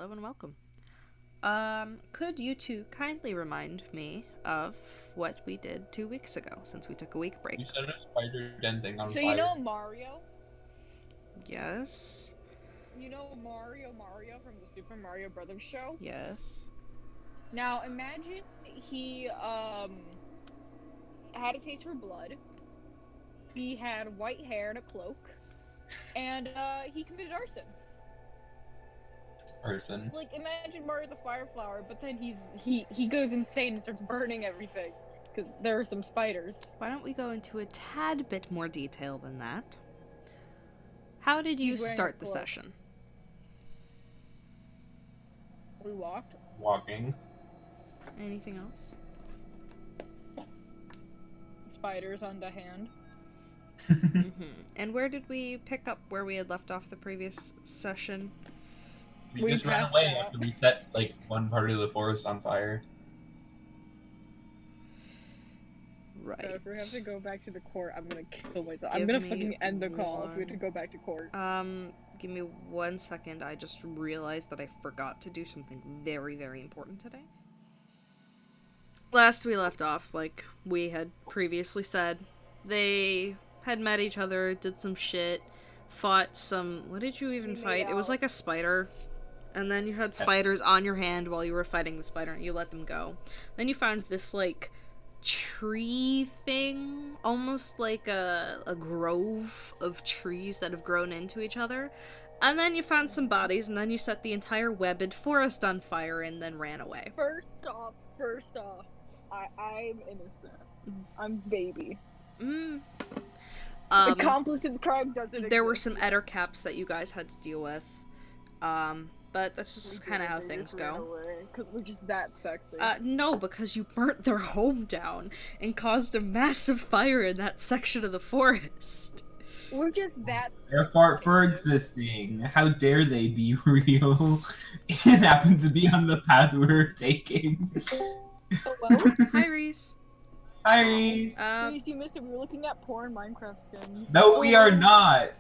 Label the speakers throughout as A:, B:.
A: Hello and welcome. Could you two kindly remind me of what we did 2 weeks ago, since we took a week break?
B: You set a spider den thing on
C: So
B: fire.
C: you know Mario?
A: Yes.
C: You know Mario from the Super Mario Brothers show?
A: Yes.
C: Now imagine he had a taste for blood. He had white hair and a cloak, and he committed arson.
B: Person.
C: Like, imagine Mario the Fire Flower, but then he goes insane and starts burning everything because there are some spiders.
A: Why don't we go into a tad bit more detail than that? How did you start the session?
C: We walked.
B: Walking.
A: Anything else?
C: Spiders on the hand.
A: And where did we pick up where we had left off the previous session?
B: We just ran away after we set, like, one part of the forest on fire.
A: Right.
C: So if we have to go back to the court, I'm gonna kill myself. I'm gonna fucking end the call if we have to go back to court.
A: Give me 1 second. I just realized that I forgot to do something very, very important today. Last we left off, like we had previously said, they had met each other, did some shit, fought some... What did you even fight? It was like a spider. And then you had spiders on your hand while you were fighting the spider, and you let them go. Then you found this, like, tree thing, almost like a grove of trees that have grown into each other. And then you found some bodies, and then you set the entire webbed forest on fire and then ran away.
C: First off, I'm innocent. I'm baby. Accomplice to the crime doesn't exist.
A: There were some eder caps that you guys had to deal with. But that's just kind of how things go.
C: Because we're just that sexy.
A: No, because you burnt their home down and caused a massive fire in that section of the forest.
C: We're just that
B: They're far for existing. How dare they be real? It happened to be on the path we were taking.
C: Hello?
A: Hi, Reese.
B: Hi, Reese.
C: Reese, you missed it. We were looking at porn Minecraft skins.
B: No, we are not.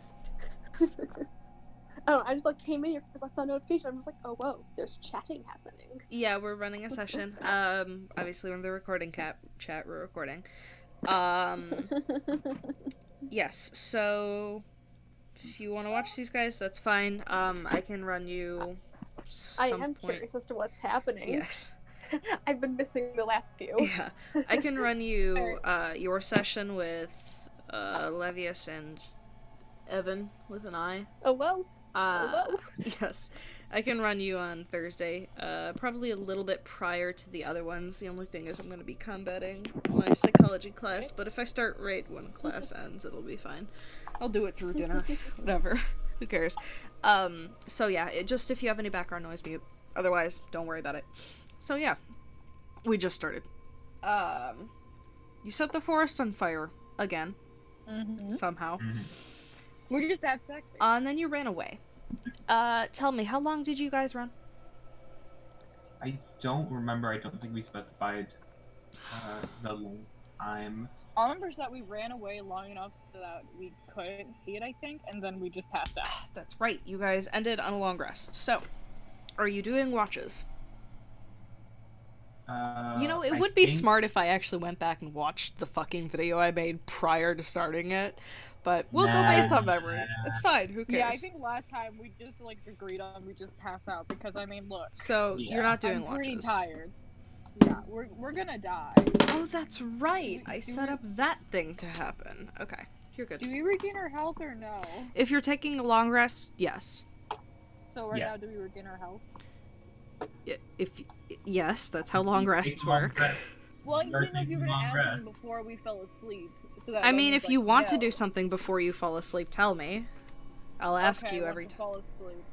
D: Oh, I just came in here because I saw a notification. I'm just like, oh whoa, there's chatting happening.
A: Yeah, we're running a session. Obviously when the recording chat, we're recording. Yes, so if you want to watch these guys, that's fine. I can run you
D: I am curious as to what's happening.
A: Yes.
D: I've been missing the last few.
A: Yeah. I can run you your session with Levius and Evan with an I.
D: Oh well.
A: Yes. I can run you on Thursday, probably a little bit prior to the other ones. The only thing is I'm going to be combating my psychology class, but if I start right when class ends, it'll be fine. I'll do it through dinner. Whatever. Who cares? So yeah, just if you have any background noise, mute. Otherwise, don't worry about it. So yeah, we just started. You set the forest on fire again. Somehow.
C: We're just that sexy.
A: And then you ran away. Tell me, how long did you guys run?
B: I don't remember. I don't think we specified the long time.
C: All I remember is that we ran away long enough so that we couldn't see it, I think, and then we just passed out.
A: That's right. You guys ended on a long rest. So, are you doing watches? You know, it would be smart if I actually went back and watched the fucking video I made prior to starting it, but we'll go based on memory. It's fine, who cares?
C: Yeah, I think last time we just, agreed on we just passed out, because, I mean, look.
A: So, you're not doing watches.
C: I'm pretty tired. Yeah, we're gonna die.
A: Oh, that's right! I set up that thing to happen. Okay, you're good.
C: Do we regain our health or no?
A: If you're taking a long rest, yes.
C: So now, do we regain our health?
A: Yes, that's how long rests work.
C: Well, I didn't know if you were gonna ask me before we fell asleep. So that
A: I mean, if you want to do something before you fall asleep, tell me. I'll ask you every time.
C: Fall asleep.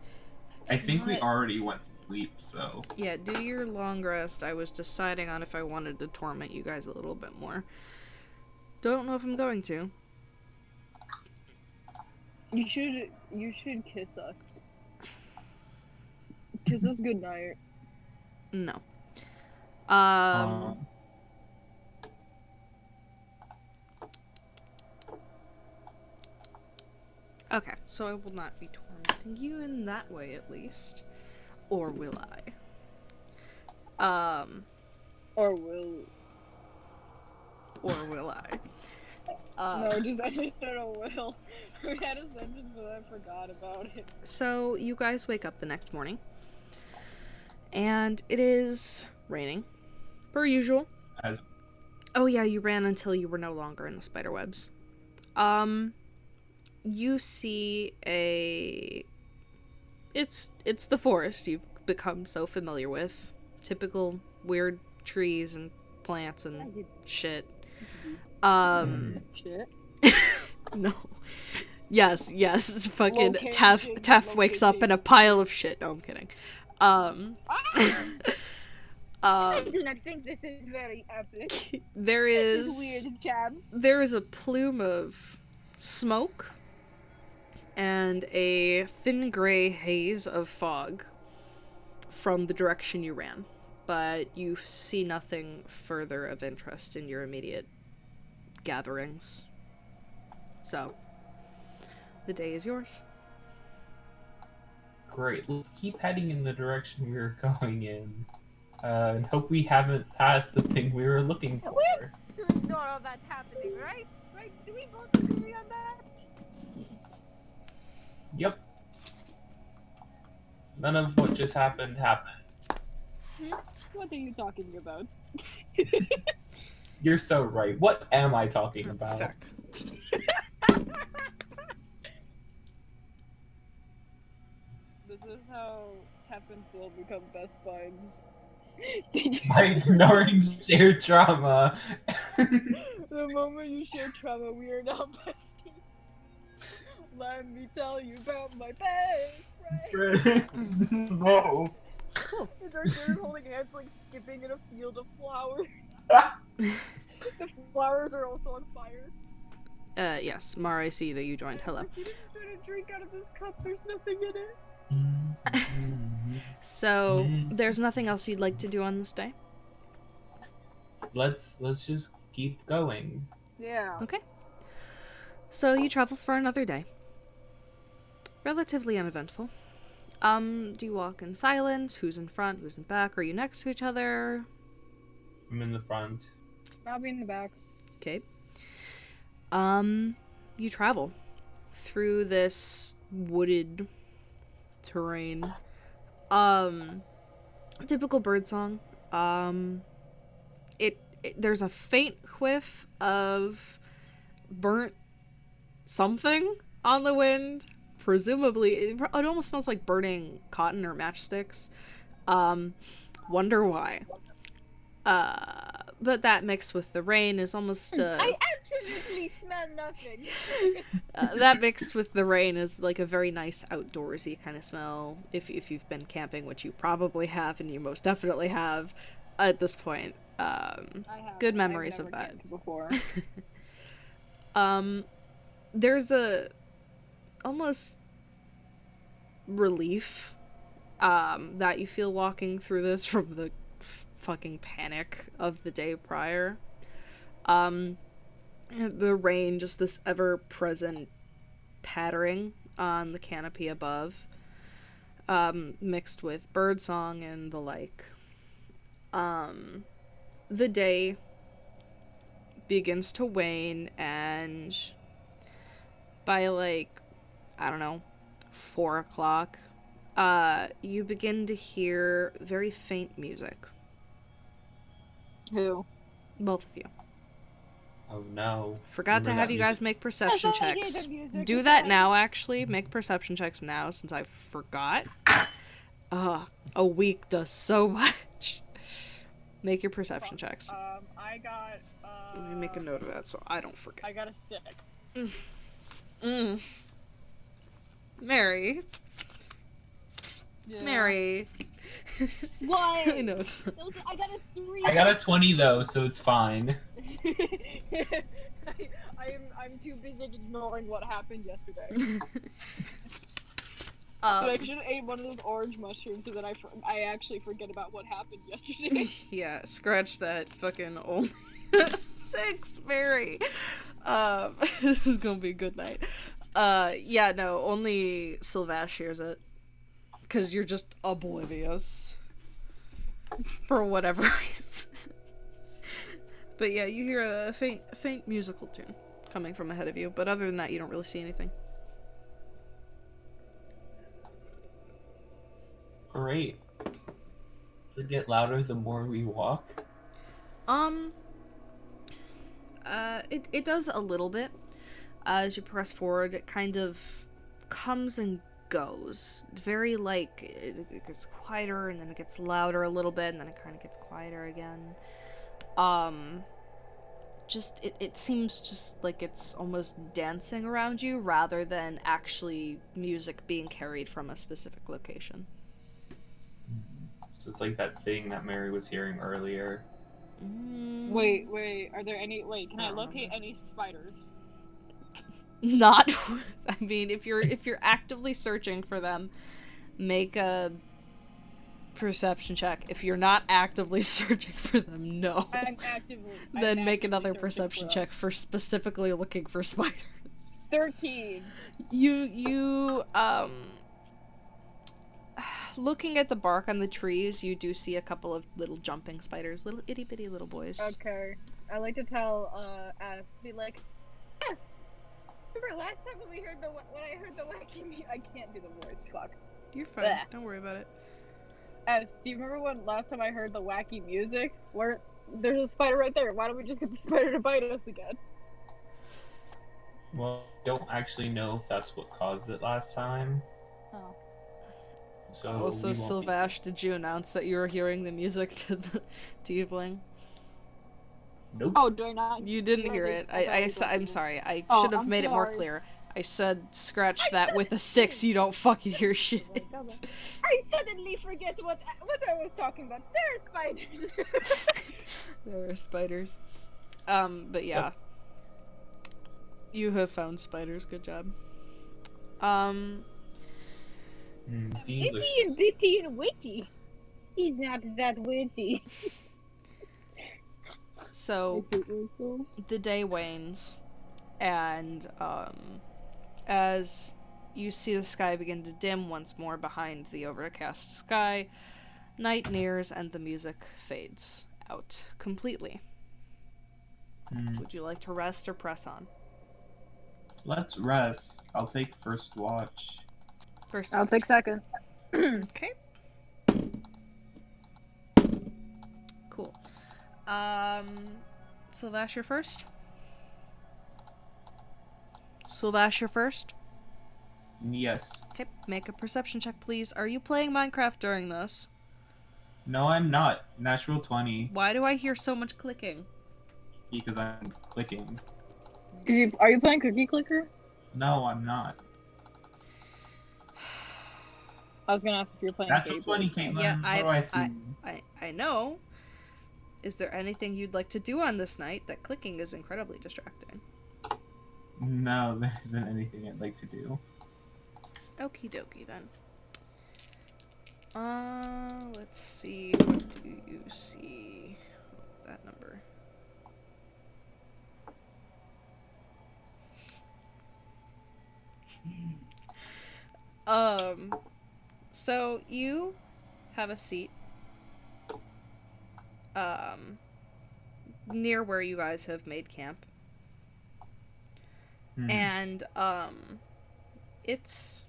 B: I think we already went to sleep, so...
A: Yeah, do your long rest. I was deciding on if I wanted to torment you guys a little bit more. Don't know if I'm going to.
C: You should kiss us. Kiss us goodnight.
A: No. Okay, so I will not be tormenting you in that way, at least. Or will I?
C: Or will...
A: Or will I?
C: no, I just don't know will. We had a sentence, but I forgot about it.
A: So, you guys wake up the next morning. And it is raining. Per usual. Oh yeah, you ran until you were no longer in the spiderwebs. You see a... It's the forest you've become so familiar with. Typical weird trees and plants and shit.
C: Shit.
A: No. Yes, fucking
C: Location,
A: Tef wakes up in a pile of shit. No, I'm kidding.
C: I do not think this is very epic.
A: There
C: This
A: is
C: is weird, Chad.
A: there is a plume of smoke and a thin gray haze of fog from the direction you ran, but you see nothing further of interest in your immediate gatherings. So, the day is yours.
B: Great. Let's keep heading in the direction we were going in. And hope we haven't passed the thing we were looking for.
C: To ignore all that happening, right? Right? Do we both agree on that?
B: Yep. None of what just happened happened.
C: What are you talking about?
B: You're so right. What am I talking about?
A: Fuck.
C: This is how Kacper and Syl become best buds.
B: By ignoring shared trauma.
C: The moment you share trauma, we are now besties. Let me tell you about my best friend.
B: No.
C: It's our third holding hands, like skipping in a field of flowers. The flowers are also on fire.
A: Yes, Mara, I see that you joined. Hello.
C: You didn't start a drink out of this cup. There's nothing in it.
A: So, there's nothing else you'd like to do on this day?
B: Let's just keep going.
C: Yeah.
A: Okay. So, you travel for another day. Relatively uneventful. Do you walk in silence? Who's in front? Who's in back? Are you next to each other?
B: I'm in the front.
C: I'll be in the back.
A: Okay. You travel through this wooded terrain. Typical birdsong. There's a faint whiff of burnt something on the wind. Presumably, it almost smells like burning cotton or matchsticks. Wonder why. But that mixed with the rain is almost,
C: I absolutely smell nothing.
A: that mixed with the rain is like a very nice outdoorsy kind of smell. If you've been camping, which you probably have, and you most definitely have at this point.
C: I have.
A: Good memories
C: I've
A: of
C: never
A: that.
C: camped before.
A: There's a almost relief that you feel walking through this from the fucking panic of the day prior. The rain, just this ever-present pattering on the canopy above, mixed with birdsong and the like. The day begins to wane, and by, like, I don't know, 4 o'clock, you begin to hear very faint music.
C: Who?
A: Both of you.
B: Oh no.
A: Forgot to
B: Remember
A: have
B: that
A: you guys
B: music?
A: make perception
C: I hear
A: checks.
C: the music.
A: Do that now, actually. Make perception checks now, since I forgot. A week does so much. Make your perception checks.
C: I got,
A: Let me make a note of that so I don't forget.
C: I got a 6.
A: Mary.
C: Yeah.
A: Mary.
C: What?
A: I know it's...
C: I got a 3.
B: I got a 20 though, so it's fine.
C: I'm too busy ignoring what happened yesterday. But I should have ate one of those orange mushrooms so that I actually forget about what happened yesterday.
A: Yeah, scratch that fucking only 6, Mary. This is gonna be a good night. Yeah, no, only Syl-Vash hears it. because you're just oblivious. For whatever reason. But yeah, you hear a faint musical tune coming from ahead of you, but other than that, you don't really see anything.
B: Great. Does it get louder the more we walk?
A: It does a little bit. As you press forward, it kind of comes and goes. Very, like, it gets quieter, and then it gets louder a little bit, and then it kind of gets quieter again. Just, it seems just like it's almost dancing around you, rather than actually music being carried from a specific location.
B: So it's like that thing that Mary was hearing earlier.
C: Wait, are there any, can I locate any spiders?
A: Not, I mean, if you're actively searching for them, make a perception check. If you're not actively searching for them, no. Then make another perception check for specifically looking for spiders.
C: 13.
A: You looking at the bark on the trees, you do see a couple of little jumping spiders, little itty bitty little boys.
C: Okay. I like to tell Ass, be like, Ass, remember last time when I heard the wacky music? I can't do the voice, fuck.
A: You're fine,
C: Blech.
A: Don't worry about it.
C: Ass, do you remember when last time I heard the wacky music? Where there's a spider right there, why don't we just get the spider to bite us again?
B: Well, I don't actually know if that's what caused it last time.
C: Oh.
B: So
A: Also, Syl-Vash, did you announce that you were hearing the music to the Tiefling?
B: Nope.
C: Oh, do I not?
A: You didn't hear it. I'm sorry. I
C: Oh,
A: should have
C: I'm
A: made it more
C: sorry.
A: clear. I said scratch that with a 6, you don't fucking hear shit.
C: I suddenly forget what I was talking about. There are spiders.
A: There are spiders. But yeah. You have found spiders, good job.
C: Itty and bitty and witty. He's not that witty.
A: So, the day wanes, and, as you see the sky begin to dim once more behind the overcast sky, night nears and the music fades out completely. Would you like to rest or press on?
B: Let's rest. I'll take first watch.
A: First
C: I'll
A: watch.
C: take second.
A: Okay. Cool. Syl-Vash, you're first? Syl-Vash, you're first?
B: Yes.
A: Okay, make a perception check, please. Are you playing Minecraft during this?
B: No, I'm not. Natural 20.
A: Why do I hear so much clicking?
B: Because I'm clicking.
C: Are you playing Cookie Clicker?
B: No, I'm not.
C: I was gonna ask if you're playing.
B: Natural 20, Caitlin.
A: Yeah,
B: What do I see?
A: I know. Is there anything you'd like to do on this night? That clicking is incredibly distracting.
B: No, there isn't anything I'd like to do.
A: Okie dokie then. Let's see. What do you see? That number. So you have a seat, near where you guys have made camp. And, it's,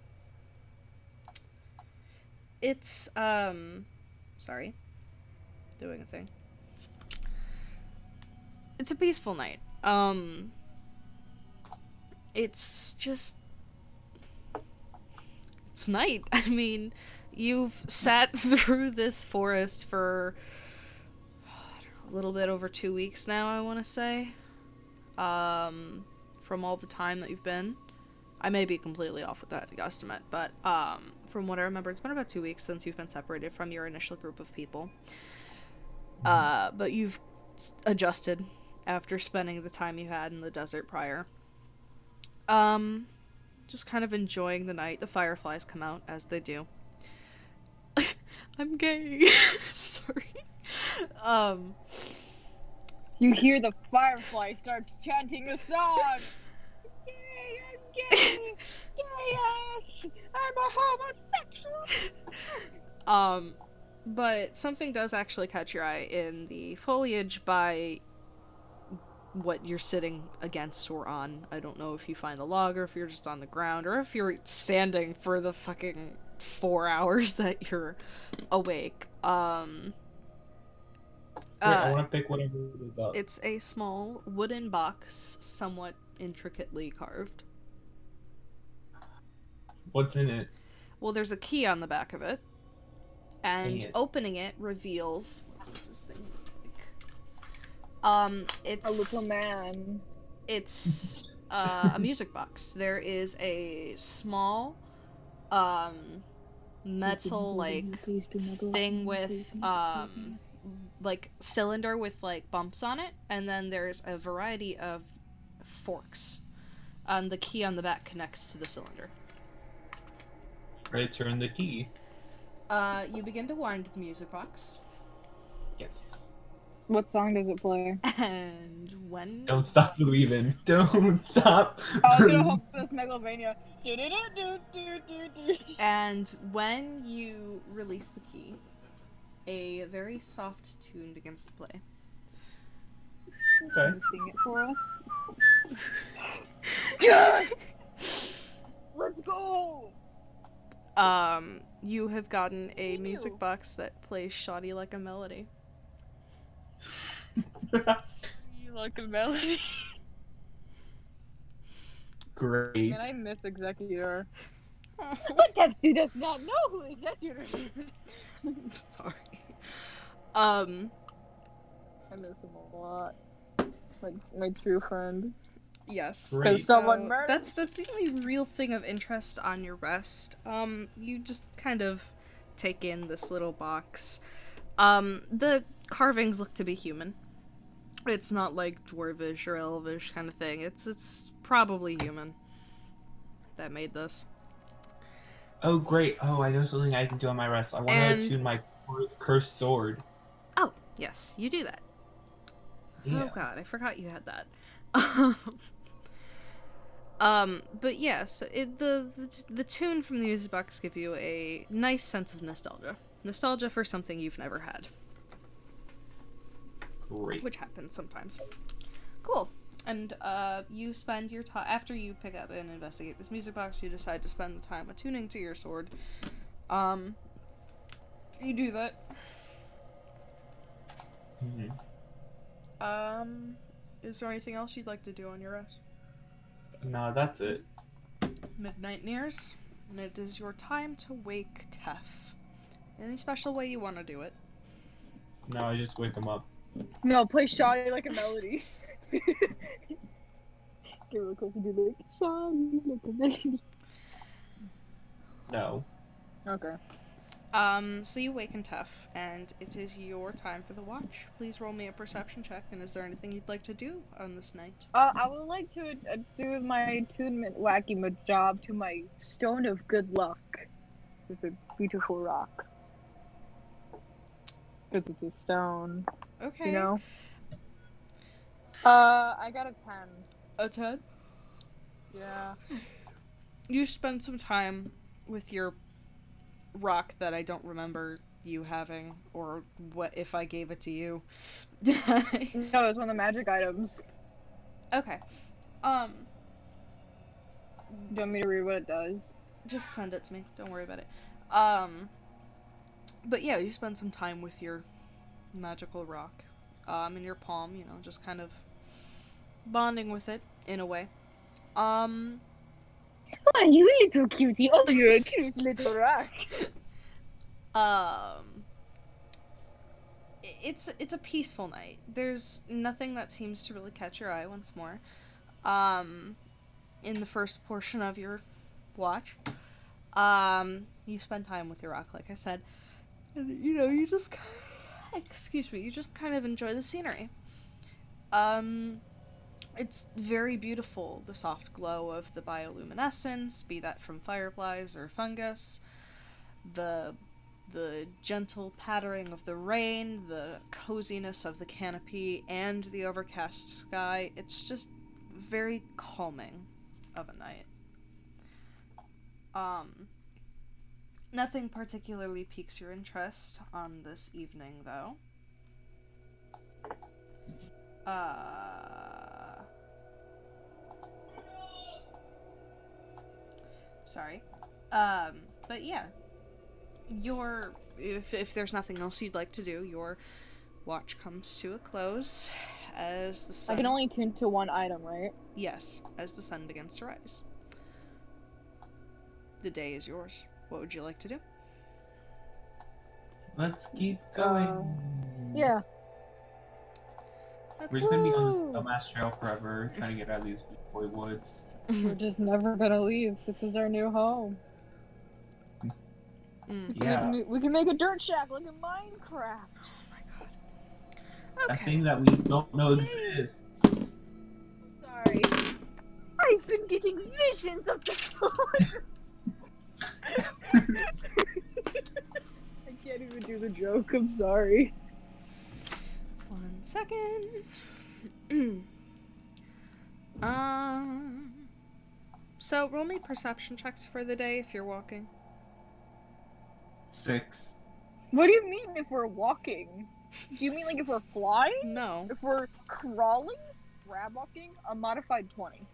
A: sorry, doing a thing. It's a peaceful night. It's just, it's night. I mean, you've sat through this forest for a little bit over 2 weeks now, I want to say. From all the time that you've been. I may be completely off with that estimate, but from what I remember, it's been about 2 weeks since you've been separated from your initial group of people. But you've adjusted after spending the time you had in the desert prior. Just kind of enjoying the night. The fireflies come out, as they do. I'm gay. Sorry.
C: You hear the firefly starts chanting a song. Gay, I'm gay. Gay ass. I'm a
A: But something does actually catch your eye in the foliage by what you're sitting against or on. I don't know if you find a log or if you're just on the ground or if you're standing for the fucking 4 hours that you're awake.
B: Wait, I want to pick whatever it is up.
A: It's a small wooden box, somewhat intricately carved.
B: What's in it?
A: Well, there's a key on the back of it, and
B: Dang it.
A: opening it reveals... What does this thing look like? It's...
C: A little man.
A: It's a music box. There is a small, metal, like, thing with, like, cylinder with, like, bumps on it, and then there's a variety of forks. The key on the back connects to the cylinder.
B: Right, turn the key.
A: You begin to wind the music box.
B: Yes.
C: What song does it play?
A: And when...
B: Don't stop believing. Don't stop.
C: I was gonna hope this Megalovania.
A: And when you release the key, a very soft tune begins to play.
B: Okay.
C: Can you sing it for us? Yes! Let's go!
A: You have gotten a music box that plays Shoddy Like a Melody.
C: You like a melody.
B: Great.
C: Man, I miss Executor.
A: I'm
C: That dude does not know who Executor is.
A: sorry.
C: I miss him a lot. Like my true friend.
A: Yes.
B: Great.
C: Someone murdered.
A: That's the only real thing of interest on your rest. You just kind of take in this little box. The carvings look to be human. It's not like dwarvish or elvish kind of thing. It's probably human that made this.
B: Oh, great. Oh, I know something I can do on my rest. I want
A: And-
B: to attune my cursed sword.
A: Oh, yes, you do that.
B: Yeah.
A: Oh god, I forgot you had that. But yes, the tune from the music box give you a nice sense of nostalgia. Nostalgia for something you've never had.
B: Great.
A: Which happens sometimes. Cool. And you spend your time after you pick up and investigate this music box. You decide to spend the time attuning to your sword. You do that.
B: Mhm.
A: Is there anything else you'd like to do on your rest?
B: No, that's it.
A: Midnight nears, and it is your time to wake Tef. Any special way you want to do it?
B: No, I just wake him up.
C: No, play Shoddy Like a Melody. Get real close and do like Shoddy Like a Melody.
B: No.
C: Okay.
A: So you waken Tef, and it is your time for the watch. Please roll me a perception check, and is there anything you'd like to do on this night?
C: I would like to do my attunement wacky job to my Stone of Good Luck. It's a beautiful rock. Because it's a stone,
A: Okay.
C: you know? I got a 10.
A: A 10?
C: Yeah.
A: You spend some time with your rock that I don't remember you having, or what if I gave it to you.
C: No, it was one of the magic items.
A: Okay.
C: Do you want me to read what it does?
A: Just send it to me. Don't worry about it. But yeah, you spend some time with your magical rock, in your palm, you know, just kind of bonding with it in a way.
C: Oh, you little cutie. Oh, you're a cute little rock.
A: It's a peaceful night. There's nothing that seems to really catch your eye once more. In the first portion of your watch, you spend time with your rock, like I said. And, you know, you just you just kind of enjoy the scenery. It's very beautiful, the soft glow of the bioluminescence, be that from fireflies or fungus, the gentle pattering of the rain, the coziness of the canopy, and the overcast sky. It's just very calming of a night. Nothing particularly piques your interest on this evening, though. Sorry. But yeah. If there's nothing else you'd like to do, your watch comes to a close as the sun...
C: I can only tune to one item, right?
A: Yes, as the sun begins to rise. The day is yours. What would you like to do?
B: Let's keep going.
C: Yeah.
B: We're just gonna be on this dumbass trail forever, trying to get out of these big boy woods.
C: We're just never gonna leave. This is our new home.
B: Yeah.
C: We can make a dirt shack like in Minecraft.
A: Oh my god.
B: A
A: Okay.
B: thing that we don't know exists.
C: Sorry. I've been getting visions of the sun. I can't even do the joke. I'm sorry.
A: 1 second. So roll me perception checks for the day if you're walking.
B: 6.
C: What do you mean if we're walking? Do you mean like if we're flying?
A: No.
C: If we're crawling? Grab walking? A modified 20.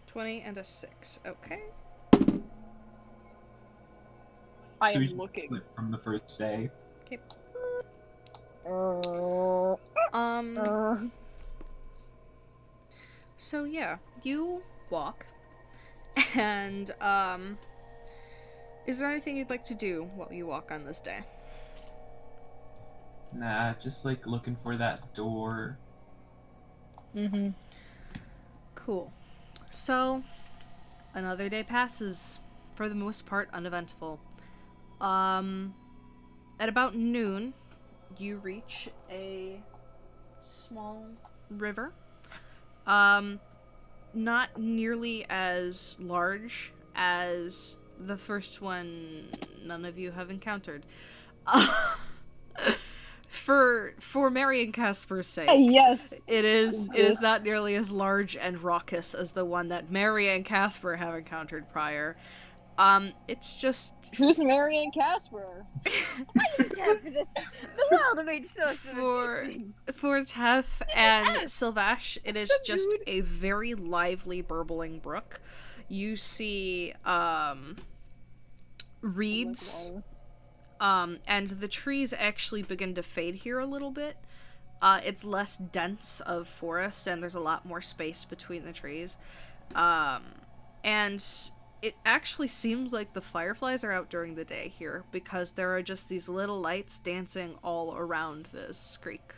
A: 20 and a 6. Okay.
C: I
B: So we
C: am
B: should
C: looking.
B: flip from the first day.
A: Okay.
C: Uh,
A: So yeah, you walk, and is there anything you'd like to do while you walk on this day?
B: Nah, just like looking for that door.
C: mm-hmm.
A: Cool. So, another day passes, for the most part uneventful. At about noon, you reach a small river. Not nearly as large as the first one none of you have encountered. For Mary and Kacper's sake,
C: Yes.
A: it is not nearly as large and raucous as the one that Mary and Kacper have encountered prior. It's just...
C: Who's Mary and Kacper? I didn't have this. The world made so
A: For Tef and Syl-Vash, it is just a very lively, burbling brook. You see, reeds, and the trees actually begin to fade here a little bit. It's less dense of forest, and there's a lot more space between the trees. And it actually seems like the fireflies are out during the day here, because there are just these little lights dancing all around this creek.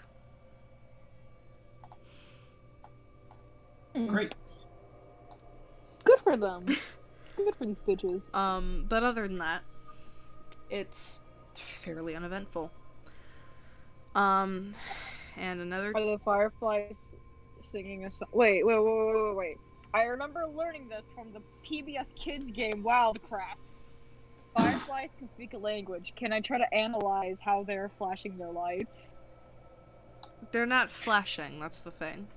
B: Great.
C: Good for them. Good for these bitches.
A: But other than that, it's fairly uneventful. And another...
C: Are the fireflies singing a song? Wait. I remember learning this from the PBS Kids game Wildcrafts. Fireflies can speak a language. Can I try to analyze how they're flashing their lights?
A: They're not flashing, that's the thing.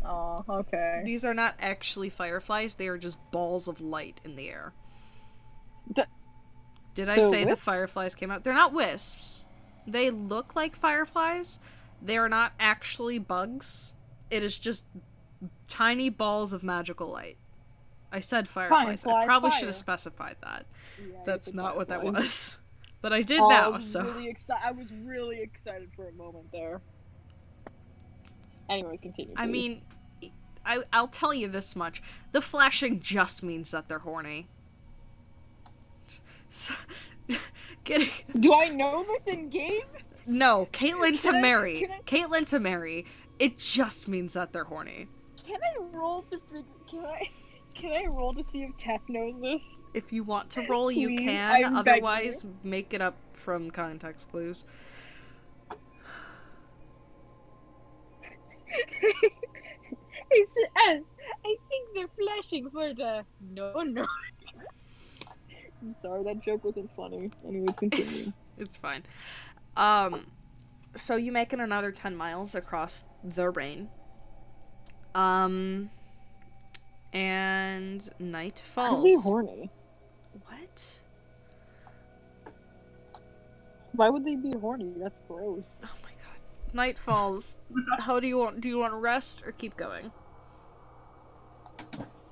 C: Oh, okay.
A: These are not actually fireflies, they are just balls of light in the air. Did I say the fireflies came out? They're not wisps. They look like fireflies. They are not actually bugs. It is just tiny balls of magical light. I said fireflies. I probably should have specified that.
C: Yeah,
A: that's not what that was. But I did now, so...
C: I was really excited for a moment there. Anyways, continue, please.
A: I mean, I'll tell you this much. The flashing just means that they're horny. So,
C: do I know this in game?
A: No, Caitlin to Mary. It just means that they're horny.
C: Can I roll to see if Tef knows this?
A: If you want to roll, you
C: Please,
A: can. Otherwise, make it up from context clues.
C: I think they're flashing for the... No. I'm sorry, that joke wasn't funny. Anyways, continue.
A: It's fine. So you make it another 10 miles across the rain. And night falls.
C: I'm horny.
A: What?
C: Why would they be horny? That's gross.
A: Oh my god. Night falls. How do you want to rest or keep going?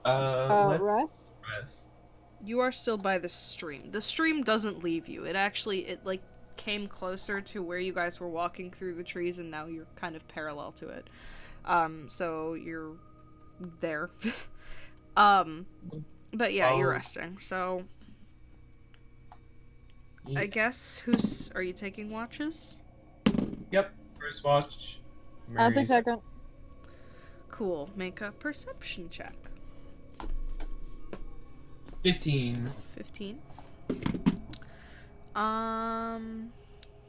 B: Let's
C: Rest?
B: rest.
A: You are still by the stream. The stream doesn't leave you. It like came closer to where you guys were walking through the trees, and now you're kind of parallel to it. So you're there. But yeah, you're resting. So I guess are you taking watches?
B: Yep. First watch.
C: I'll take second.
A: Cool. Make a perception check.
B: 15.
A: 15.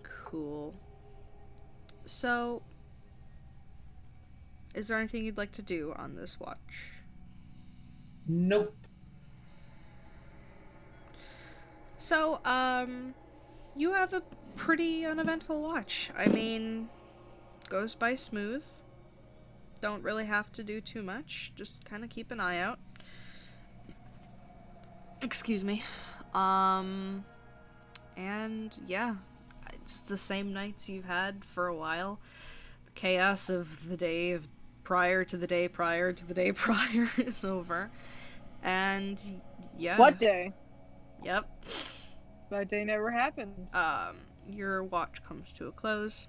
A: Cool. So, is there anything you'd like to do on this watch?
B: Nope.
A: So, you have a pretty uneventful watch. I mean, goes by smooth. Don't really have to do too much. Just kind of keep an eye out. Excuse me. And yeah, it's the same nights you've had for a while. The chaos of the day prior to the day prior to the day prior is over. And yeah.
C: What day?
A: Yep.
C: That day never happened.
A: Your watch comes to a close.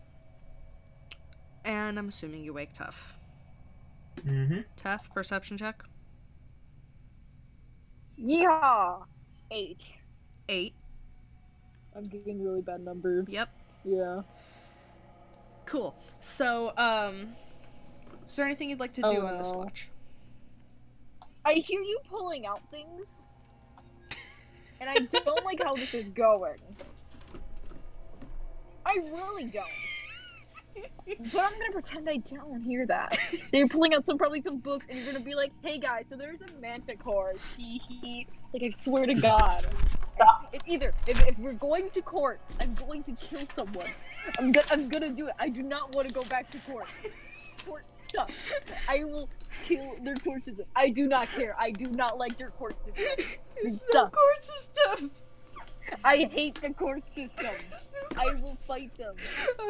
A: And I'm assuming you wake Tough.
B: Mm-hmm.
A: Tough, perception check.
C: Yeehaw! 8.
A: 8.
C: I'm getting really bad numbers.
A: Yep.
C: Yeah.
A: Cool. So, is there anything you'd like to do on this watch?
C: I hear you pulling out things. And I don't like how this is going. I really don't. But I'm gonna pretend I don't hear that. They're pulling out probably some books, and you're gonna be like, "Hey guys, so there's a manticore." Like I swear to God, it's either if we're going to court, I'm going to kill someone. I'm gonna do it. I do not want to go back to court. Court sucks. I will kill their court system. I do not care. I do not like their court system.
A: There's no court system.
C: I hate the court system. I will fight them.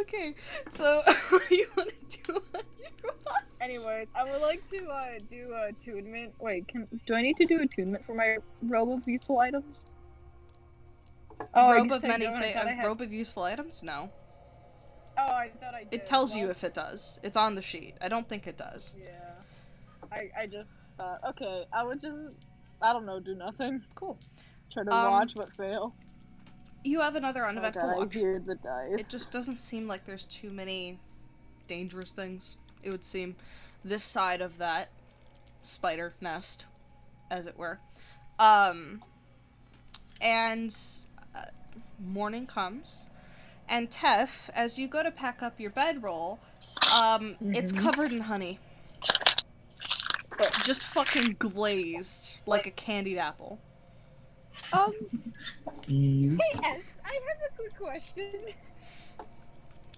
A: Okay, so what do you want to do on your watch?
C: Anyways, I would like to do attunement. Wait, do I need to do attunement for my robe of useful items? Oh,
A: robe of useful items? No.
C: Oh, I thought I did.
A: It tells you if it does. It's on the sheet. I don't think it does.
C: Yeah. I just thought, okay, I would just, I don't know, do nothing.
A: Cool.
C: Try to watch but fail.
A: You have another uneventful watch.
C: I hear the dice.
A: It just doesn't seem like there's too many dangerous things, it would seem, this side of that spider nest, as it were. And morning comes, and Tef, as you go to pack up your bedroll, it's covered in honey. Just fucking glazed like a candied apple.
B: Bees.
C: Yes, I have a quick question.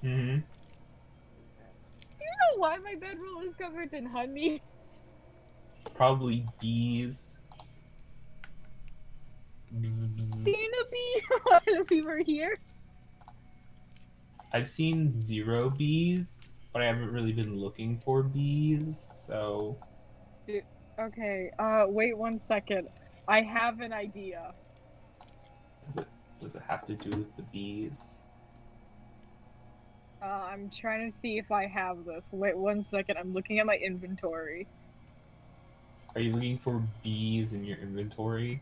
B: Mm-hmm.
C: Do you know why my bedroll is covered in honey?
B: Probably bees. Bzz, bzz.
C: Seen a bee while we were here?
B: I've seen 0 bees, but I haven't really been looking for bees, so...
C: Okay, wait 1 second. I have an idea.
B: Does it have to do with the bees?
C: I'm trying to see if I have this. Wait 1 second, I'm looking at my inventory.
B: Are you looking for bees in your inventory?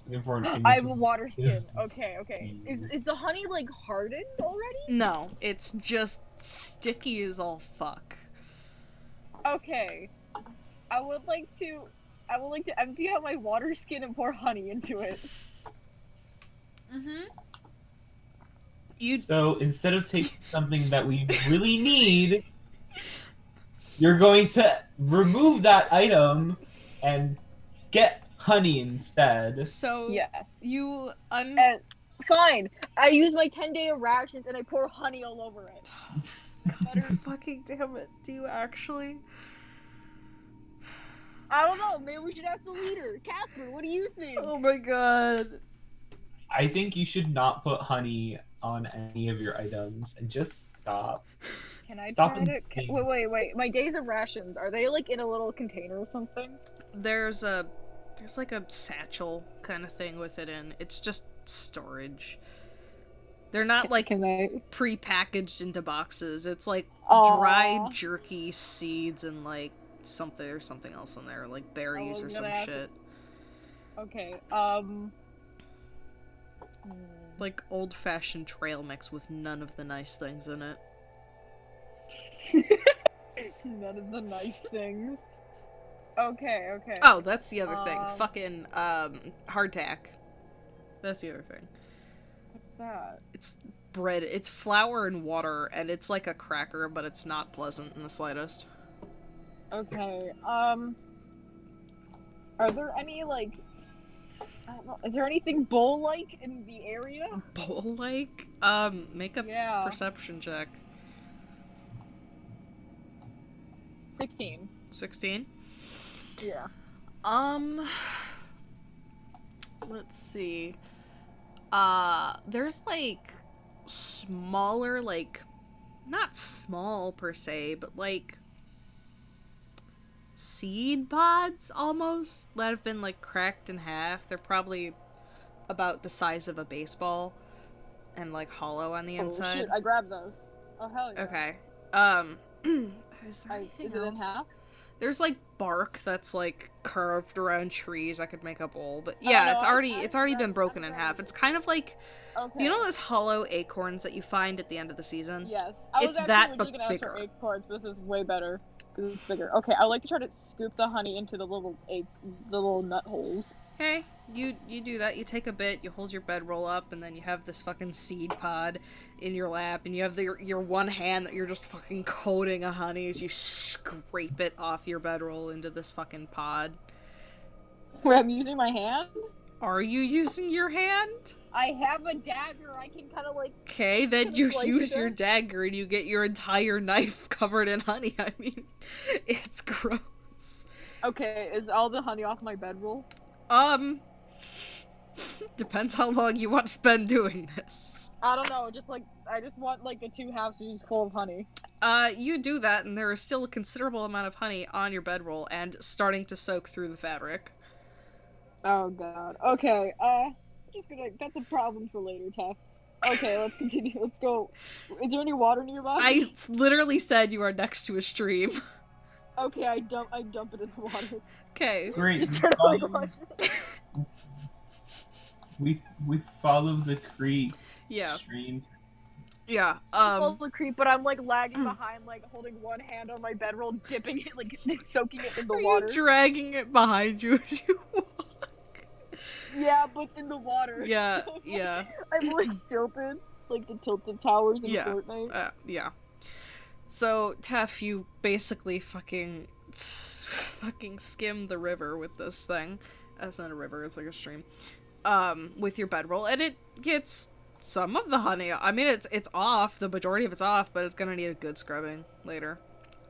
B: Looking for an
C: I have a water skin. Okay.
B: Bees.
C: Is the honey, like, hardened already?
A: No, it's just sticky as all fuck.
C: Okay. I would like to empty out my water skin and pour honey into it.
B: So instead of taking something that we really need, you're going to remove that item and get honey instead.
A: So
C: Yes.
A: you
C: Fine. I use my 10-day rations and I pour honey all over it.
A: God fucking damn it. Do you actually?
C: I don't know. Maybe we should ask the leader. Kacper, what do you think?
A: Oh my god.
B: I think you should not put honey on any of your items and just stop.
C: Can I
B: Stop
C: try to?
B: and
C: Wait. My days of rations, are they like in a little container or something?
A: There's like a satchel kind of thing with it in. It's just storage. They're not like
C: Can I?
A: pre-packaged into boxes. It's like
C: Aw.
A: dried jerky seeds and like something or something else in there, like berries or
C: was
A: some
C: gonna ask-
A: shit.
C: Okay.
A: Like old-fashioned trail mix with none of the nice things in it.
C: None of the nice things. Okay.
A: Oh, that's the other thing.
C: Um,
A: Fucking hardtack. That's the other thing.
C: What's that?
A: It's bread. It's flour and water, and it's like a cracker, but it's not pleasant in the slightest.
C: Okay. Are there any like? I don't know. Is there anything bowl-like in the area?
A: Bowl-like? Make a
C: Yeah.
A: perception check.
C: 16.
A: 16?
C: Yeah.
A: Let's see. There's like smaller, like, not small per se, but like seed pods almost that have been like cracked in half. They're probably about the size of a baseball and like hollow on the inside.
C: Oh shit! I grabbed those. Oh hell yeah.
A: Okay. Is there anything
C: Is it in
A: else?
C: half?
A: There's like bark that's like curved around trees. I could make a bowl, but yeah,
C: no,
A: it's
C: I
A: already been
C: grabbed-
A: broken
C: I
A: in
C: grabbed
A: half.
C: it.
A: It's kind of like,
C: Okay.
A: you know those hollow acorns that you find at the end of the season?
C: Yes.
A: It's
C: I was
A: that,
C: actually
A: but
C: digging out for
A: bigger.
C: acorns, but this is way better because it's bigger. Okay, I like to try to scoop the honey into the little nut holes.
A: Okay, you do that. You take a bit, you hold your bedroll up, and then you have this fucking seed pod in your lap, and you have your one hand that you're just fucking coating a honey as you scrape it off your bedroll into this fucking pod.
C: Where I'm using my hand.
A: Are you using your hand?
C: I have a dagger. I can kind of like.
A: Okay, then you
C: Slice
A: use
C: it
A: your
C: up.
A: dagger and you get your entire knife covered in honey. I mean, it's gross.
C: Okay, is all the honey off my bedroll?
A: Depends how long you want to spend doing this.
C: I don't know. Just like I just want like the 2 halves to be full of honey.
A: You do that, and there is still a considerable amount of honey on your bedroll and starting to soak through the fabric.
C: Oh god. Okay. Just gonna. That's a problem for later, Tef. Okay, let's continue. Let's go. Is there any water nearby?
A: I literally said you are next to a stream.
C: Okay, I dump it in the water.
A: Okay.
B: Great.
C: Just trying to like rush it.
B: We follow the creek
A: Yeah.
B: stream.
A: Yeah.
C: Follow the creep, but I'm like lagging behind, like holding one hand on my bedroll, dipping it, like soaking it in the
A: Are
C: water.
A: you dragging it behind you as you walk?
C: Yeah, but it's in the water.
A: Yeah,
C: So,
A: yeah.
C: I'm like tilted, like the tilted towers in
A: Yeah.
C: Fortnite.
A: Yeah. So, Tef, you basically fucking skim the river with this thing. It's not a river, it's like a stream. With your bedroll, and it gets some of the honey. I mean, it's off. The majority of it's off, but it's gonna need a good scrubbing later.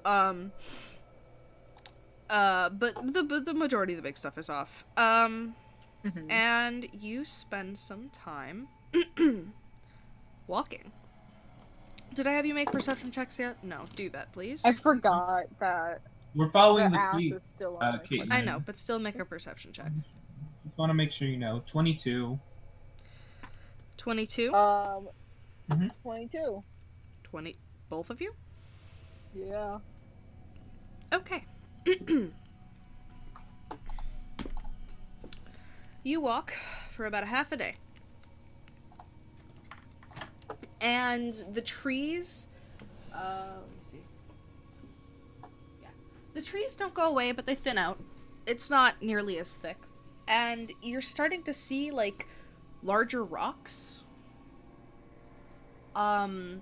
A: But the majority of the big stuff is off. And you spend some time walking. Did I have you make perception checks yet? No, do that, please.
C: I forgot that
B: We're following
C: the
B: the
C: ass
B: creek.
C: is still on my
B: Kate.
C: foot.
A: I know, but still make a perception check.
B: Just want to make sure you know. 22.
A: 22?
C: 22.
A: 20. Both of you?
C: Yeah.
A: Okay. You walk for about a half a day. And the trees, let me see. Yeah. The trees don't go away, but they thin out. It's not nearly as thick. And you're starting to see, like, larger rocks. And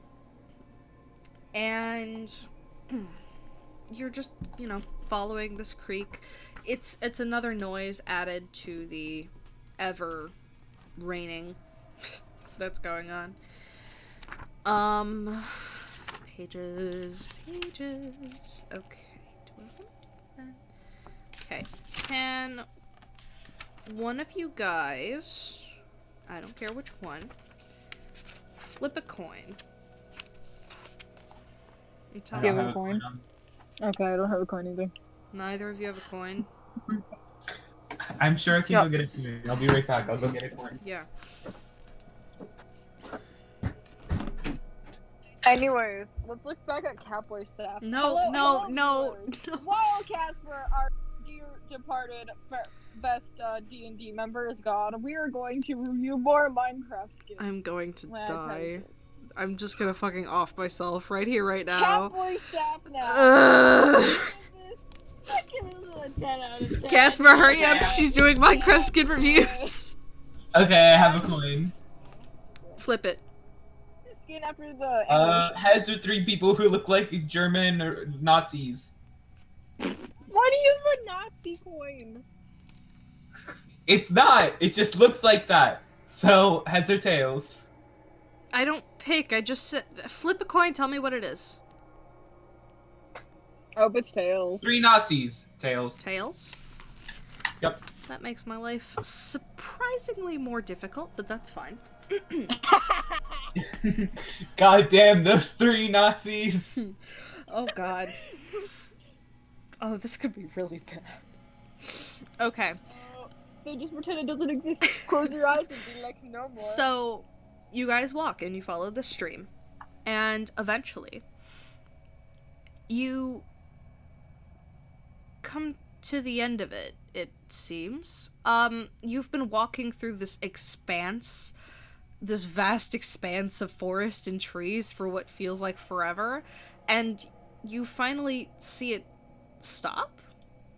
A: you're just, following this creek. It's another noise added to the ever raining that's going on. Pages. Okay. Okay. Can one of you guys, I don't care which one, flip a coin. And tell
B: I
C: Do
A: me
C: you
B: don't
C: have
B: have
C: a coin?
B: on.
C: Okay, I don't have a coin either.
A: neither of you have a coin.
B: I'm sure I can
C: Yeah.
B: go get a coin. I'll be right back. I'll go get a coin.
A: Yeah.
C: Anyways, let's look back at Kacper staff.
A: No,
C: Hello,
A: no,
C: hello,
A: no,
C: viewers.
A: no.
C: While Kacper, our dear departed best D&D member, is gone, we are going to review more Minecraft skins.
A: I'm going to
C: Well,
A: die. I'm just gonna fucking off myself right here, right now.
C: Kacper staff now.
A: Ugh.
C: I give this a 10 out of 10.
A: Casper, hurry up!
B: Yeah.
A: She's doing Minecraft skin reviews.
B: Okay, I have a coin.
A: Flip it.
C: Skin after the
B: Heads are 3 people who look like German or Nazis.
C: Why do you have a Nazi coin?
B: It's not. It just looks like that. So heads or tails.
A: I don't pick. I just said flip a coin. Tell me what it is.
C: Oh, it's tails.
B: 3 Nazis. Tails.
A: Tails.
B: Yep.
A: That makes my life surprisingly more difficult, but that's fine.
B: God damn those 3 Nazis.
A: Oh god. Oh, this could be really bad. Okay.
C: They just pretend it doesn't exist. Close your eyes and be like, no more.
A: So, you guys walk and you follow the stream, and eventually, you come to the end of it, it seems. You've been walking through this expanse, this vast expanse of forest and trees for what feels like forever, and you finally see it stop.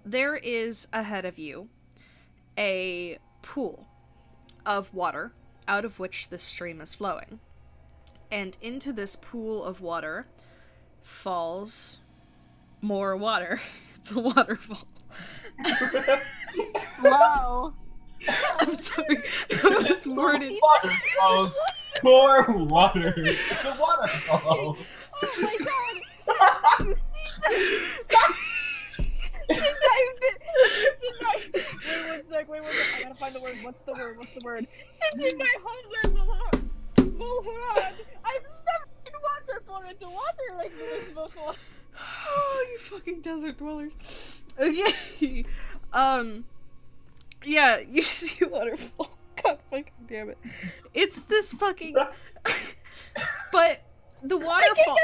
A: There is ahead of you a pool of water out of which the stream is flowing. And into this pool of water falls more water. It's a waterfall.
C: Wow.
A: I'm sorry. That was worded.
B: Waterfall. More water. It's a waterfall.
C: Oh my god. Wait one sec. I gotta find the word. What's the word? It's in my homeland, Mulholland. I've never seen waterfall into water like this before.
A: Oh, you fucking desert dwellers. Okay. Yeah, you see a waterfall. God fucking damn it. It's this fucking... But the waterfall...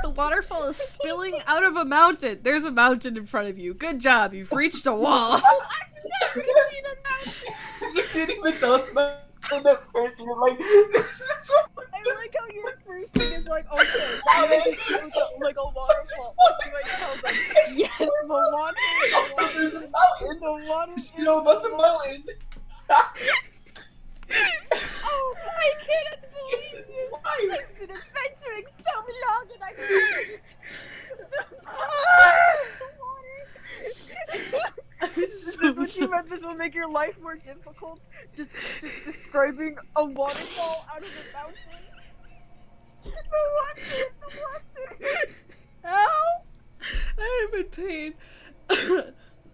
A: The waterfall is spilling out of a mountain. There's a mountain in front of you. Good job. You've reached a wall.
C: I've never seen a mountain.
B: You didn't even tell us about that first. You're like,
C: I like how your first thing is like, okay, like a waterfall. Like, tell them, yes, the water
B: there's a mountain.
C: the water
B: You know about the mountain.
C: Oh, I cannot believe this! I've been adventuring so long and I
A: I'm so
C: what you
A: sorry.
C: meant this will make your life more difficult? Just describing a waterfall out of the mountain? The water!
A: Ow! I am in pain.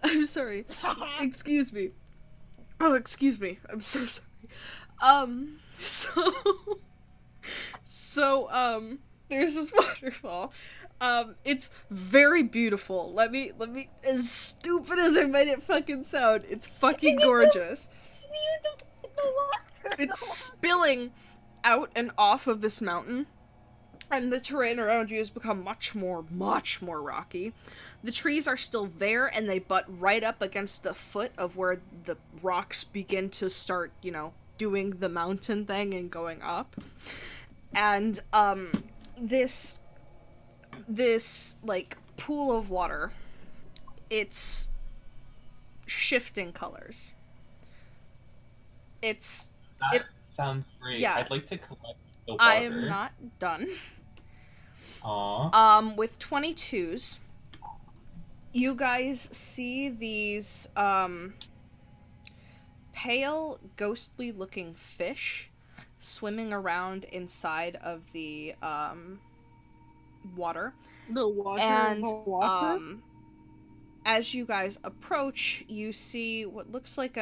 A: I'm sorry. Excuse me. Oh, excuse me. I'm so sorry. There's this waterfall. It's very beautiful. Let me, as stupid as I made it fucking sound, it's fucking gorgeous. It's spilling out and off of this mountain, and the terrain around you has become much more rocky. The trees are still there, and they butt right up against the foot of where the rocks begin to start, you know, doing the mountain thing and going up. And, this, like, pool of water, it's shifting colors.
B: That sounds great.
A: Yeah.
B: I'd like to collect the water.
A: I am not done.
B: Aww.
A: With 22s, you guys see these, pale, ghostly-looking fish swimming around inside of the, water.
C: The water?
A: And,
C: the water?
A: as you guys approach, you see what looks like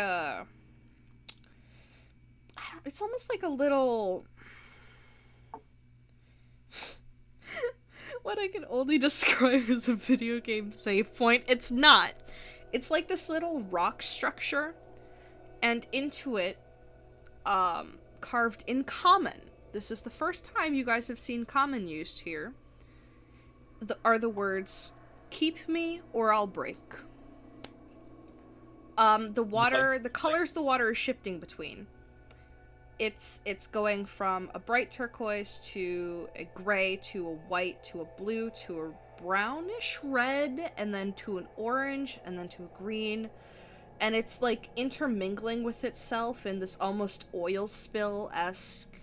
A: it's almost like a little... what I can only describe as a video game save point. It's not. It's like this little rock structure, and into it, carved in common. This is the first time you guys have seen common used here. Are the words, "Keep me or I'll break." The colors the water is shifting between. It's going from a bright turquoise to a gray to a white to a blue to a brownish red and then to an orange and then to a green. And it's like intermingling with itself in this almost oil spill-esque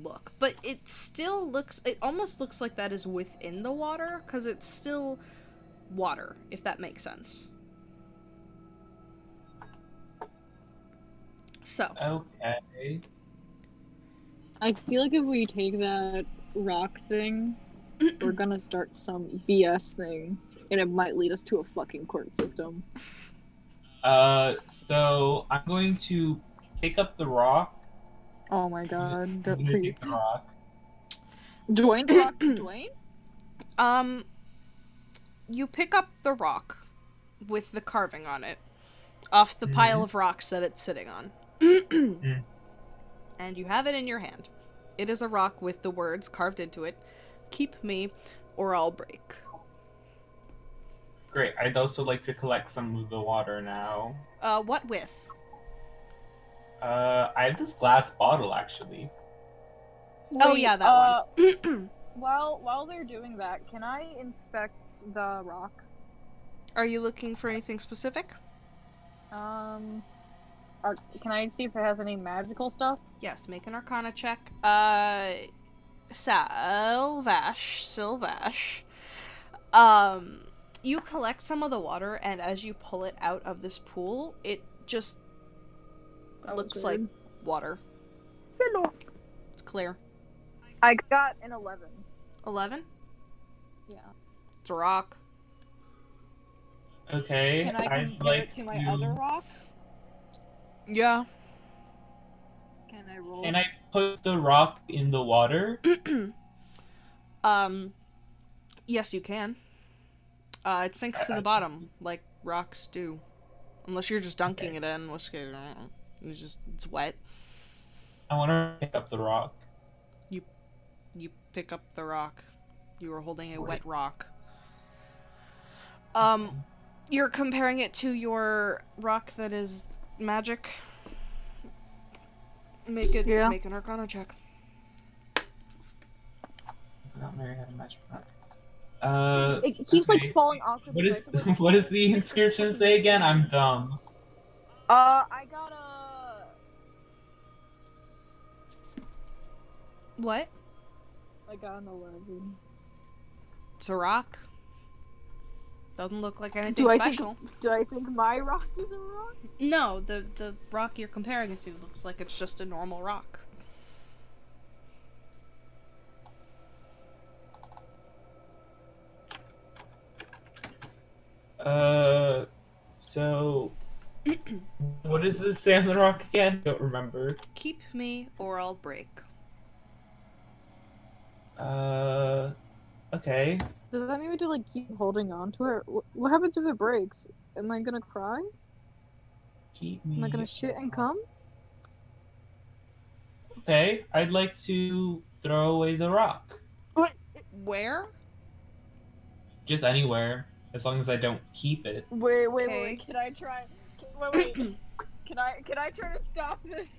A: look. But it almost looks like that is within the water, because it's still water, if that makes sense. So.
B: Okay.
C: I feel like if we take that rock thing, we're gonna start some BS thing, and it might lead us to a fucking court system.
B: So I'm going to pick up the rock.
C: Oh my god.
B: I'm gonna take the rock.
C: Dwayne, the rock, Dwayne?
A: You pick up the rock with the carving on it off the pile of rocks that it's sitting on. And you have it in your hand. It is a rock with the words carved into it, "Keep me or I'll break."
B: Great. I'd also like to collect some of the water now.
A: What with?
B: I have this glass bottle, actually.
A: Oh yeah, that one.
C: While they're doing that, can I inspect the rock?
A: Are you looking for anything specific?
C: Can I see if it has any magical stuff?
A: Yes, make an Arcana check. Syl-Vash. You collect some of the water, and as you pull it out of this pool, it just looks like water. It's clear.
C: I got an 11.
A: 11?
C: Yeah.
A: It's a rock.
B: Okay.
C: Can I compare it to my other rock?
A: Yeah.
C: Can I roll?
B: Can I put the rock in the water?
A: Yes, you can. It sinks to the bottom, like rocks do. Unless you're just dunking it in, which it's wet.
B: I want to pick up the rock.
A: You pick up the rock. You are holding a wet rock. You're comparing it to your rock that is magic. Make an Arcana check.
B: I forgot Mary had a magic rock.
C: It keeps like falling off.
B: What does the inscription say again? I'm dumb.
C: I got a.
A: What?
C: I got an 11.
A: It's a rock. Doesn't look like anything special.
C: Do I think my rock is a rock?
A: No, the rock you're comparing it to looks like it's just a normal rock.
B: So what does this say on the rock again? Don't remember.
A: Keep me or I'll break.
B: Okay.
C: Does that mean we have to like keep holding on to it? What happens if it breaks? Am I gonna cry?
B: Keep me.
C: Am I gonna shit and come?
B: Okay, I'd like to throw away the rock.
A: Where?
B: Just anywhere, as long as I don't keep it.
C: Wait. Can I try? Wait. Can I try to stop this?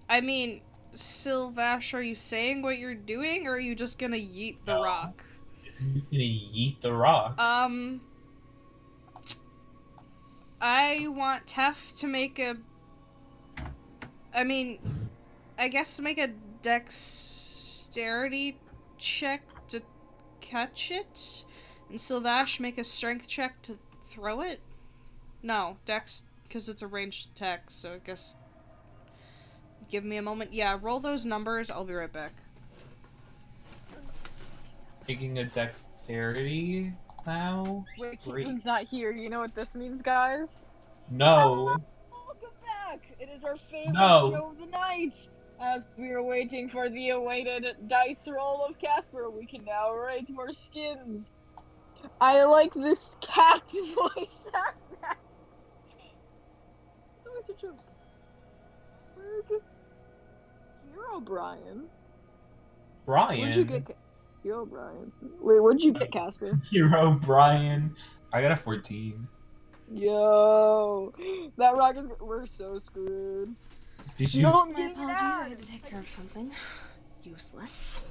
A: I mean, Syl-Vash, are you saying what you're doing, or are you just gonna yeet the rock?
B: I'm just gonna yeet the rock.
A: I want Tef to make make a dexterity check to catch it, and Syl-Vash make a strength check to throw it? No, dex, because it's a ranged attack, so I guess... Give me a moment. Yeah, roll those numbers, I'll be right back.
B: Taking a dexterity now?
C: Wait, Keaton's not here. You know what this means, guys?
B: No.
C: Welcome back! It is our favorite
B: No.
C: show of the night! As we are waiting for the awaited dice roll of Kacper, we can now rate more skins. I like this cat voice actor. It's always such a weird hero, Brian.
B: Brian.
C: Where'd you get Hero Brian? Wait, what'd you get, Kacper?
B: Hero Brian. I got a 14.
C: Yo, that rock is. We're so screwed.
B: Did you?
C: No,
A: My apologies, I had to take care of something. Useless.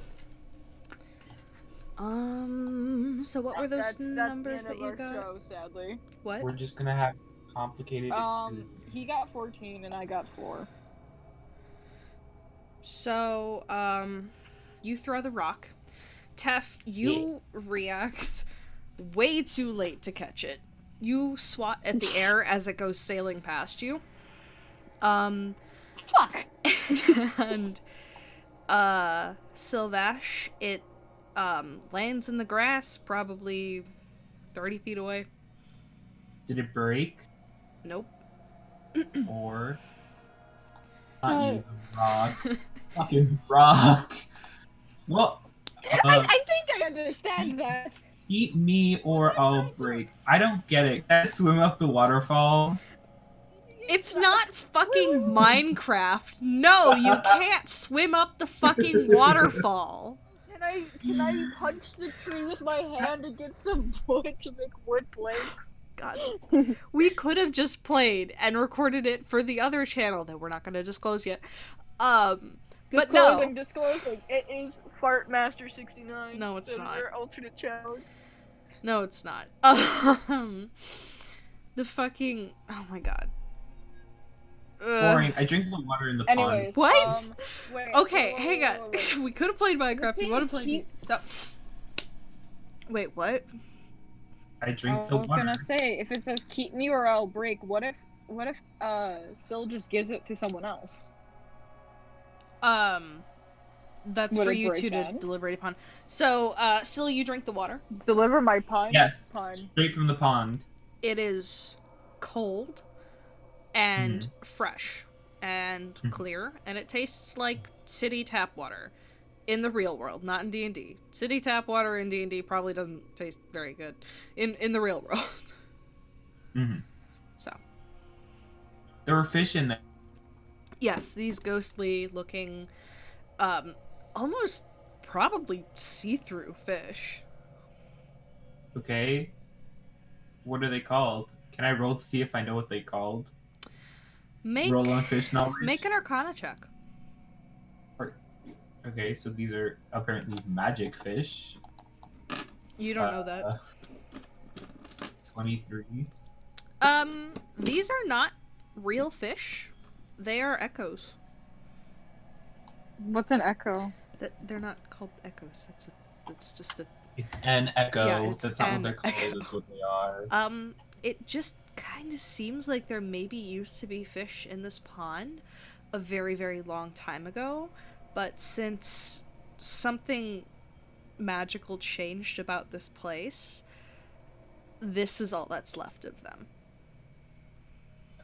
A: So what were those numbers
C: that's the
A: that
C: end
A: you
C: of our
A: got?
C: show, sadly.
A: What?
B: We're just gonna have complicated experience.
C: He got 14 and I got 4.
A: So, you throw the rock. Tef, you react way too late to catch it. You swat at the air as it goes sailing past you.
C: Fuck!
A: And, Syl-Vash, it, lands in the grass, probably 30 feet away.
B: Did it break?
A: Nope.
B: Or not you, rock. Fucking rock. Well,
C: I think I understand that.
B: eat me or I'll break. I don't get it. Can I swim up the waterfall?
A: It's not fucking Minecraft. No, you can't swim up the fucking waterfall.
C: Can I punch the tree with my hand and get some wood to make wood planks?
A: God. We could have just played and recorded it for the other channel that we're not going to disclose yet. But no.
C: Disclosing. It is Fartmaster69.
A: No, it's not.
C: Our alternate channel.
A: No, it's not. The fucking... Oh my god.
B: Boring. I drink the water in the
C: Anyways,
B: pond.
A: What?
C: Wait,
A: Okay,
C: wait,
A: hang on.
C: wait.
A: We could have played Minecraft. You want to play...
C: Keep-
A: Stop. Wait, what?
B: I drink
C: I
B: the
C: was
B: water.
C: gonna say, if it says keep me or I'll break, what if Syl just gives it to someone else?
A: That's
C: Would
A: for
C: it
A: you
C: break
A: two to
C: then?
A: deliberate upon. So, Syl, you drink the water.
C: Deliver my pine?
B: Yes.
C: Pine.
B: Straight from the pond.
A: It is cold and fresh and clear, and it tastes like city tap water in the real world, not in D&D. City tap water in D&D probably doesn't taste very good in the real world.
B: Mm-hmm.
A: So,
B: There were fish in there.
A: yes, these ghostly looking, almost probably see-through fish.
B: Okay. What are they called? Can I roll to see if I know what they called? Roll on fish knowledge.
A: Make an Arcana check.
B: Okay, so these are apparently magic fish.
A: You don't know that.
B: 23.
A: These are not real fish. They are echoes.
C: What's an echo?
A: They're not called echoes. That's just a...
B: It's an echo.
A: Yeah, it's
B: That's not what
A: an
B: they're called.
A: echo.
B: That's what they are.
A: It just kind of seems like there maybe used to be fish in this pond a very, very long time ago, but since something magical changed about this place, this is all that's left of them.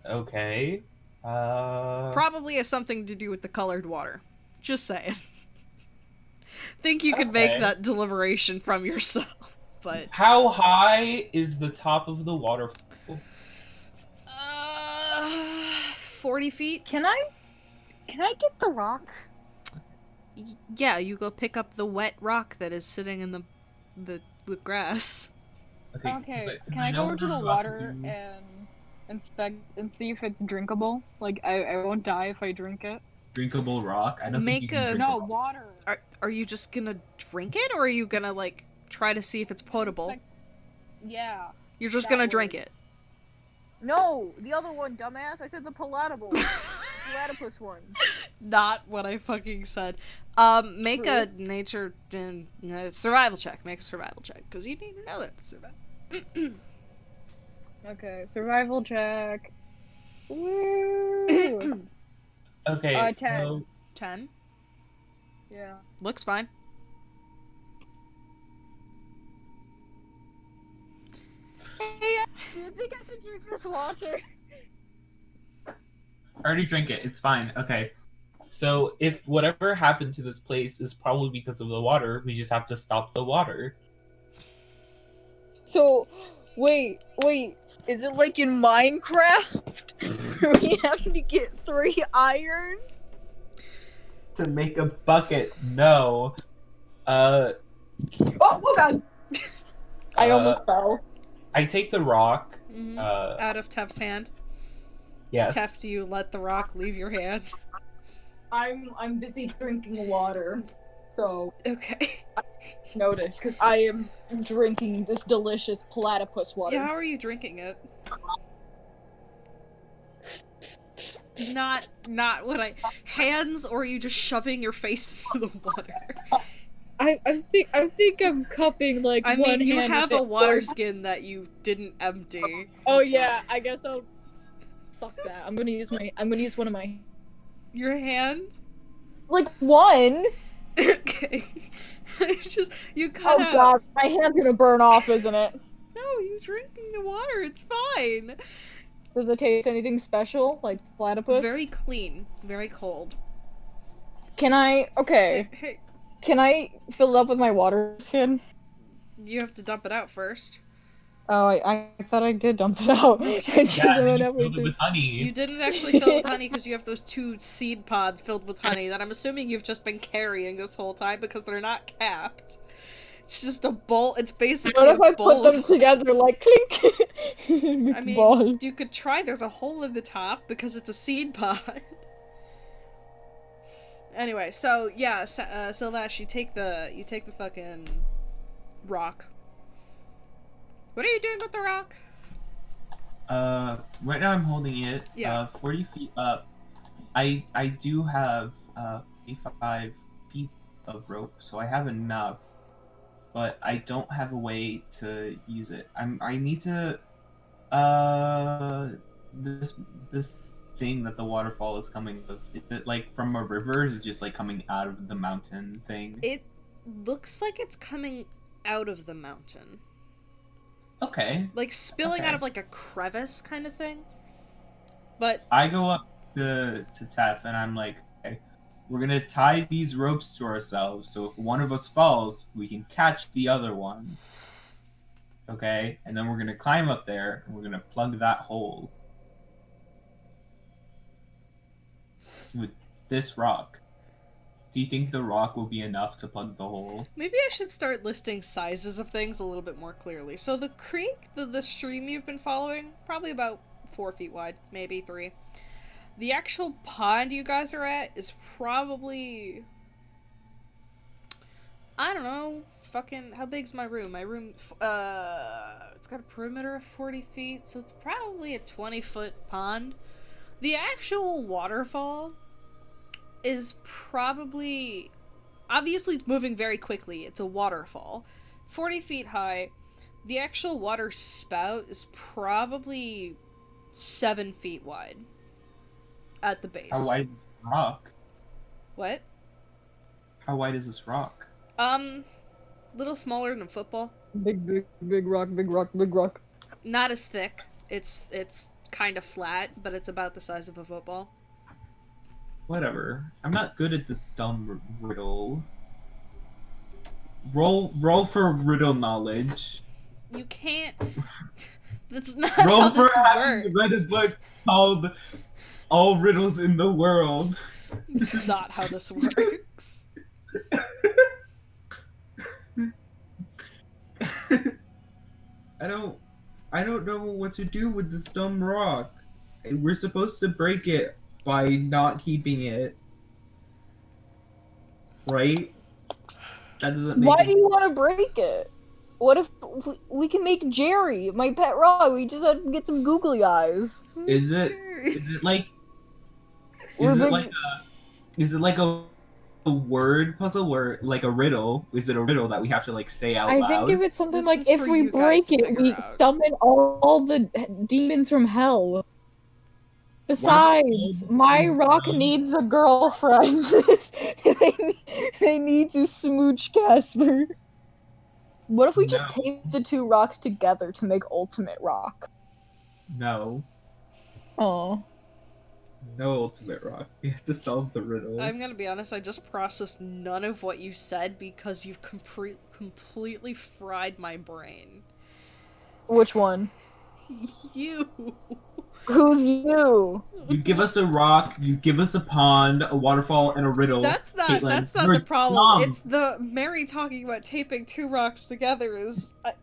B: Okay.
A: Probably has something to do with the colored water. Just saying. Think you could make
B: Okay.
A: that deliberation from yourself, but...
B: How high is the top of the waterfall?
A: 40 feet?
C: Can I get the rock?
A: Yeah, you go pick up the wet rock that is sitting in the grass.
C: Okay,
B: but
C: can I
B: know
C: go
B: what
C: over to
B: I'm
C: the
B: about
C: water
B: do?
C: and inspect and see if it's drinkable? Like, I won't die if I drink it.
B: Drinkable rock? I don't think you
A: Make
B: can
A: a-
B: drink
C: No,
B: a rock.
C: water.
A: Are you just gonna drink it, or are you gonna, like, try to see if it's potable?
C: Like- Yeah.
A: You're just
C: that
A: gonna drink
C: word.
A: it.
C: No, the other one, dumbass. I said the palatable. Platypus one.
A: Not what I fucking said. Make a nature survival check. Make a survival check, because you need to know that to survive.
C: Okay, survival check. Woo!
B: Okay,
C: 10.
B: so
A: 10.
C: Yeah.
A: Looks fine.
C: Hey, do you think I should drink this water?
B: I already drank it. It's fine. Okay. So if whatever happened to this place is probably because of the water, we just have to stop the water.
C: So, wait, is it like in Minecraft? We have to get 3 iron?
B: To make a bucket, no.
D: Oh god! I almost fell.
B: I take the rock.
A: Out of Tef's hand.
B: Yes.
A: Tef, do you let the rock leave your hand?
D: I'm busy drinking water, so
A: Okay.
D: notice because I am drinking this delicious platypus water.
A: Yeah, how are you drinking it? Not what I hands, or are you just shoving your face into the water?
D: I think I'm cupping like
A: I
D: one
A: mean, you
D: hand
A: have
D: of
A: a
D: it
A: water
D: towards-
A: skin that you didn't empty.
D: Oh yeah, I guess I'll. Fuck that. I'm gonna use one of my.
A: Your hand?
C: Like 1?
A: Okay. It's just you cut
C: Oh
A: out.
C: god, my hand's gonna burn off, isn't it?
A: No, you drinking the water. It's fine.
C: Does it taste anything special, like platypus?
A: Very clean. Very cold.
C: Can I? Okay.
A: Hey,
C: Can I fill it up with my water skin?
A: you have to dump it out first.
C: Oh, I thought I did dump it out. I just
B: Yeah,
C: don't
B: then you
C: know
B: filled it with honey.
A: You didn't actually fill it with honey because you have those 2 seed pods filled with honey that I'm assuming you've just been carrying this whole time because they're not capped. It's just a bowl. It's basically
C: What if I
A: a bowl
C: put them
A: of...
C: together like clink?
A: I mean,
C: Ball.
A: you could try. There's a hole in the top because it's a seed pod. Anyway, so yeah, Syl-Vash, you take the fucking rock. What are you doing with the rock?
B: Right now I'm holding it.
A: Yeah.
B: 40 feet up. I do have 45 feet of rope, so I have enough. But I don't have a way to use it. I need to. This thing that the waterfall is coming with. Is it like from a river? Or is it just like coming out of the mountain thing?
A: It looks like it's coming out of the mountain.
B: Okay.
A: Like spilling
B: Okay.
A: out of like a crevice kind of thing. But
B: I go up to Tef and I'm like, okay, we're gonna tie these ropes to ourselves so if one of us falls, we can catch the other one. Okay? And then we're gonna climb up there and we're gonna plug that hole with this rock. Do you think the rock will be enough to plug the hole?
A: maybe I should start listing sizes of things a little bit more clearly. So the creek, the stream you've been following, probably about 4 feet wide, maybe 3. The actual pond you guys are at is probably... I don't know. Fucking... How big's my room? My room... it's got a perimeter of 40 feet, so it's probably a 20-foot pond. The actual waterfall is probably... Obviously, it's moving very quickly. It's a waterfall. 40 feet high. The actual water spout is probably 7 feet wide. At the base.
B: How wide is this rock?
A: What?
B: How wide is this rock?
A: Little smaller than a football.
C: Big rock, big rock, big rock.
A: Not as thick. It's kind of flat, but it's about the size of a football.
B: Whatever. I'm not good at this dumb riddle. Roll for riddle knowledge.
A: You can't... That's not
B: Roll
A: how
B: for
A: this
B: having
A: works.
B: read a book called All Riddles in the World.
A: It's not how this works.
B: I don't know what to do with this dumb rock. We're supposed to break it by not keeping it. Right? That doesn't make
C: Why
B: any-
C: do you want to break it? What if we can make Jerry, my pet rock? We just have to get some googly eyes.
B: Is it like
C: We're
B: is it
C: big-
B: like a word puzzle where like a riddle? Is it a riddle that we have to like say out
C: I
B: loud?
C: think if it's something
A: This
C: like
A: is
C: if
A: for
C: we
A: you guys
C: break
A: to
C: it,
A: figure
C: we
A: out.
C: summon all the demons from hell. Besides, my rock needs a girlfriend. they need to smooch Kacper. What if we just
B: No.
C: tape the 2 rocks together to make ultimate rock?
B: No.
C: Oh.
B: No ultimate rock. We have to solve the riddle.
A: I'm gonna be honest, I just processed none of what you said because you've completely fried my brain.
C: Which one?
A: You.
C: Who's you?
B: You give us a rock, you give us a pond, a waterfall, and a riddle.
A: That's not
B: Caitlin,
A: the
B: you're
A: problem.
B: dumb.
A: It's the Mary talking about taping two rocks together is I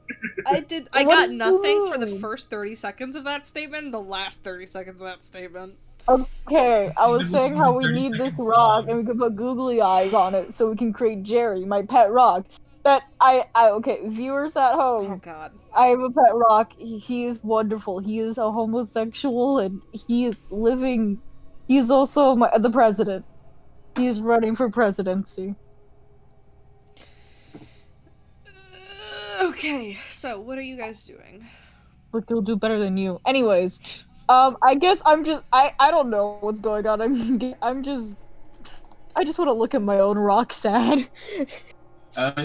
C: What
A: got
C: do you
A: nothing for the
C: mean?
A: first 30 seconds of that statement and the last 30 seconds of that statement.
C: Okay, I was saying how we
B: 30
C: need this
B: seconds
C: rock
B: long.
C: and we can put googly eyes on it so we can create Jerry, my pet rock. But okay, viewers at
A: Oh
C: home,
A: god.
C: I have a pet rock. He is wonderful. He is a homosexual and he is living. He is also the president. He is running for presidency.
A: Okay, so what are you guys doing?
C: But he'll do better than you. Anyways, I guess I don't know what's going on. I just want to look at my own rock sad.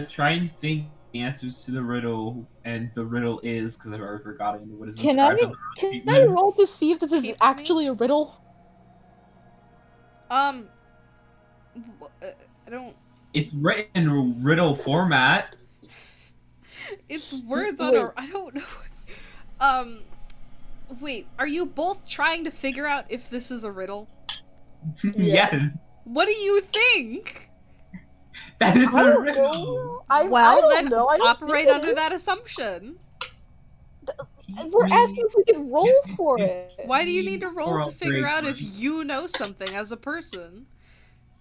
B: Try and think the answers to the riddle, and the riddle is, because I've already forgotten what is
C: Can
B: inscribed on the rock
C: I
B: statement.
C: roll to see if this is
A: Keep
C: actually a riddle?
A: I don't.
B: It's written in riddle format.
A: It's words on a. I don't know. Wait, are you both trying to figure out if this is a riddle?
B: Yes,
A: What do you think?
B: that is
C: I
B: a
C: don't
B: riddle.
C: know. I
A: Well,
C: don't
A: then
C: know. I don't
A: operate
C: think
A: under
C: it
A: that assumption.
C: is. We're asking if we can roll for it.
A: Why do you need to roll
B: Or
A: to
B: I'll
A: figure
B: break
A: out
B: one.
A: if you know something as a person?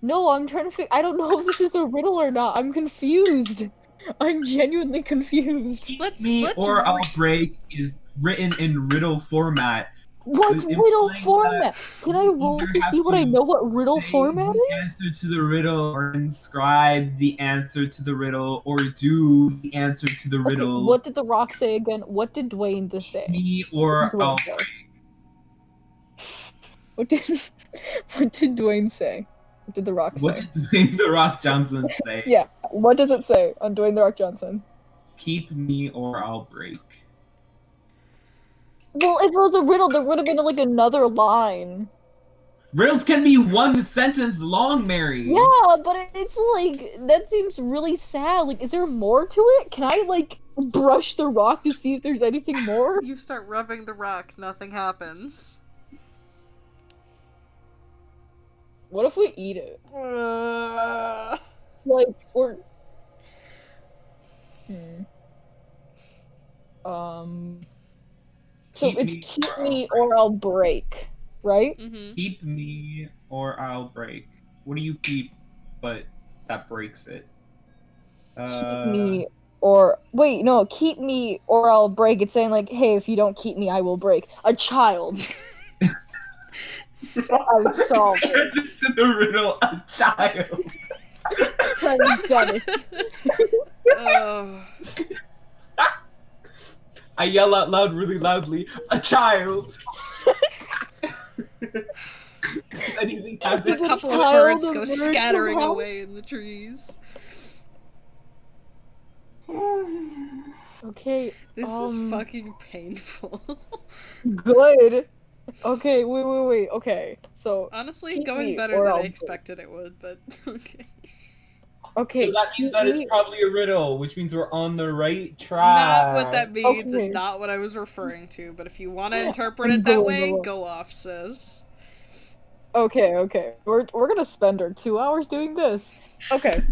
C: No, I'm trying to figure. I don't know if this is a riddle or not. I'm confused. I'm genuinely confused.
A: Let's
B: Or I'll break is written in riddle format.
C: What's
B: Implying
C: riddle
B: that
C: format? Can I
B: you
C: roll
B: either
C: to
B: have
C: see what I
B: to
C: know what riddle
B: say
C: format
B: the
C: is?
B: answer to the riddle, or inscribe the answer to the riddle, or do the answer to the
C: Okay,
B: riddle.
C: what did the rock say again? What did Dwayne this say?
B: Me or
C: Dwayne
B: I'll
C: say?
B: break.
C: What did Dwayne say? What did the rock
B: What
C: say?
B: did Dwayne the Rock Johnson say?
C: Yeah, what does it say on Dwayne the Rock Johnson?
B: Keep me or I'll break.
C: Well, if it was a riddle, there would have been like another line.
B: Riddles can be one sentence long, Mary.
C: Yeah, but it's like that seems really sad. Like, is there more to it? Can I like brush the rock to see if there's anything more?
A: You start rubbing the rock, nothing happens.
C: What if we eat it?
A: Uh,
C: Like, or So
B: Keep
C: it's
B: me
C: keep
B: or
C: me
B: I'll
C: or I'll break, right?
A: mm-hmm.
B: Keep me or I'll break. What do you keep, but that breaks it?
C: Keep me or wait, no, keep me or I'll break. It's saying like, hey, if you don't keep me, I will break. A child. I've solved it.
B: to the riddle, a child.
C: I've done it.
A: Oh.
B: I yell out loud, really loudly, a child. Anything
A: A
B: happen?
C: Is a
A: couple of
C: child
A: birds
C: a
A: go
C: bird
A: scattering
C: somehow?
A: away in the trees.
C: Okay.
A: This is fucking painful.
C: Good. Okay, wait. Okay, so
A: Honestly,
C: keep
A: going
C: me
A: better
C: or
A: than
C: I'll
A: I
C: break.
A: expected it would, but okay.
C: Okay,
B: So that means
C: keep
B: that
C: me.
B: it's probably a riddle, which means we're on the right track.
A: Not what that means
C: Okay.
A: and not what I was referring to, but if you want to interpret
C: I'm
A: it that
C: going
A: way,
C: along.
A: go off, sis.
C: Okay. We're gonna spend our 2 hours doing this. Okay.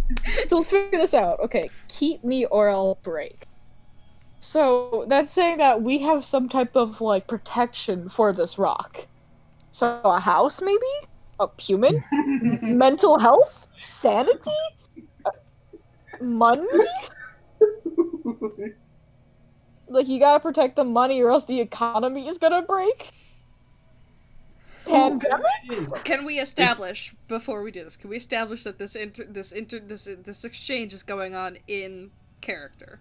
C: So let's figure this out. Okay, keep me or I'll break. So that's saying that we have some type of like protection for this rock. So a house, maybe? A human? Mental health? Sanity? Money? Like, you gotta protect the money or else the economy is gonna break? Pandemics?
A: Can we establish before we do this? Can we establish that this exchange is going on in character?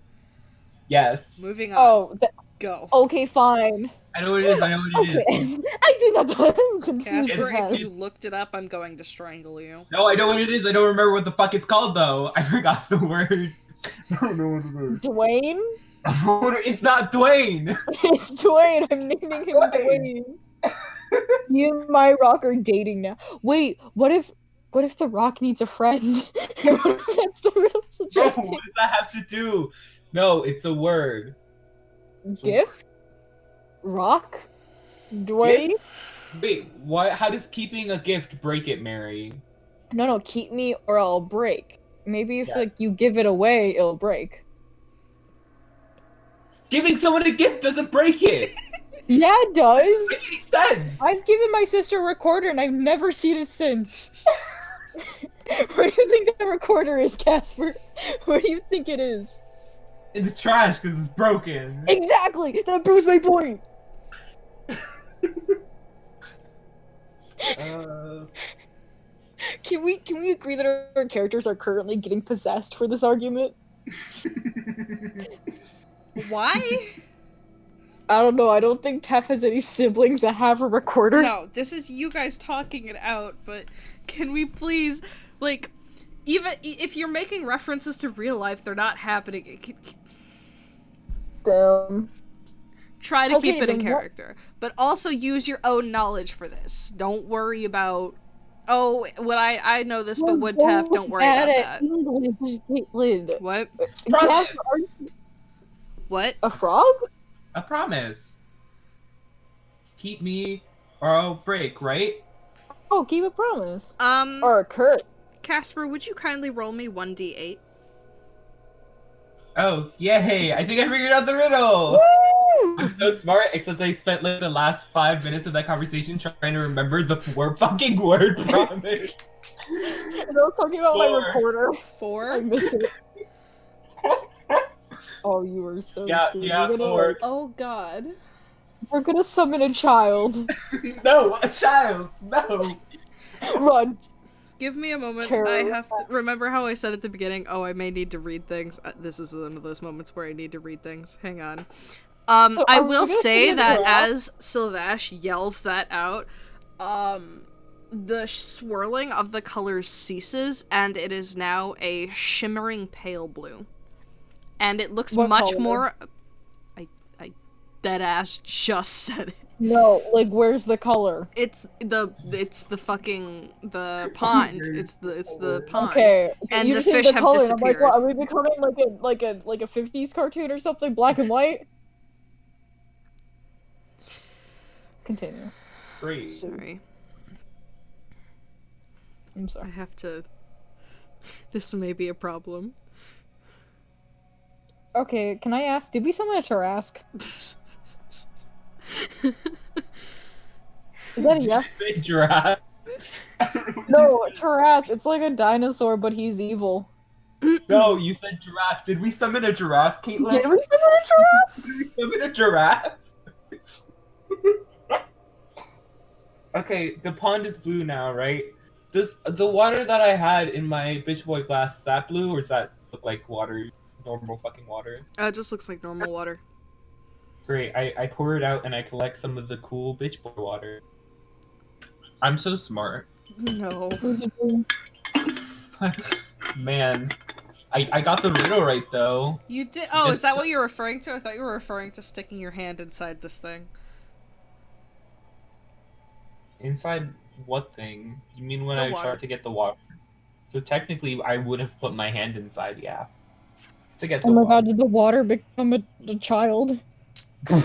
B: Yes.
A: Moving on.
C: Oh,
A: Go.
C: okay, fine.
B: I know what it is. I know what it
C: Okay,
B: is.
C: I think I'm confused
A: Casper,
C: as hell.
A: if you looked it up, I'm going to strangle you.
B: No, I know what it is. I don't remember what the fuck it's called though. I forgot the word. I don't know what it is.
C: Dwayne?
B: It's not Dwayne.
C: It's Dwayne. I'm naming him
B: Dwayne.
C: Dwayne. Me and my Rock are dating now. Wait, what if the Rock needs a friend? What if that's the real
B: Bro,
C: suggestion?
B: what does that have to do? No, it's a word.
C: Gift? Rock? Dwayne?
B: Wait, what? How does keeping a gift break it, Mary?
C: No, keep me or I'll break. Maybe if
B: Yes.
C: like you give it away, it'll break.
B: Giving someone a gift doesn't break it.
C: Yeah, it does.
B: Doesn't make any sense.
C: I've given my sister a recorder and I've never seen it since. Where do you think that recorder is, Casper? Where do you think it is?
B: In the trash because it's broken.
C: Exactly! That proves my point! Can we agree that our characters are currently getting possessed for this argument?
A: Why?
C: I don't know, I don't think Tef has any siblings that have a recorder.
A: No, this is you guys talking it out, but can we please, like, even if you're making references to real life, they're not happening.
C: Damn.
A: Try to
C: Okay,
A: keep it in
C: then what-
A: character, but also use your own knowledge for this. Don't worry about, oh, what I know this, but would Tef, don't worry about that.
C: English, Caitlin.
A: What?
B: Promise.
C: Casper, are you
A: What?
C: a frog?
B: A promise. Keep me or I'll break, right?
C: Oh, keep a promise.
A: Um,
C: Or a curse.
A: Casper, would you kindly roll me 1d8?
B: Oh, yay! I think I figured out the riddle!
C: Woo!
B: I'm so smart, except I spent like the last 5 minutes of that conversation trying to remember the fucking word promise.
C: And I was talking about my
B: 4.
C: recorder. I
A: 4?
C: miss it. Oh, you were so
B: Yeah,
C: scared.
B: yeah,
C: You're gonna,
B: 4.
C: like,
A: Oh god.
C: we're gonna summon a child.
B: No, a child! No!
C: Run.
A: Give me a moment.
C: Terror.
A: I have to remember how I said at the beginning, oh, I may need to read things. This is one of those moments where I need to read things. Hang on.
C: So
A: I
C: are we
A: will
D: gonna
A: say
D: see the
A: that
D: giraffe?
A: as Syl-Vash yells that out, the swirling of the colors ceases, and it is now a shimmering pale blue. And it looks
C: What
A: much
C: color?
A: more... I deadass just said it.
C: No, like, where's the color?
A: It's the fucking the pond. It's the pond.
C: Okay,
A: And
C: you
A: the
C: just said
A: fish have
C: color. I'm like,
A: disappeared.
C: what, are we becoming like a 50s cartoon or something, black and white? Continue.
B: Great.
A: Sorry,
C: I'm
A: I
C: sorry.
A: have to. This may be a problem.
C: Okay, can I ask? Did we summon a Tarask? Is that a
B: Did you
C: yes?
B: say giraffe?
C: No, Tarask. It's like a dinosaur, but he's evil.
B: No, you said giraffe. Did we summon a giraffe, Caitlin?
C: Did we summon a Tarask?
B: Did we summon a giraffe? Okay, the pond is blue now, right? Does the water that I had in my bitch boy glass, is that blue or does that look like water, normal fucking water?
A: It just looks like normal water.
B: Great, I pour it out and I collect some of the cool bitch boy water. I'm so smart.
A: No.
B: Man, I got the riddle right though.
A: You did. Oh, is
B: Just
A: that
B: to-
A: what you're referring to? I thought you were referring to sticking your hand inside this thing.
B: Inside what thing? You mean when
A: The
B: I
A: water.
B: tried to get the water? So technically, I would have put my hand inside, yeah. To get the
C: Oh my
B: water.
C: god, did the water become a child?
A: Okay.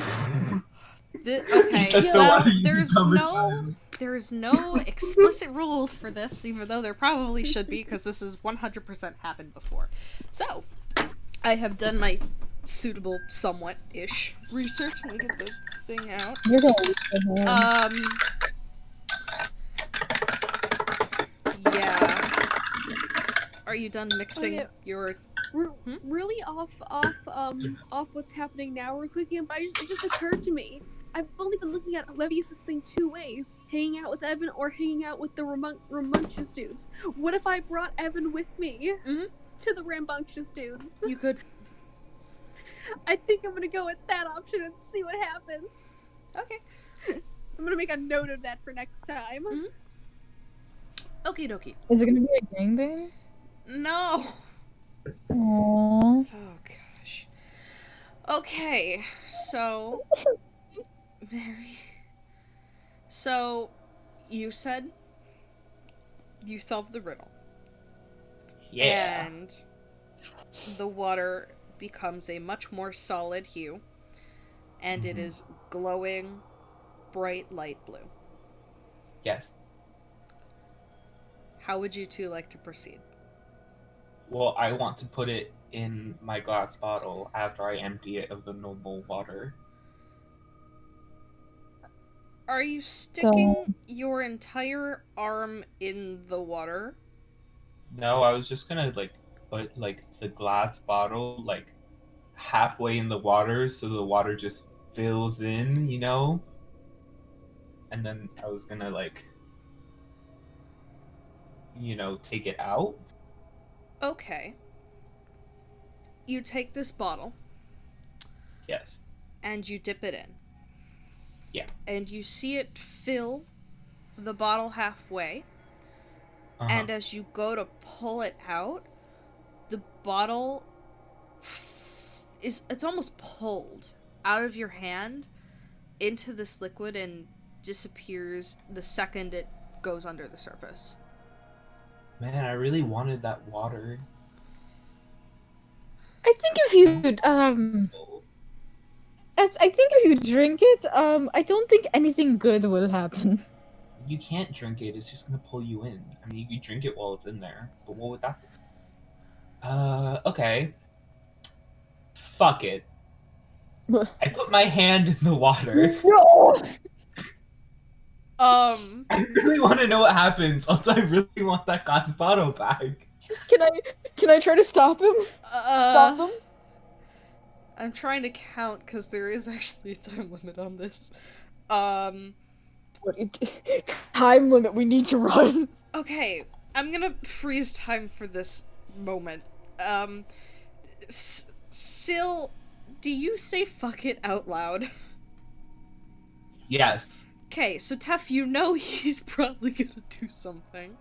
B: Just the
A: Well,
B: water you
A: there's
B: become a
A: no
B: child.
A: there's no explicit rules for this, even though there probably should be, because this has 100% happened before. So, I have done my suitable, somewhat-ish research. Let me get the thing out.
C: You're gonna lose your hand.
A: Yeah. Are you done mixing
D: yeah.
A: your...
D: Really off what's happening now real quickly, but it just occurred to me. I've only been looking at Levius's thing 2 ways: hanging out with Evan or hanging out with the rambunctious dudes. What if I brought Evan with me to the rambunctious dudes?
A: You could...
D: I think I'm gonna go with that option and see what happens.
A: Okay.
D: I'm gonna make a note of that for next time.
A: Okie dokie.
C: Is it gonna be a gangbang?
A: No!
C: Aww.
A: Oh gosh. Okay, so... Mary... So, you said you solved the riddle.
B: Yeah.
A: And the water becomes a much more solid hue, and it is glowing bright light blue.
B: Yes.
A: How would you two like to proceed?
B: Well, I want to put it in my glass bottle after I empty it of the normal water.
A: Are you sticking your entire arm in the water?
B: No, I was just gonna like put like the glass bottle like halfway in the water so the water just fills in, you know? And then I was gonna like take it out.
A: Okay. You take this bottle
B: Yes.
A: and you dip it in.
B: Yeah.
A: And you see it fill the bottle halfway. And as you go to pull it out, the bottle it's almost pulled out of your hand into this liquid and disappears the second it goes under the surface.
B: Man, I really wanted that water.
E: I think if you I think if you drink it, I don't think anything good will happen.
B: You can't drink it, it's just gonna pull you in. I mean, you can drink it while it's in there, but what would that do? Okay. Fuck it. I put my hand in the water.
E: No!
B: I really want to know what happens. Also, I really want that glass bottle back.
E: Can I try to stop him? Stop him?
A: I'm trying to count because there is actually a time limit on this.
E: Time limit, we need to run.
A: Okay, I'm gonna freeze time for this moment. Syl, do you say fuck it out loud?
B: Yes.
A: Okay, so Tef, you know he's probably gonna do something.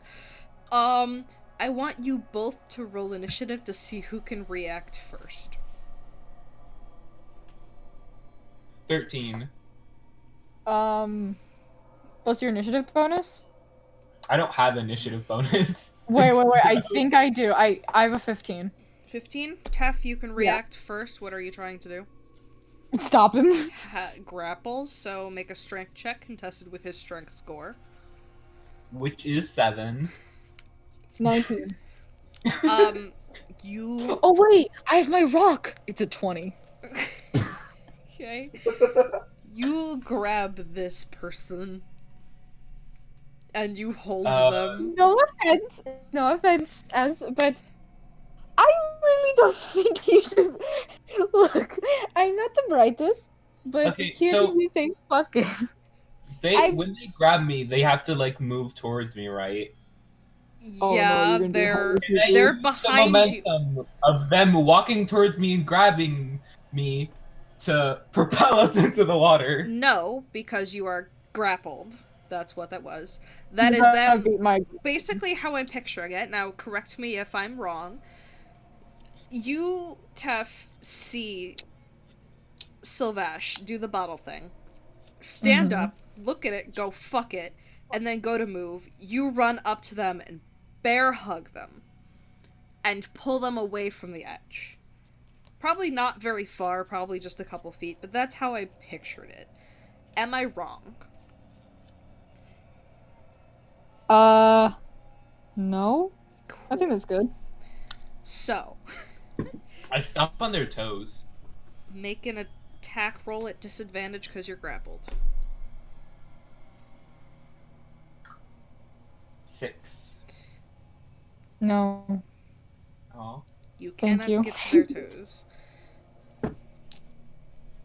A: I want you both to roll initiative to see who can react first.
B: 13.
E: Plus your initiative bonus?
B: I don't have initiative bonus.
E: Wait, I think I do. I have a 15.
A: 15? Tef, you can react first. What are you trying to do?
E: Stop him.
A: Grapple, so make a strength check contested with his strength score.
B: Which is 7.
E: 19.
A: You...
E: Oh wait, I have my rock! It's a 20.
A: Okay. You grab this person and you hold them.
E: No offense, but I really don't think you should. Look, I'm not the brightest, but
B: Okay,
E: hearing
B: so
E: you say fuck it.
B: When they grab me, they have to like move towards me, right?
A: Yeah,
E: no,
A: they're
B: The
A: behind you.
B: momentum of them walking towards me and grabbing me to propel us into the water.
A: No, because you are grappled. That's what that was. That is them. Basically how I'm picturing it. Now, correct me if I'm wrong. You, Tef, see Syl-Vash do the bottle thing. Stand up, look at it, go fuck it, and then go to move. You run up to them and bear hug them. And pull them away from the edge. Probably not very far, probably just a couple feet, but that's how I pictured it. Am I wrong?
E: No.
A: Cool.
E: I think that's good.
A: So,
B: I stomp on their toes.
A: make an attack roll at disadvantage because you're grappled.
B: 6.
E: No.
B: Oh.
A: You
E: Thank
A: cannot
E: you.
A: get to their toes.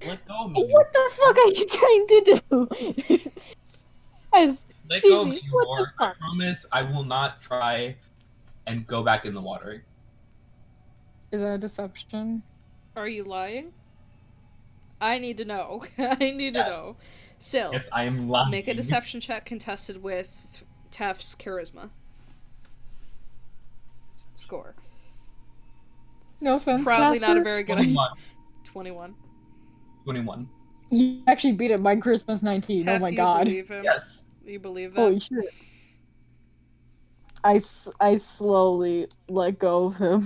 B: Let go of me.
E: What the fuck are you trying to do?
B: Let go of me,
E: what the
B: Lord. I
E: fuck?
B: promise I will not try and go back in the water.
E: Is that a deception?
A: Are you lying? I need to know. I need to know. Syl,
B: Yes, I am lying.
A: make a deception check contested with Tef's charisma score.
E: No offense.
A: Probably not a
E: Casper.
A: very good idea.
B: 21.
A: 21.
B: 21.
E: You actually beat it by Christmas 19.
A: Tef,
E: Oh my
A: you
E: god.
A: believe him?
B: Yes.
A: You believe that?
E: Holy shit. I slowly let go of him.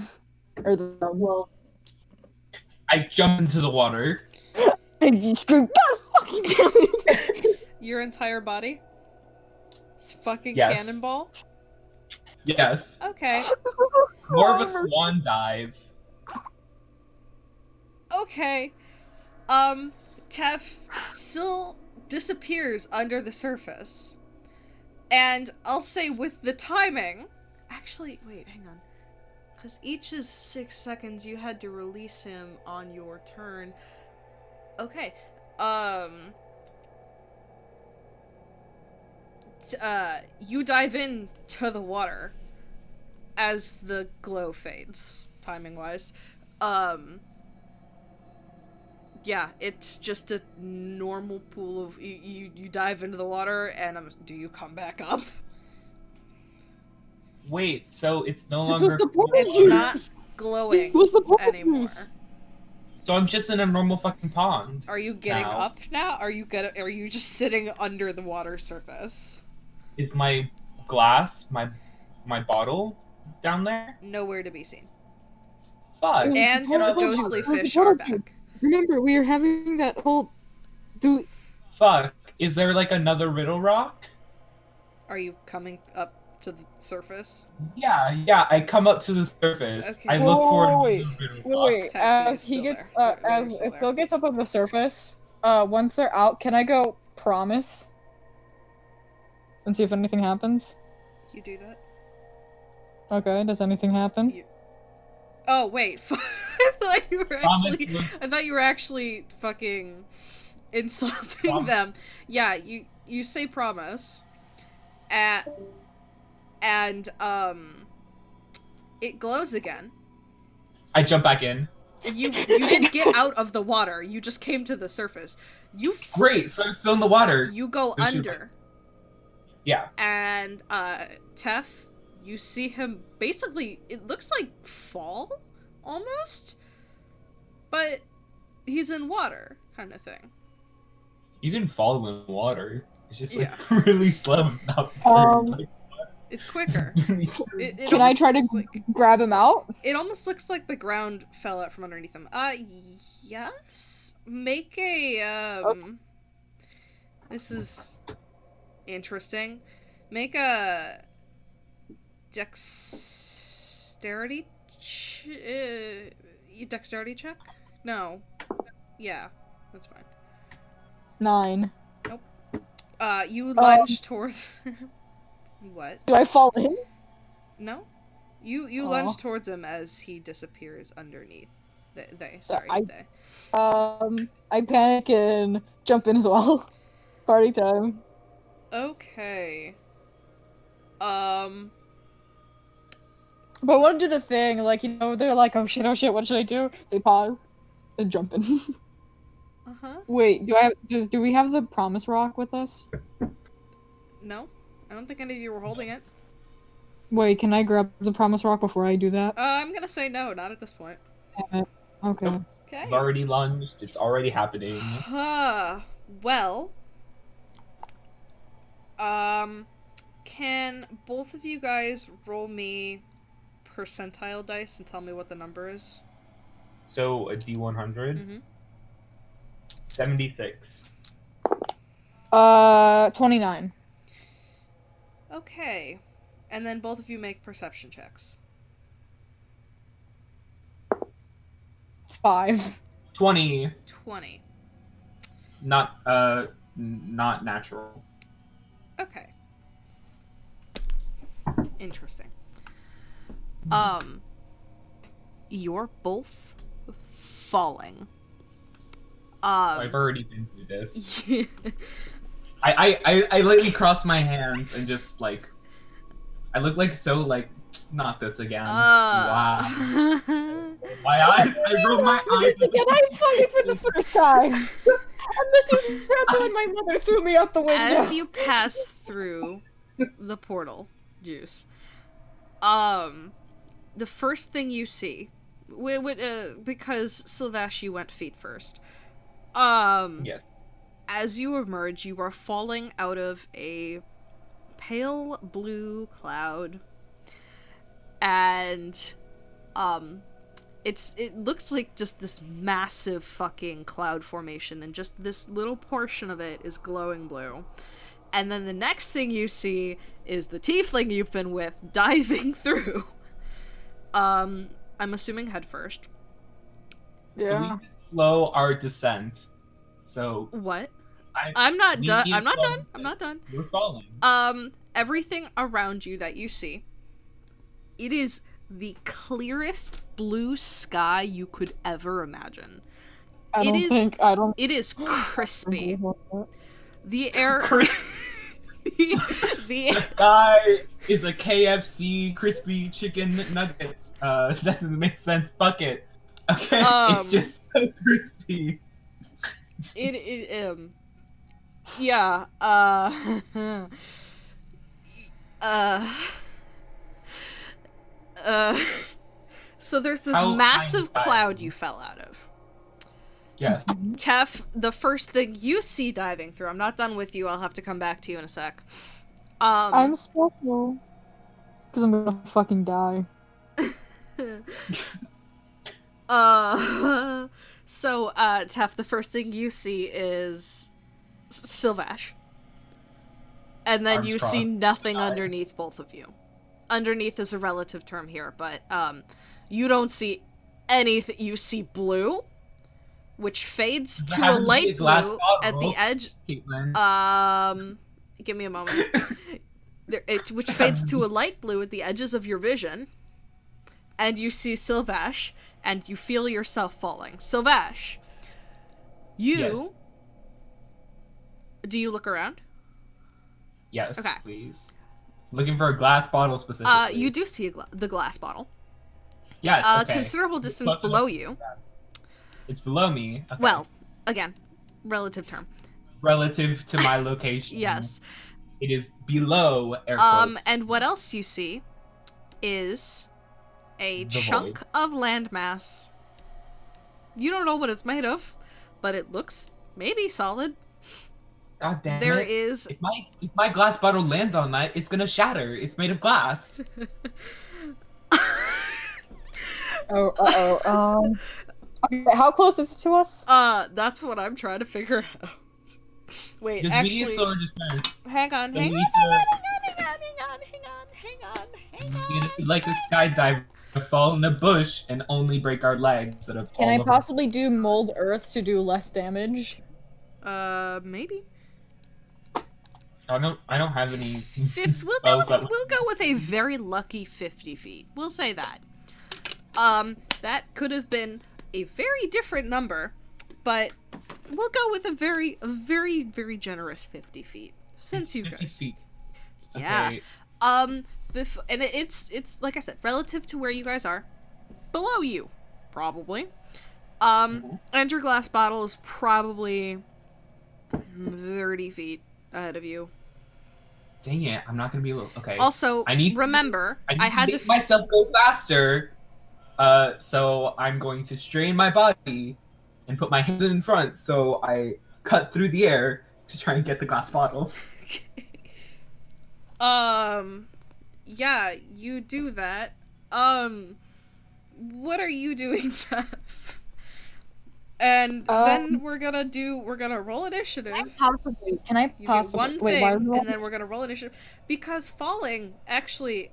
E: Or well,
B: I jump into the water.
E: and he screamed, God fucking damn it!
A: Your entire body? Just fucking
B: Yes.
A: cannonball?
B: Yes.
A: Okay.
B: More of a swan dive.
A: Okay. Tef, Syl disappears under the surface. And I'll say with the timing... Actually, wait, hang on. Because each is 6 seconds, you had to release him on your turn. Okay. You dive into the water as the glow fades, timing-wise. Yeah, it's just a normal pool of... You dive into the water, and do you come back up?
B: Wait, so it's no
E: This
B: longer.
E: was the portal
A: It's
E: juice.
A: not glowing
E: It was the portal
A: anymore.
E: juice.
B: So I'm just in a normal fucking pond.
A: Are you getting
B: now.
A: up now? Are you just sitting under the water surface?
B: Is my glass, my bottle down there?
A: Nowhere to be seen.
B: Fuck.
E: It was
A: And
E: the
A: the
E: portal juice.
A: ghostly
E: It was the
A: fish
E: portal
A: are
E: juice.
A: back.
E: Remember, we were having that whole...
B: Fuck. Is there like another riddle rock?
A: Are you coming up to the surface?
B: Yeah, I come up to the surface.
A: Okay.
B: I look for
E: Whoa,
B: another riddle rock.
E: Wait,
A: Tef is
E: as he
A: still
E: gets,
A: there. They're
E: as
A: still
E: if
A: there.
E: Phil gets up on the surface, once they're out, can I go promise? And see if anything happens?
A: You do that?
E: Okay, does anything happen?
A: Oh wait, I thought you were
B: Promise
A: actually.
B: was-
A: I thought you were actually fucking insulting
B: Promise.
A: them. Yeah, you say promise, and it glows again.
B: I jump back in.
A: You didn't get out of the water. You just came to the surface.
B: Great, so I'm still in the water.
A: You go
B: So she-
A: under.
B: Yeah.
A: And Tef, you see him basically, it looks like fall almost, but he's in water kind of thing.
B: You can follow in water. It's just like
A: Yeah.
B: really slow. Not like,
A: It's quicker. It
E: Can I
A: almost
E: try to
A: looks like,
E: grab him out?
A: it almost looks like the ground fell out from underneath him. Yes. Make a this is interesting. Make a dexterity dexterity check? No. Yeah, that's fine.
E: 9.
A: You lunge towards what?
E: Do I fall in?
A: No? You
E: Aw.
A: lunge towards him as he disappears underneath. They.
E: I panic and jump in as well. Party time.
A: Okay.
E: But I want to do the thing, like, you know, they're like, oh shit, what should I do? They pause and jump in.
A: Uh-huh.
E: Wait, do we have the promise rock with us?
A: No? I don't think any of you were holding it.
E: Wait, can I grab the promise rock before I do that?
A: I'm gonna say no, not at this point.
E: Damn it. Okay.
B: Nope.
A: Okay.
B: I've already lunged. It's already happening.
A: Well. Can both of you guys roll me percentile dice and tell me what the number is?
B: So a D100.
A: Mm-hmm.
B: 76.
E: 29.
A: Okay. And then both of you make perception checks.
E: 5.
B: 20.
A: 20.
B: Not natural.
A: Okay. Interesting. You're both falling.
B: I've already been through this. I lightly cross my hands and just like I look like so like not this again. Wow. My eyes. I rolled my eyes.
E: Again, I'm falling for the first time. And this is when my mother threw me out the window.
A: As you pass through the portal, Juice, the first thing you see, because Syl-Vash, you went feet first,
B: Yeah.
A: As you emerge, you are falling out of a pale blue cloud, and it looks like just this massive fucking cloud formation, and just this little portion of it is glowing blue. And then the next thing you see is the tiefling you've been with diving through. I'm assuming head first.
B: So we slow our descent. So
A: What? I'm not done. I'm not done. I'm not done.
B: We're falling.
A: Everything around you that you see, it is the clearest blue sky you could ever imagine. It is crispy. The air.
B: The sky is a KFC crispy chicken nuggets. That doesn't make sense. Bucket. Okay, it's just so crispy.
A: Yeah. So there's this massive cloud you fell out of.
B: Yeah.
A: Tef, the first thing you see diving through, I'm not done with you, I'll have to come back to you in a sec.
E: I'm special. Because I'm gonna fucking die.
A: So, Tef, the first thing you see is Syl-Vash. And then you see nothing underneath both of you. Underneath is a relative term here, but, you don't see anything. You see blue, which fades to a light blue at the edge. Give me a moment. Which fades to a light blue at the edges of your vision. And you see Syl-Vash, and you feel yourself falling. Syl-Vash,
B: Yes.
A: Do you look around?
B: Yes,
A: okay.
B: Please. Looking for a glass bottle specifically.
A: You do see the glass bottle.
B: Yes, okay.
A: Considerable distance below you.
B: It's below me. Okay.
A: Well, again, relative term.
B: Relative to my location.
A: Yes.
B: It is below air quotes.
A: And what else you see is a chunk of landmass. You don't know what it's made of, but it looks maybe solid.
B: God damn
A: There
B: it.
A: is...
B: If my glass bottle lands on that, it's gonna shatter. It's made of glass.
E: Okay, how close is it to us?
A: That's what I'm trying to figure out. Wait,
B: Just
A: actually...
B: we need slower descent.
A: Hang on.
B: Like a skydiver to fall in a bush and only break our legs instead of
E: Can I possibly do mold earth to do less damage?
A: Maybe.
B: I don't have any.
A: We'll go with a very lucky 50 feet. We'll say that. That could have been a very different number, but we'll go with a very, very generous 50 feet. Since you
B: 50
A: guys,
B: feet.
A: yeah.
B: Okay.
A: And it's like I said, relative to where you guys are, below you, probably. And your glass bottle is probably 30 feet ahead of you.
B: Dang it! I'm not gonna be able. Okay.
A: Also, remember, I had to
B: make myself go faster. So I'm going to strain my body and put my hands in front, so I cut through the air to try and get the glass bottle.
A: Yeah, you do that. What are you doing, Tef? And then we're gonna roll initiative.
E: Can I possibly
A: wait, and then we're gonna roll initiative because falling actually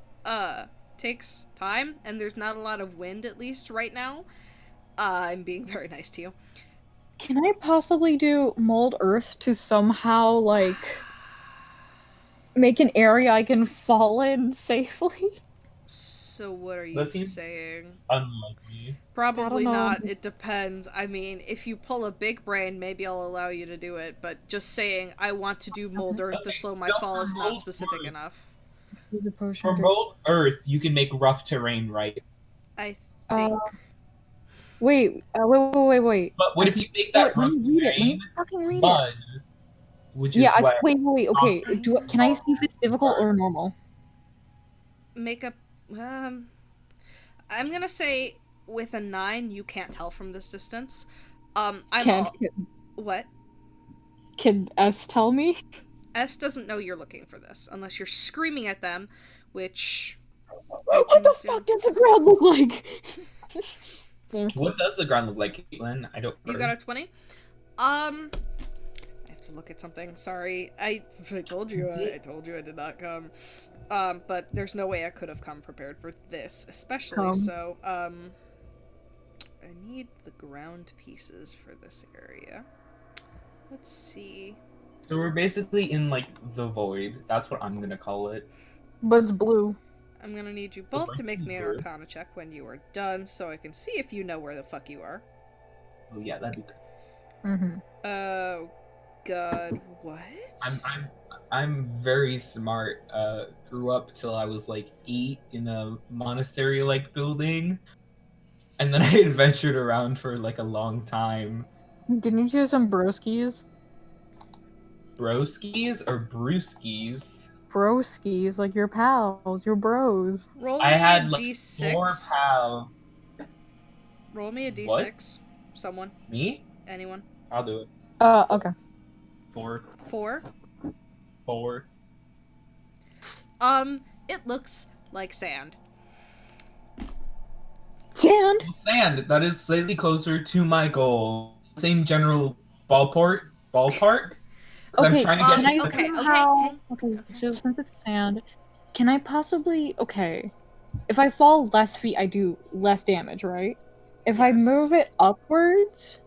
A: takes time, and there's not a lot of wind, at least right now. I'm being very nice to you.
E: Can I possibly do mold earth to somehow like make an area I can fall in safely?
A: So what are you saying?
B: Unlikely.
A: Probably not. It depends. I mean, if you pull a big brain, maybe I'll allow you to do it. But just saying, I want to do mold earth to slow my fall is not specific enough.
B: For mold earth, you can make rough terrain, right?
A: I think.
E: Wait.
B: But what if you make that rough terrain mud? Which is wet.
E: Wait. Okay. Can I see if it's difficult or normal?
A: Make a. I'm gonna say with a 9, you can't tell from this distance. What?
E: Can S tell me?
A: S doesn't know you're looking for this, unless you're screaming at them, which...
E: What the fuck does the ground look like? There.
B: What does the ground look like, Caitlin? I don't
A: You got a 20? I have to look at something. Sorry. I told you I did not come. But there's no way I could have come prepared for this, especially so. I need the ground pieces for this area. Let's see.
B: So we're basically in, like, the void. That's what I'm gonna call it.
E: But it's blue.
A: I'm gonna need you both to make me an Arcana check when you are done, so I can see if you know where the fuck you are.
B: Oh yeah, that'd be good.
E: Mm-hmm.
A: Oh, God, what?
B: I'm very smart. Grew up till I was like 8 in a monastery-like building, and then I adventured around for like a long time.
E: Didn't you do some broskies?
B: Broskies or brewskis?
E: Broskies, like your pals, your bros.
A: Roll
B: I
A: me
B: had
A: a
B: like
A: d6.
B: 4 pals.
A: Roll me a d6.
B: What?
A: Someone.
B: Me?
A: Anyone.
B: I'll do it.
E: Okay.
B: 4.
A: 4.
B: 4.
A: It looks like sand.
E: Sand?
B: Sand. That is slightly closer to my goal. Same general ballpark. Because I'm trying to get to
E: Okay, so since it's sand, can I possibly... Okay. If I fall less feet, I do less damage, right? If I
A: Yes.
E: move it upwards,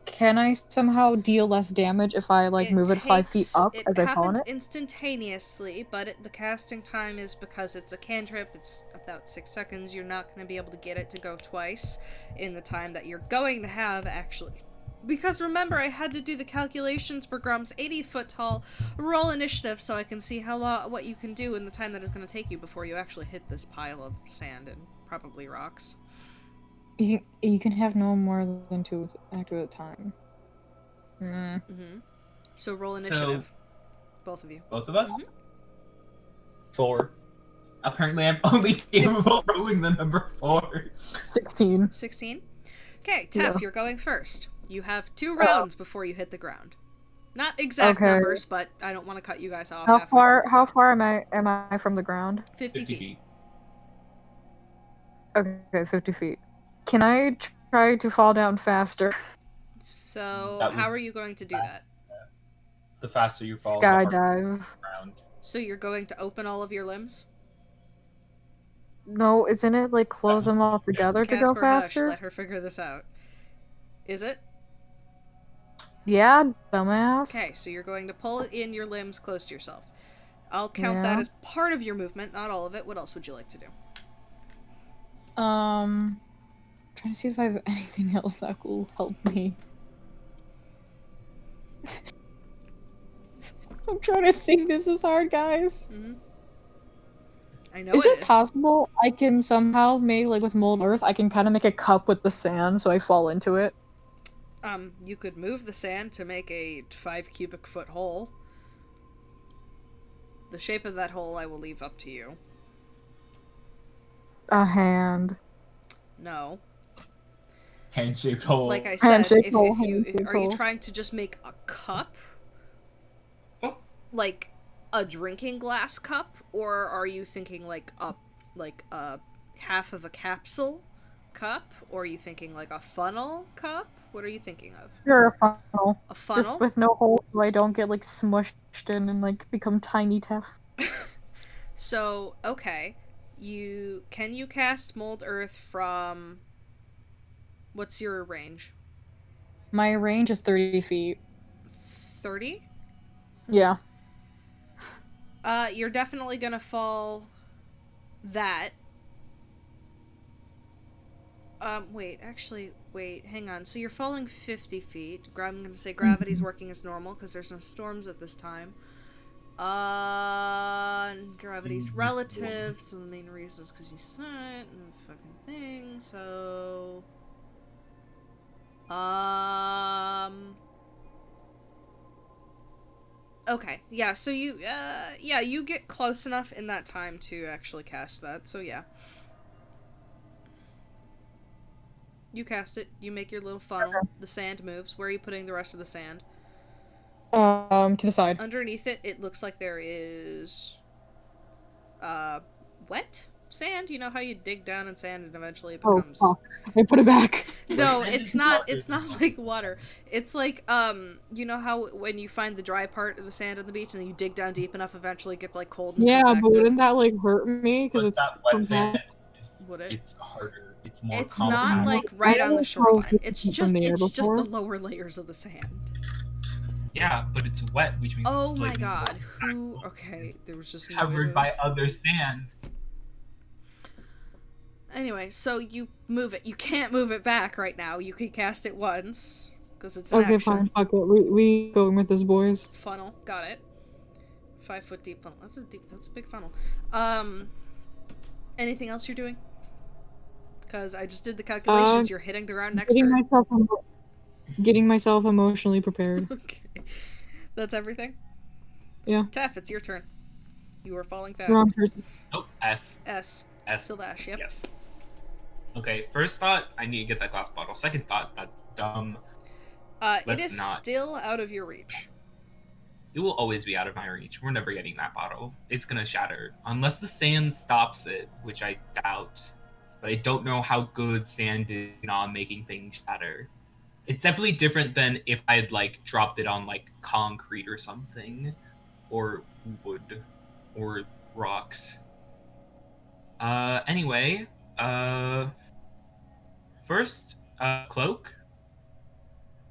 E: can I somehow deal less damage if I, like, move it 5 feet up as I fall on
A: happens
E: it?
A: instantaneously, but the casting time is because it's a cantrip, it's about 6 seconds. You're not going to be able to get it to go twice in the time that you're going to have, actually. Because remember, I had to do the calculations for Grum's 80-foot tall. Roll initiative so I can see what you can do in the time that it's going to take you before you actually hit this pile of sand and probably rocks.
E: You can have no more than 2 active at a time.
A: So roll initiative. Both of you.
B: Both of us? 4. Apparently I'm only capable of rolling the number 4.
E: 16.
A: 16? Okay, Tef,
E: Yeah.
A: you're going first. You have 2 rounds before you hit the ground. Not exact numbers, but I don't want to cut you guys off.
E: How far am I from the ground?
A: 50 feet.
E: Okay, 50 feet. Can I try to fall down faster?
A: So, how are you going to do that?
B: The faster you fall,
E: Skydive.
A: So you're going to open all of your limbs?
E: No, isn't it like close them all together to go
A: Kacper, hush,
E: faster?
A: let her figure this out. Is it?
E: Yeah, dumbass.
A: Okay, so you're going to pull in your limbs close to yourself. I'll count that as part of your movement, not all of it. What else would you like to do?
E: Trying to see if I have anything else that will help me. I'm trying to think. This is hard, guys.
A: I know
E: Is it possible I can somehow make, like with mold earth, I can kind of make a cup with the sand so I fall into it?
A: You could move the sand to make a 5 cubic foot hole. The shape of that hole I will leave up to you.
E: A hand.
A: No.
B: Hand-shaped hole.
A: Like I said,
E: are
A: you trying to just make a cup? Like a drinking glass cup? Or are you thinking like a half of a capsule cup? Or are you thinking like a funnel cup? What are you thinking of?
E: Sure, a funnel.
A: A funnel?
E: Just with no holes so I don't get like smushed in and like become tiny Tef.
A: So, okay. Can you cast Mold Earth from... What's your range?
E: My range is 30 feet.
A: 30?
E: Yeah.
A: You're definitely gonna fall that. Wait, hang on. So you're falling 50 feet. I'm gonna say gravity's working as normal because there's no storms at this time. Gravity's relative, so the main reason is because you saw it and the fucking thing, so... Okay, yeah, so you get close enough in that time to actually cast that, so yeah. You cast it. You make your little funnel.
E: Okay.
A: The sand moves. Where are you putting the rest of the sand?
E: To the side.
A: Underneath it, it looks like there is... wet sand. You know how you dig down in sand and eventually it
E: Oh,
A: becomes...
E: fuck. I put it back.
A: No,
B: Sand
A: it's
B: is
A: not.
B: water.
A: It's not like water. It's like you know how when you find the dry part of the sand on the beach and then you dig down deep enough, eventually it gets like cold. And
E: Yeah,
A: comes back
E: but
A: to...
E: wouldn't that, like, hurt me? Because
B: But
E: it's
B: that wet
E: from
B: sand is
A: Would it?
B: it's harder. It's more
A: It's not
B: compact.
A: like right on the shoreline. It's
E: From
A: just
E: the air
A: it's just the
E: before?
A: lower layers of the sand.
B: Yeah, but it's wet, which means
A: Oh
B: it's
A: my
B: slightly
A: god! Who? Okay, there was just
B: covered by
A: noises.
B: other sand.
A: Anyway, so you move it. You can't move it back right now. You can cast it once because it's an
E: Okay,
A: action.
E: fine. Fuck it. We going with this, boys.
A: Funnel, got it. 5 foot deep funnel. That's a big funnel. Anything else you're doing? Because I just did the calculations. You're hitting the ground next turn.
E: Getting myself emotionally prepared.
A: Okay, that's everything.
E: Yeah.
A: Tef, it's your turn. You are falling fast.
E: Wrong person.
B: Oh, S.
A: S. Syl-Vash, yep.
B: Yes. Okay, first thought, I need to get that glass bottle. Second thought, that dumb.
A: It
B: Let's
A: is
B: not.
A: still out of your reach.
B: It will always be out of my reach. We're never getting that bottle. It's gonna shatter. Unless the sand stops it, which I doubt. But I don't know how good sand is on making things shatter. It's definitely different than if I had, like, dropped it on, like, concrete or something. Or wood. Or rocks. Anyway, first, cloak.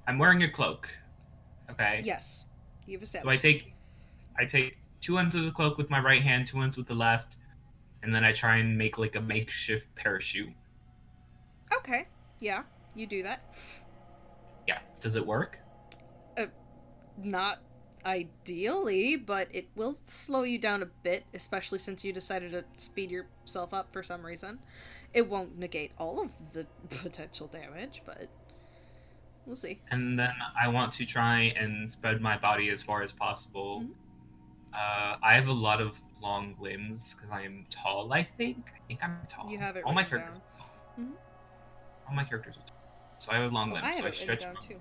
B: I'm wearing a cloak. Okay.
A: Yes. You've
B: So
A: established.
B: I take 2 ends of the cloak with my right hand, 2 ends with the left, and then I try and make like a makeshift parachute.
A: Okay. Yeah, you do that.
B: Yeah. Does it work?
A: Not ideally, but it will slow you down a bit, especially since you decided to speed yourself up for some reason. It won't negate all of the potential damage, but we'll see.
B: And then I want to try and spread my body as far as possible.
A: Mhm.
B: I have a lot of long limbs because I am tall. I think I'm tall.
A: You have it
B: all my
A: written
B: characters.
A: down. Mhm.
B: All my characters are tall. So I have long limbs.
A: I have
B: So I
A: it
B: stretch.
A: written down too.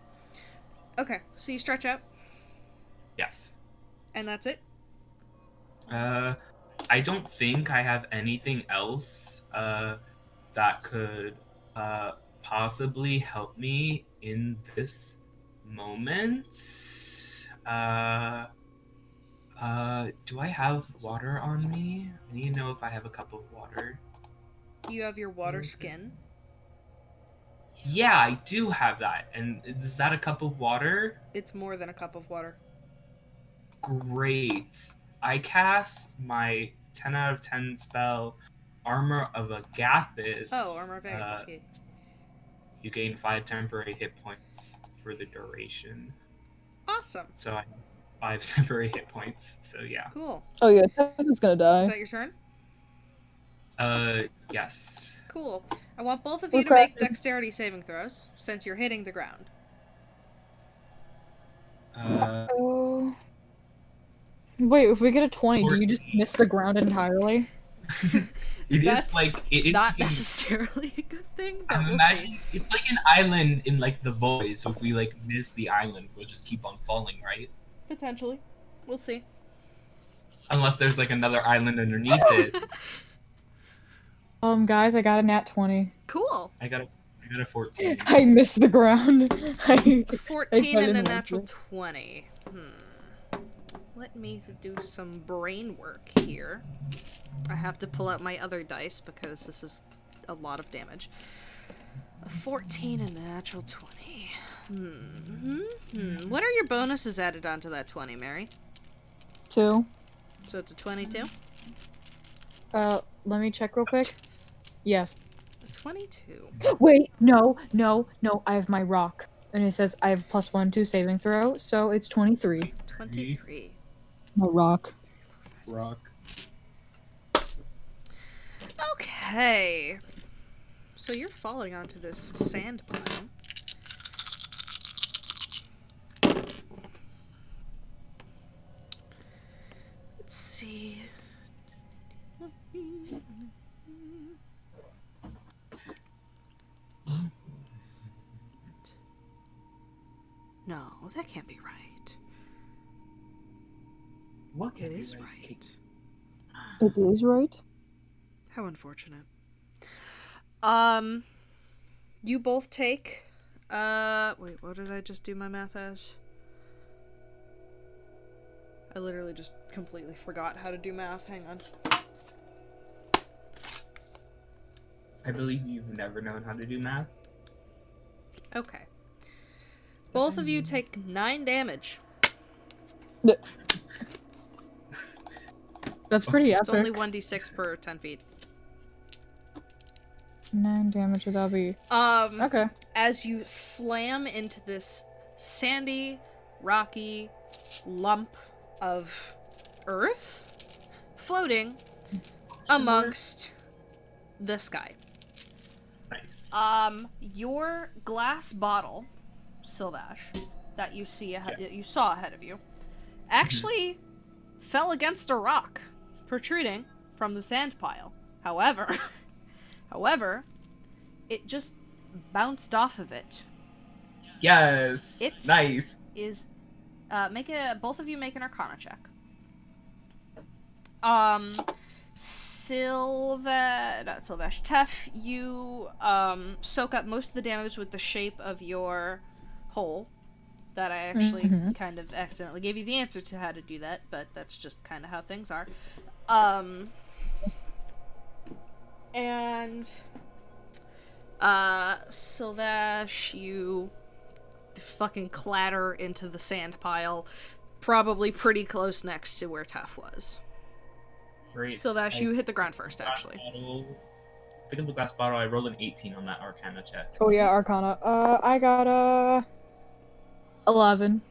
A: Okay, so you stretch out,
B: Yes.
A: and that's it.
B: I don't think I have anything else that could possibly help me in this moment. Do I have water on me? I need to know if I have a cup of water.
A: You have your water skin.
B: Yeah, I do have that. And is that a cup of water?
A: It's more than a cup of water.
B: Great. I cast my 10 out of 10 spell, Armor of Agathis.
A: Oh, Armor of Agathis.
B: You gain 5 temporary hit points for the duration.
A: Awesome.
B: So I have 5 temporary hit points. So yeah.
A: Cool.
E: Oh yeah, Tevin's gonna
A: Is
E: die.
A: that your turn?
B: Yes.
A: Cool. I want both of you to
E: Okay.
A: make dexterity saving throws, since you're hitting the ground.
E: Oh. Wait, if we get a 20, do you just miss the ground entirely?
A: That's
B: it is
A: Not necessarily a good thing, but
B: I'm
A: we'll
B: imagining
A: see.
B: it's like an island in like the void. So if we like miss the island, we'll just keep on falling, right?
A: Potentially. We'll see.
B: Unless there's like another island underneath it.
E: Guys, I got a nat 20.
A: Cool.
B: I got a 14.
E: I missed the ground.
A: 14 and a
E: didn't
A: natural
E: want
A: 20. Let me do some brain work here. I have to pull out my other dice because this is a lot of damage. A 14 and a natural 20. What are your bonuses added onto that 20, Mary?
E: 2.
A: So it's a 22?
E: Let me check real quick. Yes.
A: A 22.
E: Wait, no, I have my rock. And it says I have +1 to saving throw, so it's 23.
A: 23.
E: My rock.
B: Rock.
A: Okay. So you're falling onto this sand pile. Let's see. No, that can't be right.
B: What can
A: It
B: be
A: is
B: right?
A: right.
E: It is right.
A: How unfortunate. You both take, wait, what did I just do my math as? I literally just completely forgot how to do math. Hang on.
B: I believe you've never known how to do math.
A: Okay. Both of you take 9 damage.
E: That's pretty
A: It's
E: epic.
A: only 1d6 per 10 feet.
E: 9 damage, that'll be... Okay.
A: As you slam into this sandy, rocky lump of earth floating amongst the sky.
B: Nice.
A: Your glass bottle, Syl-Vash, that you saw ahead of you, actually fell against a rock protruding from the sand pile. However, it just bounced off of it.
B: Yes.
A: It
B: nice.
A: Is both of you make an Arcana check. Syl-Vash, Tef, you soak up most of the damage with the shape of your hole. That I actually kind of accidentally gave you the answer to how to do that, but that's just kind of how things are. And Syl-Vash, you fucking clatter into the sand pile, probably pretty close next to where Tef was.
B: Great.
A: Syl-Vash, you hit the ground first, actually.
B: Pick up the glass bottle. I rolled an 18 on that Arcana check.
E: Oh yeah, Arcana. I got 11.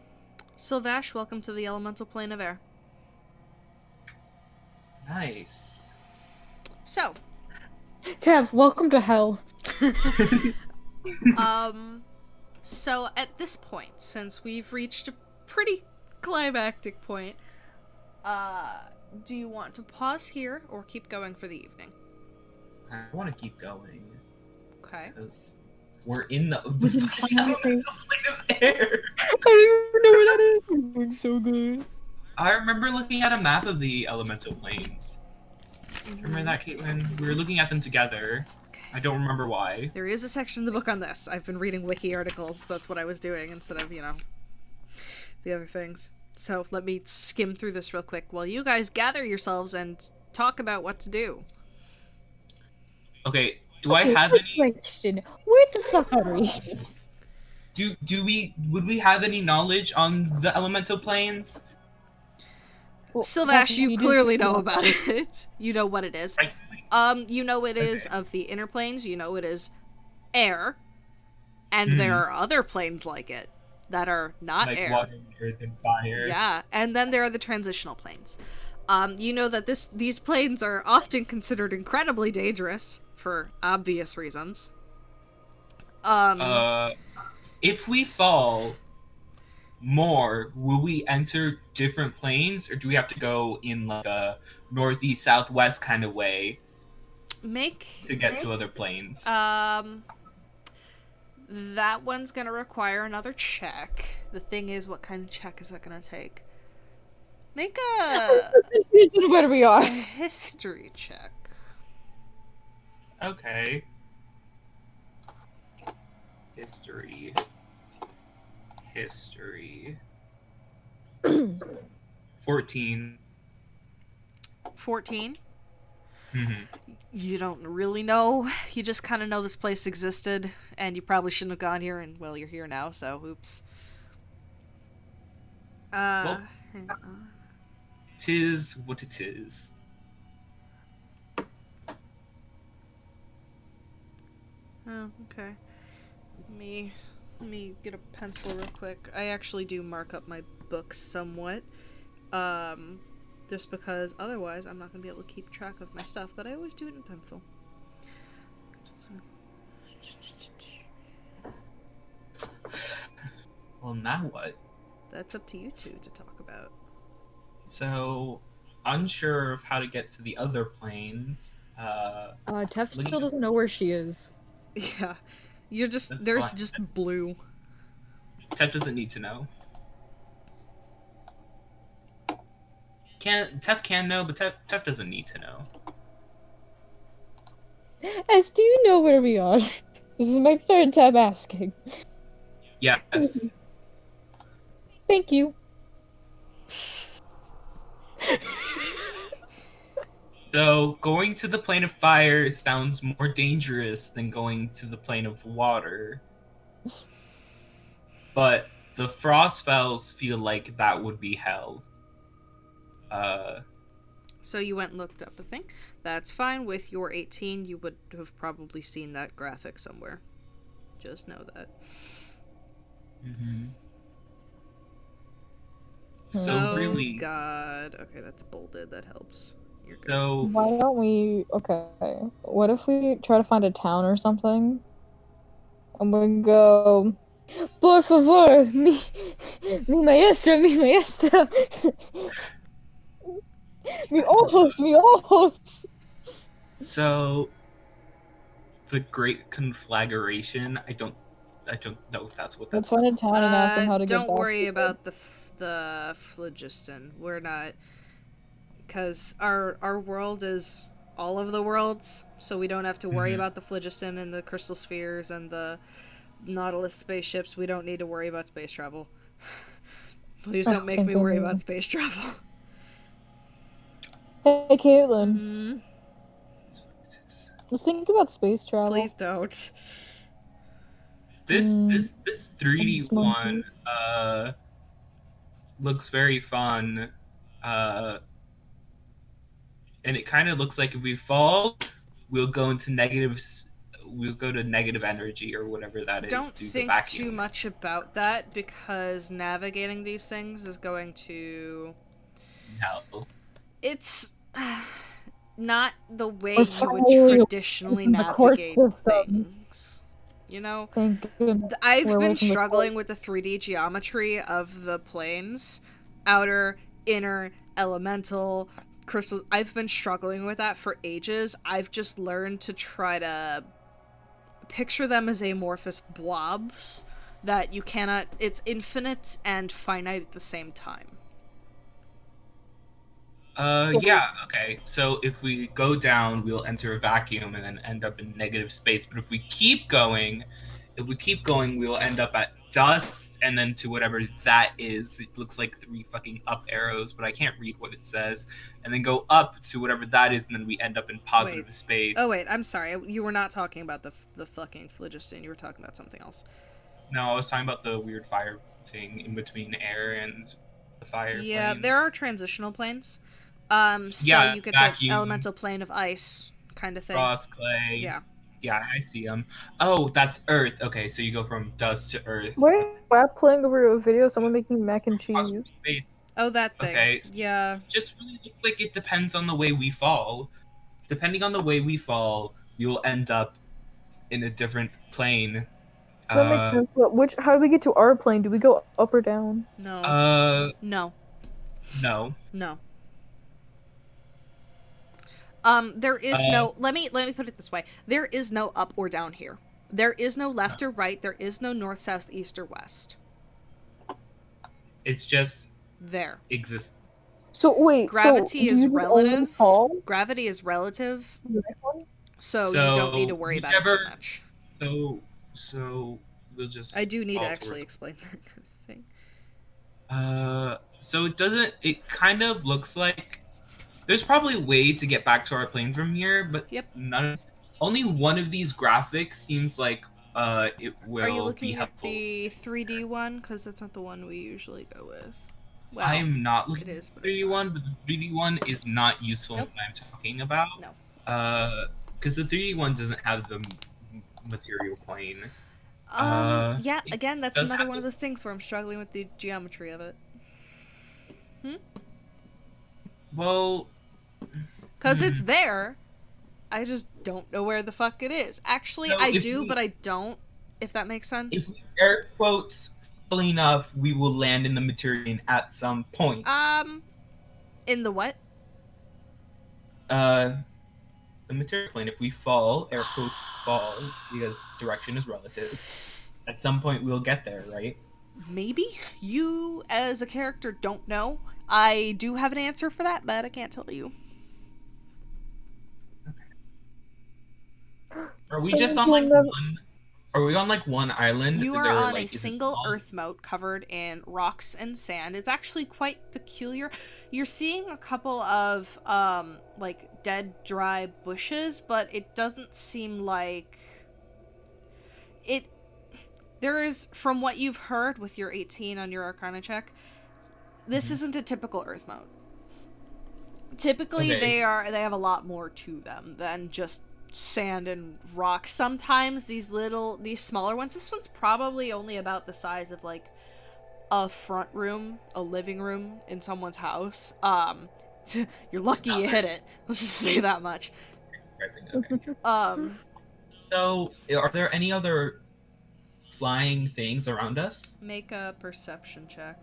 A: Syl-Vash, welcome to the elemental plane of air.
B: Nice.
A: So,
E: Tev, welcome to hell.
A: So at this point, since we've reached a pretty climactic point, do you want to pause here or keep going for the evening?
B: I want to keep going.
A: Okay.
B: Because we're in the
E: Planetary.
B: plane of air.
E: I don't even know where that is. I'm doing so good.
B: I remember looking at a map of the elemental planes. Remember that, Caitlin? We were looking at them together. I don't remember why.
A: There is a section in the book on this. I've been reading wiki articles. That's what I was doing instead of, the other things. So let me skim through this real quick while you guys gather yourselves and talk about what to do.
B: Okay, I have any...
E: Question. Where the fuck are we?
B: Would we have any knowledge on the elemental planes?
E: Well,
A: Syl-Vash, you clearly know
E: about
A: about it. You know what it is.
B: Right.
A: You know it is of the inner planes. You know it is air. And there are other planes like it that are not
B: Like
A: air.
B: water, earth, and fire.
A: Yeah, and then there are the transitional planes. You know that these planes are often considered incredibly dangerous for obvious reasons.
B: If we fall more, will we enter different planes, or do we have to go in like a northeast southwest kind of way to get to other planes?
A: That one's gonna require another check. The thing is, what kind of check is that gonna take? Make a
E: Where we are.
A: history check.
B: Okay. History. 14.
A: 14.
B: Mm-hmm.
A: You don't really know. You just kind of know this place existed, and you probably shouldn't have gone here, and, well, you're here now, so oops.
B: Well,
A: hang on.
B: 'Tis what it is.
A: Oh, okay. Let me get a pencil real quick. I actually do mark up my books somewhat. Just because otherwise I'm not going to be able to keep track of my stuff, but I always do it in pencil.
B: Well, now what?
A: That's up to you two to talk about.
B: So, unsure of how to get to the other planes.
E: Tef still doesn't know where she is.
A: Yeah. You're just,
B: That's
A: there's
B: fine.
A: just blue.
B: Tef doesn't need to know. Tef can know, but Tef doesn't need to know.
E: As do you know where we are? This is my third time asking.
B: Yes.
E: Thank you.
B: So, going to the plane of fire sounds more dangerous than going to the plane of water. But the Frostfells feel like that would be hell.
A: So you went and looked up a thing. That's fine. With your 18, you would have probably seen that graphic somewhere. Just know that.
B: Mm-hmm.
A: Oh,
B: really...
A: God. Okay, that's bolded. That helps. You're good.
B: So...
E: Why don't we... Okay. What if we try to find a town or something? And we go... Por favor, mi maestra, mi maestra. Mi ojos, mi ojos.
B: So... The Great Conflagration, I don't know if that's what that's
E: Let's find a town and ask them how to get back.
A: Don't worry about the phlogiston. We're not... Because our world is all of the worlds, so we don't have to worry about the phlogiston and the crystal spheres and the Nautilus spaceships. We don't need to worry about space travel. Please don't make me worry about space travel.
E: Hey, Caitlin. Just think about space travel.
A: Please don't.
B: This 3D one looks very fun. And it kind of looks like if we fall, we'll go into negatives. We'll go to negative energy or whatever that is.
A: Don't think too much about that, because navigating these things is going to...
B: No.
A: It's not the way you would traditionally navigate things. You know? I've been struggling with the 3D geometry of the planes. Outer, inner, elemental... crystals. I've been struggling with that for ages. I've just learned to try to picture them as amorphous blobs that you cannot... It's infinite and finite at the same time.
B: Yeah, okay. So if we go down, we'll enter a vacuum and then end up in negative space. But if we keep going, we'll end up at dust and then to whatever that is. It looks like 3 fucking up arrows, but I can't read what it says. And then go up to whatever that is, and then we end up in positive space.
A: Oh wait, I'm sorry. You were not talking about the fucking phlogiston. You were talking about something else.
B: No, I was talking about the weird fire thing in between air and the fire.
A: Yeah,
B: planes.
A: there are transitional planes. So
B: yeah,
A: you get
B: vacuum,
A: the elemental plane of ice kind of thing.
B: Frost, clay.
A: Yeah.
B: Yeah, I see them. Oh, that's Earth. Okay, so you go from dust to Earth.
E: Why am playing over a video? Someone making mac and cheese.
B: Space.
A: Oh, that thing.
B: Okay.
A: Yeah.
B: Just really looks like it depends on the way we fall. Depending on the way we fall, you'll end up in a different plane.
E: That makes sense. How do we get to our plane? Do we go up or down?
A: No.
B: No.
A: No. There is no... Let me put it this way. There is no up or down here. There is no left or right. There is no north, south, east, or west.
B: It's just...
A: There.
B: Exists.
E: So, wait.
A: Gravity is relative. Gravity is relative. So you don't need to worry about it too much.
B: So we'll just...
A: I do need to actually explain that kind of thing.
B: So it kind of looks like... There's probably a way to get back to our plane from here, but only one of these graphics seems like it will be helpful.
A: Are you looking at the 3D one? Because that's not the one we usually go with. Well,
B: I am not looking
A: at
B: the 3D one, but the 3D one is not useful when I'm talking about.
A: No.
B: Because the 3D one doesn't have the material plane.
A: Yeah, again, that's another one of those things where I'm struggling with the geometry of it.
B: Well...
A: Because it's there. I just don't know where the fuck it is. Actually, I do, but I don't, if that makes sense.
B: If we air quotes fully enough, we will land in the material at some point.
A: In the what?
B: The material plane. If we fall, air quotes fall, because direction is relative. At some point, we'll get there, right?
A: maybe you as a character don't know. I do have an answer for that, but I can't tell you.
B: Are we just on like one? Are we on like one island?
A: You are
B: There,
A: on
B: like,
A: a
B: is it
A: single
B: small?
A: earth moat covered in rocks and sand. It's actually quite peculiar. You're seeing a couple of like dead dry bushes, but it doesn't seem like it. There is, from what you've heard with your 18 on your Arcana check, this isn't a typical earth moat. Typically,
B: Okay.
A: they have a lot more to them than just sand and rock. Sometimes these smaller ones, this one's probably only about the size of like a front room, a living room in someone's house. You're lucky you hit it. Let's just say that much.
B: Okay. So, are there any other flying things around us?
A: Make a perception check.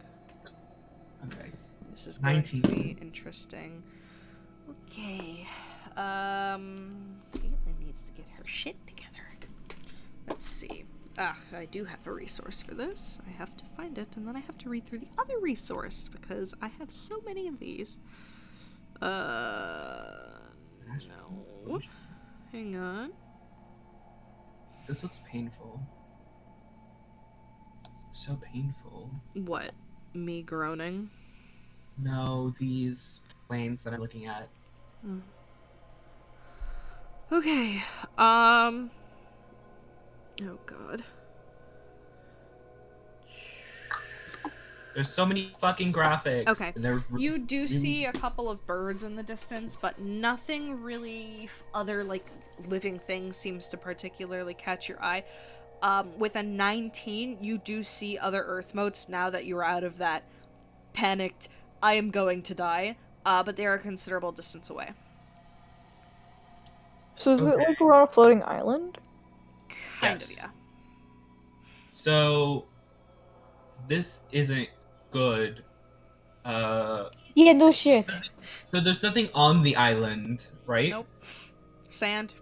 B: Okay.
A: This is going
B: 19.
A: to be interesting. Okay. Caitlin needs to get her shit together. Let's see. I do have a resource for this. I have to find it, and then I have to read through the other resource, because I have so many of these. No. Hang on.
B: This looks painful. So painful.
A: What? Me groaning?
B: No, these planes that I'm looking at.
A: Okay. Oh god.
B: There's so many fucking graphics.
A: Okay.
B: And they're
A: You do see a couple of birds in the distance, but nothing really other like living things seems to particularly catch your eye. With a 19, you do see other earth motes now that you're out of that panicked, I am going to die, but they are a considerable distance away.
E: So is it like we're on a floating island?
A: Kind
B: Yes.
A: of, yeah.
B: So, this isn't good.
E: Yeah, no shit.
B: So there's nothing on the island, right?
A: Nope. Sand.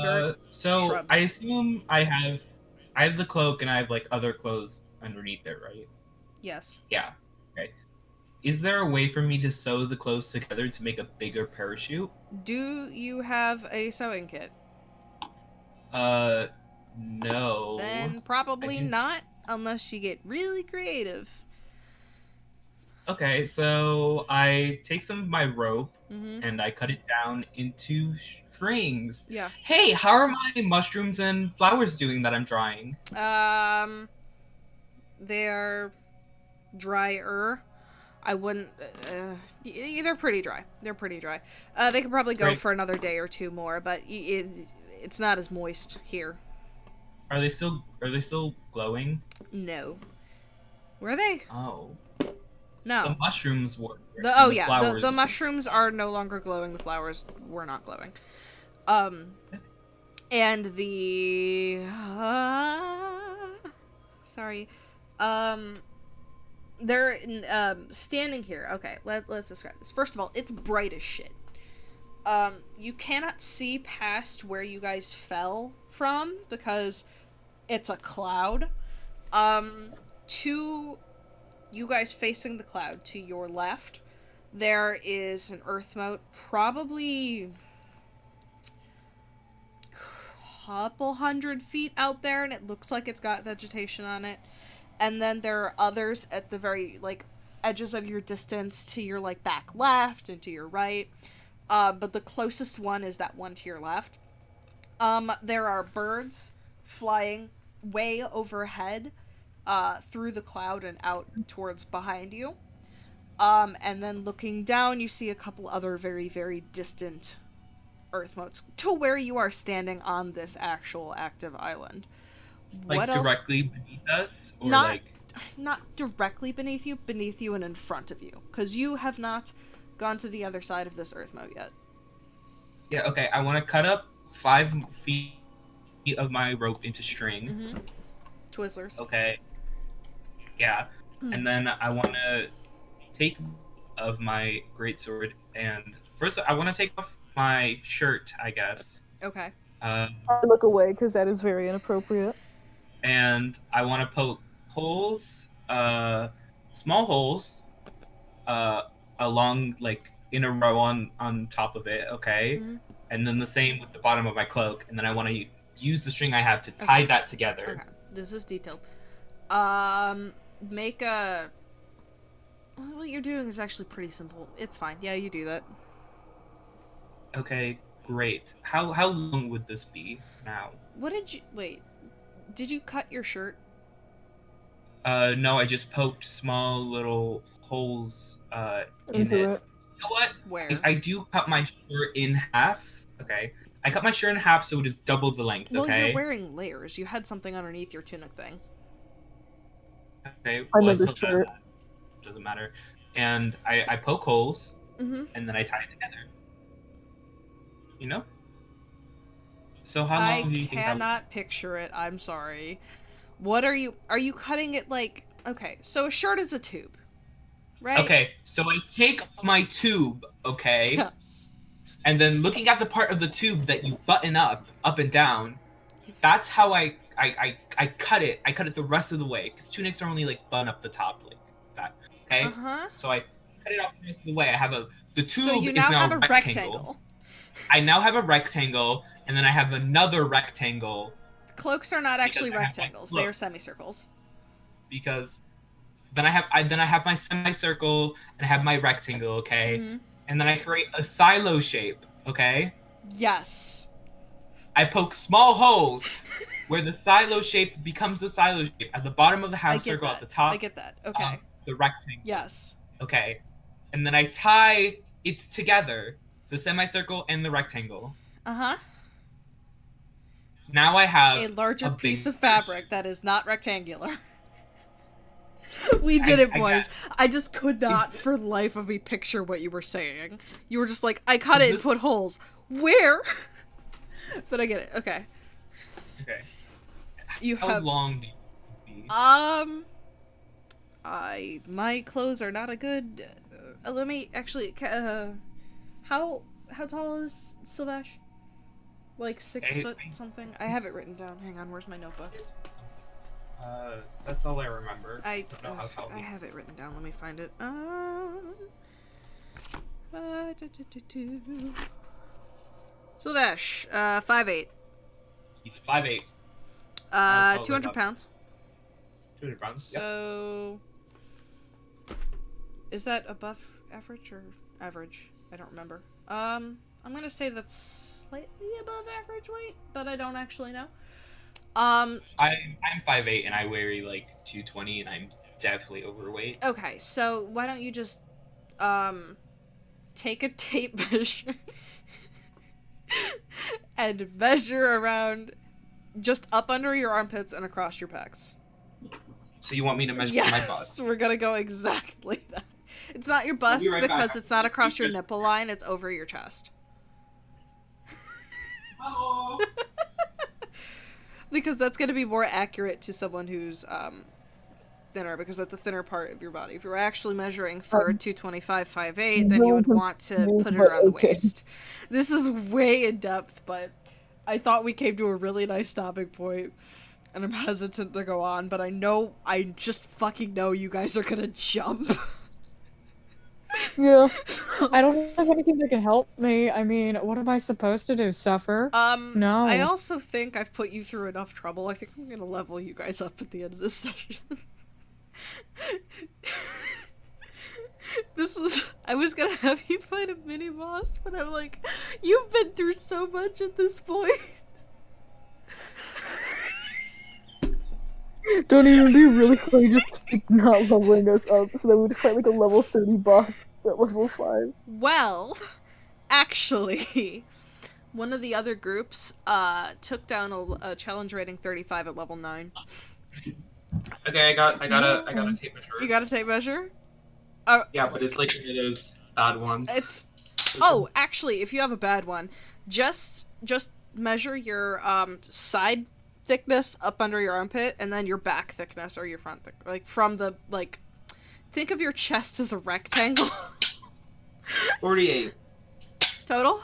A: Dirt,
B: So
A: shrubs.
B: I assume I have the cloak and I have like other clothes underneath it, right?
A: Yes.
B: Yeah. Okay. Is there a way for me to sew the clothes together to make a bigger parachute?
A: Do you have a sewing kit?
B: No.
A: Then probably
B: I do-
A: not, unless you get really creative.
B: Okay, so I take some of my rope
A: Mm-hmm.
B: and I cut it down into strings.
A: Yeah.
B: Hey, how are my mushrooms and flowers doing that I'm drying?
A: They're drier. I wouldn't. They're pretty dry. They're pretty dry. They could probably go
B: Right.
A: for another day or two more, but it's not as moist here.
B: Are they still glowing?
A: No. Were they?
B: Oh.
A: No.
B: The mushrooms were.
A: Oh
B: and
A: yeah,
B: flowers.
A: the mushrooms are no longer glowing. The flowers were not glowing. And the sorry, they're standing here. Okay, let's describe this. First of all, it's bright as shit. You cannot see past where you guys fell from because it's a cloud. To you guys facing the cloud to your left, there is an earth moat, probably couple 100 feet out there, and it looks like it's got vegetation on it. And then there are others at the very like edges of your distance to your like back left and to your right. But the closest one is that one to your left. There are birds flying way overhead through the cloud and out towards behind you. And then looking down, you see a couple other very, very distant earth motes to where you are standing on this actual active island.
B: Like
A: What else?
B: directly beneath us, or
A: Not directly beneath you and in front of you, because you have not gone to the other side of this earth moat yet.
B: Yeah. Okay. I want to cut up 5 feet of my rope into string.
A: Mm-hmm. Twizzlers.
B: Okay. Yeah. And then I want to take of my greatsword, and first I want to take off my shirt, I guess.
A: Okay.
E: I look away because that is very inappropriate.
B: And I want to poke holes small holes along, like, in a row on top of it, okay?
A: Mhm.
B: And then the same with the bottom of my cloak, and then I want to use the string I have to tie that together.
A: Okay, this is detailed. Make a... What you're doing is actually pretty simple. It's fine. Yeah, you do that.
B: Okay, great. How long would this be now?
A: What did you... Wait. Did you cut your shirt?
B: No, I just poked small little holes in
E: Into
B: it.
E: it.
B: You know what?
A: Where?
B: I do cut my shirt in half. Okay. I cut my shirt in half so it is double the length,
A: Well,
B: okay?
A: you're wearing layers. You had something underneath your tunic thing.
B: Okay.
E: I know
B: it's
E: the
B: still
E: shirt.
B: doesn't matter. And I poke holes,
A: Mm-hmm.
B: and then I tie it together. You know? So how
A: I
B: long do you think that would...
A: cannot picture it. I'm sorry. What are you cutting it like... Okay, so a shirt is a tube. Right?
B: Okay, so I take my tube, okay?
A: Yes.
B: And then looking at the part of the tube that you button up and down, that's how I cut it. I cut it the rest of the way, because tunics are only, like, button up the top, like that, okay?
A: Uh-huh.
B: So I cut it off the rest of the way. I have the tube
A: So you
B: is
A: now
B: now
A: have a
B: rectangle.
A: rectangle.
B: I now have a rectangle, and then I have another rectangle,
A: Cloaks are not actually
B: Because I have, like,
A: rectangles. They
B: look.
A: are semicircles.
B: because then I have my semicircle, and I have my rectangle, okay?
A: Mhm.
B: And then I create a silo shape, okay?
A: Yes.
B: I poke small holes where the silo shape becomes the silo shape at the bottom of the
A: I
B: half
A: get
B: circle
A: that.
B: at the top.
A: I get that. Okay.
B: The rectangle.
A: Yes.
B: Okay. And then I tie it together, the semicircle and the rectangle.
A: Uh-huh.
B: Now I have
A: A larger
B: big
A: piece of
B: fish.
A: fabric that is not rectangular. We did it,
B: I
A: boys.
B: guess.
A: I just could not, for the life of me, picture what you were saying. You were just like, I cut it and put holes. Where? But I get it. Okay.
B: Okay.
A: You
B: How
A: have...
B: long do you be?
A: My clothes are not a good... let me, actually, how tall is Syl-Vash? Like 6 foot something? I have it written down. Hang on, where's my notebook?
B: That's all I remember.
A: I
B: don't know how tall
A: I
B: he is.
A: have it written down. Let me find it. Syl-Vash, 5'8".
B: He's 5'8". That's all
A: 200
B: I
A: pounds.
B: 200 pounds. Yep.
A: So, is that above average or average? I don't remember. I'm gonna say that's slightly above average weight, but I don't actually know.
B: I'm 5'8" and I weigh like 220 and I'm definitely overweight.
A: Okay, so why don't you just take a tape measure and measure around just up under your armpits and across your pecs.
B: So you want me to measure my butt?
A: Yes, we're gonna go exactly that. It's not your bust
B: right
A: because
B: back.
A: it's not across your nipple line, it's over your chest.
B: Hello.
A: Because that's gonna be more accurate to someone who's thinner, because that's a thinner part of your body. If you're actually measuring for 225, 5'8", then you would want to put it around the waist. This is way in depth, but I thought we came to a really nice stopping point, and I'm hesitant to go on, but I just fucking know you guys are gonna jump.
E: Yeah. I don't have anything that can help me. I mean, what am I supposed to do? Suffer? No.
A: I also think I've put you through enough trouble. I think I'm gonna level you guys up at the end of this session. I was gonna have you fight a mini boss, but I'm like, you've been through so much at this point.
E: Don't even be really funny, just keep not leveling us up so that we'd fight like a level 30 boss at level 5.
A: Well, actually, one of the other groups took down a challenge rating 35 at level 9.
B: Okay, I got a tape measure.
A: You got a tape measure?
B: Yeah, but it's like one of those bad ones.
A: It's... Oh, actually, if you have a bad one, just measure your side thickness up under your armpit, and then your back thickness or your front thick, like from the think of your chest as a rectangle.
B: 48.
A: Total?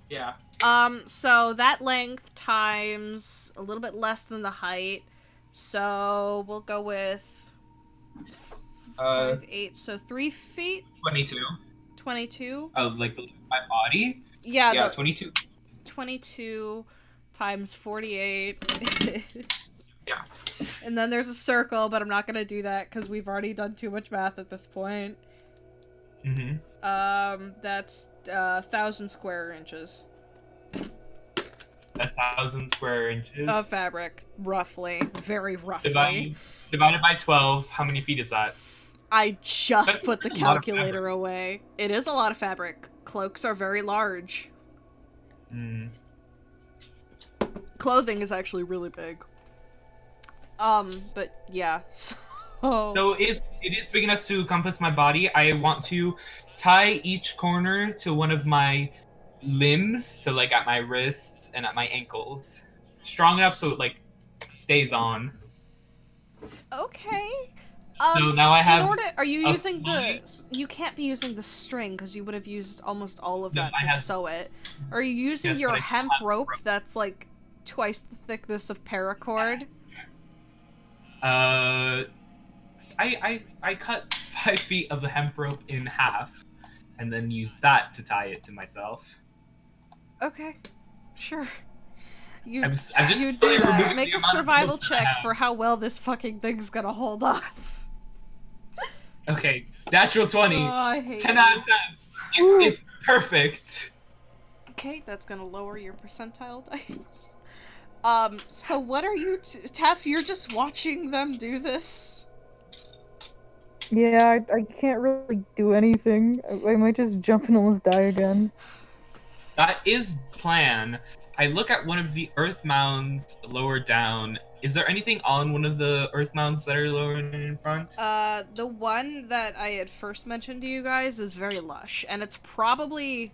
B: Yeah.
A: So that length times a little bit less than the height, so we'll go with 5, 8, so 3 feet?
B: 22.
A: 22?
B: Oh, like my body?
A: Yeah,
B: Yeah,
A: the
B: 22.
A: 22 times 48.
B: Yeah.
A: And then there's a circle, but I'm not gonna do that because we've already done too much math at this point. That's 1,000 square inches
B: 1,000 square inches.
A: of fabric, roughly, very roughly.
B: Divided by 12, how many feet is that?
A: I just
B: That's
A: put the
B: a lot of
A: calculator away. It is a lot of fabric. Cloaks are very large. Clothing is actually really big. But yeah,
B: So it is big enough to encompass my body. I want to tie each corner to one of my limbs, so like at my wrists and at my ankles. Strong enough so it like stays on.
A: Okay.
B: So now I have.
A: Are you
B: a
A: using
B: fully-
A: You can't be using the string because you would have used almost all of
B: No,
A: that
B: I
A: to
B: have-
A: sew it. Are you using
B: Yes,
A: your
B: but I
A: hemp
B: have
A: rope
B: rope.
A: that's like twice the thickness of paracord?
B: I cut 5 feet of the hemp rope in half, and then use that to tie it to myself.
A: Okay, sure. You
B: I'm just
A: you
B: slowly
A: do that.
B: removing
A: Make
B: the
A: a
B: amount of
A: survival
B: rope that I
A: check
B: have.
A: for how well this fucking thing's gonna hold on.
B: Okay, natural 20.
A: Oh, I hate
B: 10
A: you.
B: out of 10. It's perfect.
A: Okay, that's gonna lower your percentile dice. So what are you, Taff? You're just watching them do this?
E: Yeah, I can't really do anything. I might just jump and almost die again.
B: That is the plan. I look at one of the earth mounds lower down. Is there anything on one of the earth mounds that are lower in front?
A: The one that I had first mentioned to you guys is very lush, and it's probably...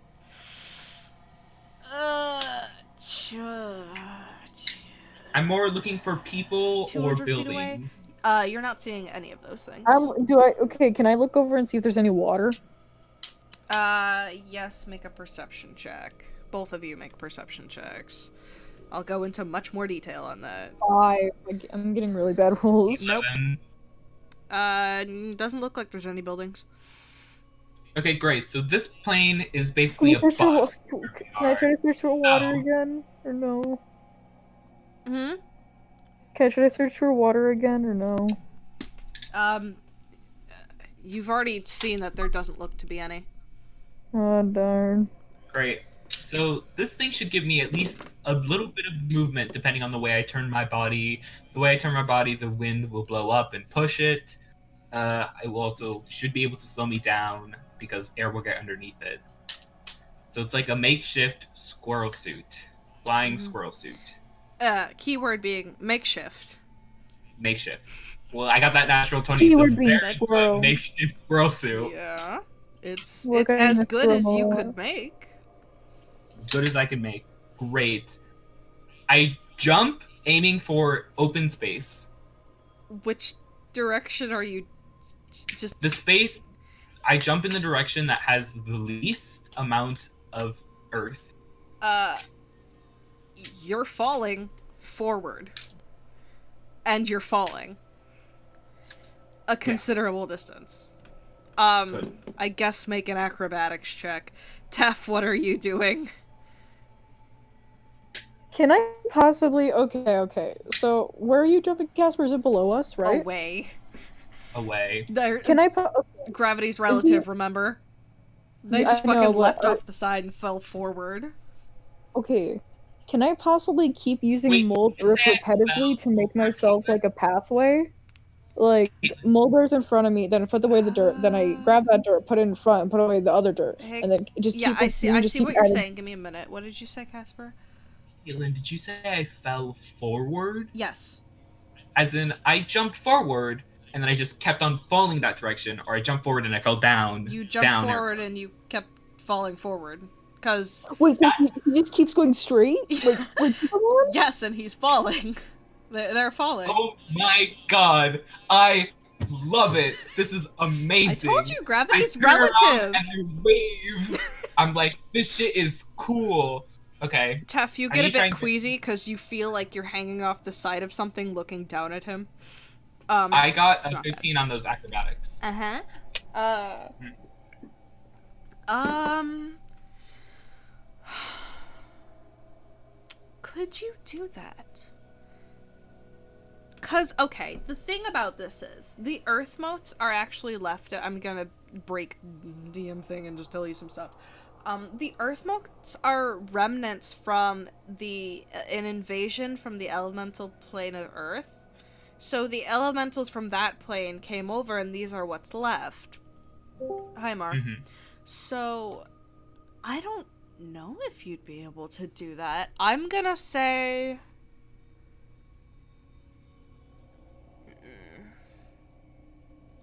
B: I'm more looking for people or
A: 200 feet away?
B: buildings.
A: You're not seeing any of those things.
E: Okay, can I look over and see if there's any water?
A: Yes, make a perception check. Both of you make perception checks. I'll go into much more detail on that.
E: I'm getting really bad rolls.
A: Nope.
B: 7.
A: Doesn't look like there's any buildings.
B: Okay, great. So this plane is basically a
E: Can
B: bus.
E: I try to search for water again? Or no?
A: Hmm?
E: Should I search for water again or no?
A: You've already seen that there doesn't look to be any.
E: Oh, darn.
B: Great. So this thing should give me at least a little bit of movement depending on the way I turn my body. The way I turn my body, the wind will blow up and push it. I will also should be able to slow me down because air will get underneath it. So it's like a makeshift squirrel suit. Flying squirrel suit.
A: Keyword being makeshift.
B: Makeshift. Well, I got that natural 20.
E: Keyword
B: so
E: being
B: very
E: squirrel.
B: makeshift squirrel suit.
A: Yeah. It's
E: Look, I
A: as
E: missed
A: good as you
E: squirrel.
A: could make.
B: As good as I can make. Great. I jump aiming for open space.
A: Which direction are you just...
B: The space, I jump in the direction that has the least amount of earth.
A: You're falling forward. And you're falling a considerable distance.
B: Good.
A: I guess make an acrobatics check. Tef, what are you doing?
E: Can I possibly... Okay. So, where are you jumping, Casper? Is it below us, right?
A: Away.
B: Away.
E: Can I...
A: Gravity's relative, remember? They
E: Yeah,
A: just
E: I know,
A: fucking
E: but
A: leapt off the side and fell forward.
E: Okay. Can I possibly keep using
B: Wait,
E: mold earth repetitively to make myself, like, a pathway? Like, mold earth in front of me, then put away the dirt, then I grab that dirt, put it in front, and put away the other dirt,
A: Hey,
E: and then just
A: yeah,
E: keep...
A: I see
E: just
A: what
E: keep
A: you're
E: adding-
A: saying. Give me a minute. What did you say, Casper?
B: Caitlin, did you say I fell forward?
A: Yes.
B: As in, I jumped forward, and then I just kept on falling that direction, or I jumped forward and I fell down.
A: You jumped
B: down
A: forward and you kept falling forward. Because...
E: Wait, so he just keeps going straight? Like someone?
A: Yes, and he's falling. They're falling.
B: Oh my god! I love it! This is
A: I
B: amazing!
A: told you, gravity's
B: I turn around
A: relative!
B: and I wave! I'm like, this shit is cool! Okay.
A: Tef, you
B: Are
A: get
B: you
A: a bit
B: trying to-
A: queasy because you feel like you're hanging off the side of something looking down at him.
B: I got
A: it's
B: a
A: not
B: 15 on those acrobatics.
A: bad. Could you do that? Cause, okay, the thing about this is, the earth motes are actually left, I'm gonna break DM thing and just tell you some stuff. The earth motes are remnants from an invasion from the elemental plane of earth. So the elementals from that plane came over and these are what's left. Hi, Mar. So, I don't know if you'd be able to do that. I'm gonna say...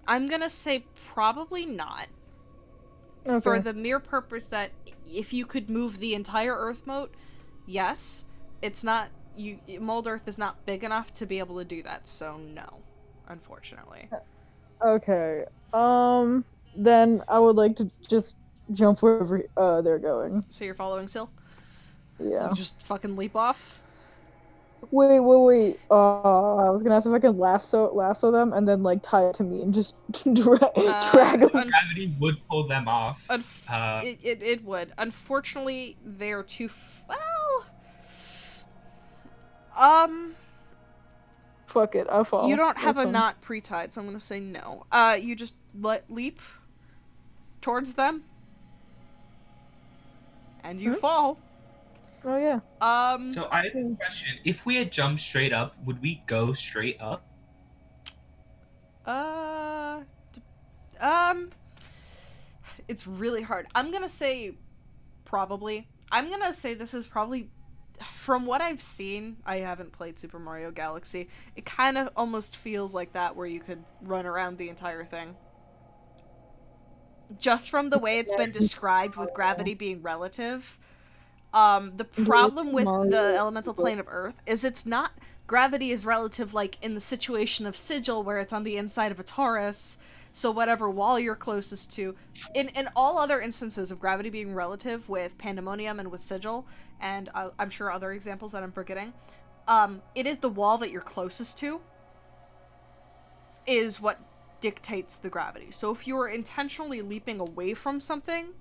A: I'm gonna say probably not.
E: Okay.
A: For the mere purpose that if you could move the entire Earth mote, yes. It's not... Mold Earth is not big enough to be able to do that, so no. Unfortunately.
E: Okay. Then I would like to just jump wherever they're going.
A: So you're following Syl?
E: Yeah.
A: You just fucking leap off?
E: Wait. I was gonna ask if I can lasso them and then like tie it to me and just drag them.
B: Gravity would pull them off.
A: It would. Unfortunately, they're too well.
E: Fuck it, I'll fall.
A: You don't have
E: That's
A: a
E: fine.
A: knot pre-tied, so I'm gonna say no. You just leap towards them, and you fall.
E: Oh yeah.
B: So I have a question. If we had jumped straight up, would we go straight up?
A: It's really hard. I'm gonna say probably. I'm gonna say this is probably, from what I've seen, I haven't played Super Mario Galaxy, it kind of almost feels like that where you could run around the entire thing. Just from the way it's been described with gravity being relative. The problem with the elemental plane of Earth is it's not... Gravity is relative, like, in the situation of Sigil, where it's on the inside of a torus, so whatever wall you're closest to... In all other instances of gravity being relative, with Pandemonium and with Sigil, and I'm sure other examples that I'm forgetting, it is the wall that you're closest to is what dictates the gravity. So if you are intentionally leaping away from something...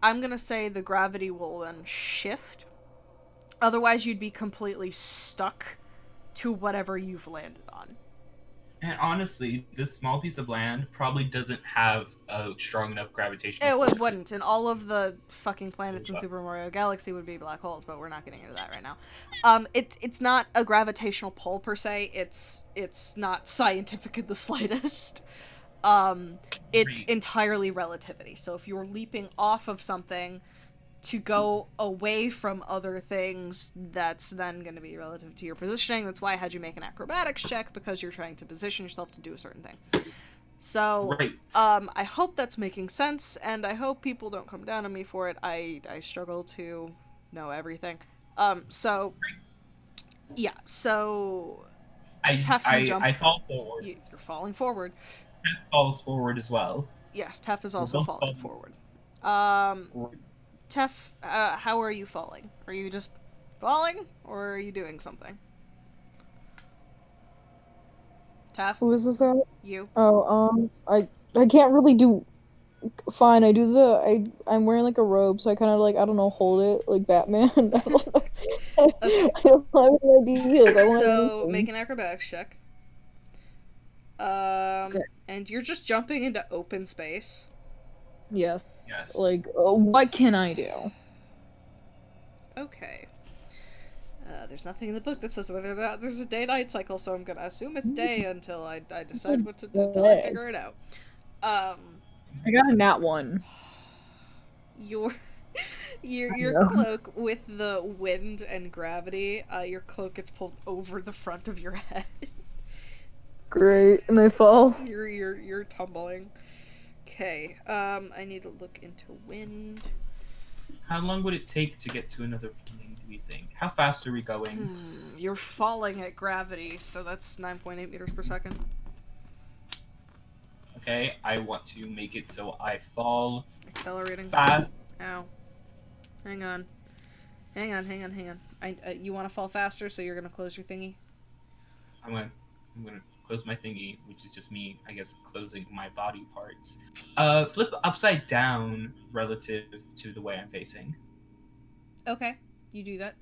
A: I'm gonna say the gravity will then shift. Otherwise, you'd be completely stuck to whatever you've landed on.
B: And honestly, this small piece of land probably doesn't have a strong enough gravitational
A: It
B: force.
A: wouldn't, and all of the fucking planets in Super Mario Galaxy would be black holes, but we're not getting into that right now. It's not a gravitational pull per se. It's not scientific in the slightest. It's entirely relativity. So if you're leaping off of something to go away from other things, that's then going to be relative to your positioning. That's why I had you make an acrobatics check, because you're trying to position yourself to do a certain thing. So, I hope that's making sense, and I hope people don't come down on me for it. I struggle to know everything. So, yeah, so...
B: I fall forward.
A: You're falling forward.
B: Tef falls forward as well.
A: Yes, Tef is also falling forward. Tef, how are you falling? Are you just falling, or are you doing something? Tef?
E: Who is this at?
A: You.
E: Oh, I can't really do... Fine, I do the... I'm wearing like a robe, so I kind of like, I don't know, hold it like Batman. I don't know.
A: Okay.
E: I don't have any ideas.
A: So, make an acrobatics check. Okay. And you're just jumping into open space.
E: Yes. Like, what can I do?
A: Okay. There's nothing in the book that says whether or not there's a day-night cycle, so I'm gonna assume it's day until I decide what to do, until I figure it out.
E: I got a nat 1.
A: Your cloak, with the wind and gravity, your cloak gets pulled over the front of your head.
E: Great, and I fall.
A: You're tumbling. Okay, I need to look into wind.
B: How long would it take to get to another plane, do we think? How fast are we going?
A: You're falling at gravity, so that's 9.8 meters per second.
B: Okay, I want to make it so I fall
A: accelerating
B: fast.
A: Ow. Hang on. You want to fall faster, so you're gonna close your thingy?
B: I'm gonna I'm gonna close my thingy, which is just me, I guess, closing my body parts. Flip upside down relative to the way I'm facing.
A: Okay, you do that.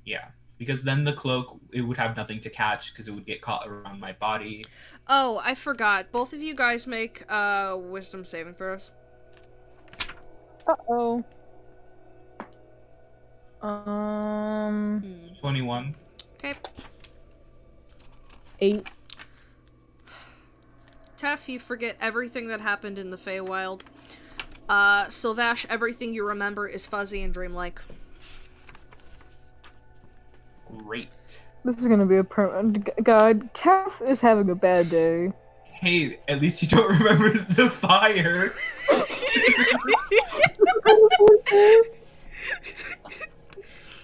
B: Yeah, because then the cloak, it would have nothing to catch because it would get caught around my body.
A: Oh, I forgot. Both of you guys make wisdom saving throws.
E: Uh-oh.
B: 21.
A: Okay.
E: 8.
A: Tef, you forget everything that happened in the Feywild. Syl-Vash, everything you remember is fuzzy and dreamlike.
B: Great.
E: This is gonna be a permanent. God, Taff is having a bad day.
B: Hey, at least you don't remember the fire.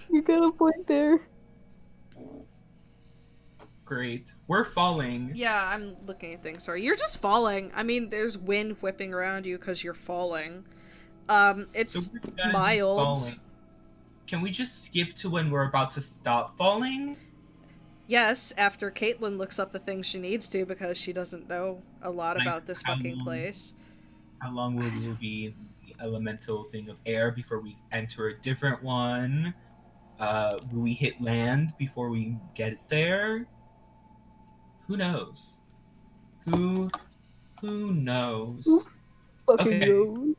E: You got a point there.
B: Great. We're falling.
A: Yeah, I'm looking at things. Sorry, you're just falling. I mean, there's wind whipping around you because you're falling. It's
B: So we're done
A: mild.
B: falling. Can we just skip to when we're about to stop falling?
A: Yes, after Caitlin looks up the things she needs to because she doesn't know a lot
B: Like,
A: about this
B: how
A: fucking
B: long?
A: place.
B: How long will we be in the elemental thing of air before we enter a different one? Will we hit land before we get there? Who knows? Who knows?
E: Fucking
B: Okay.
E: knows.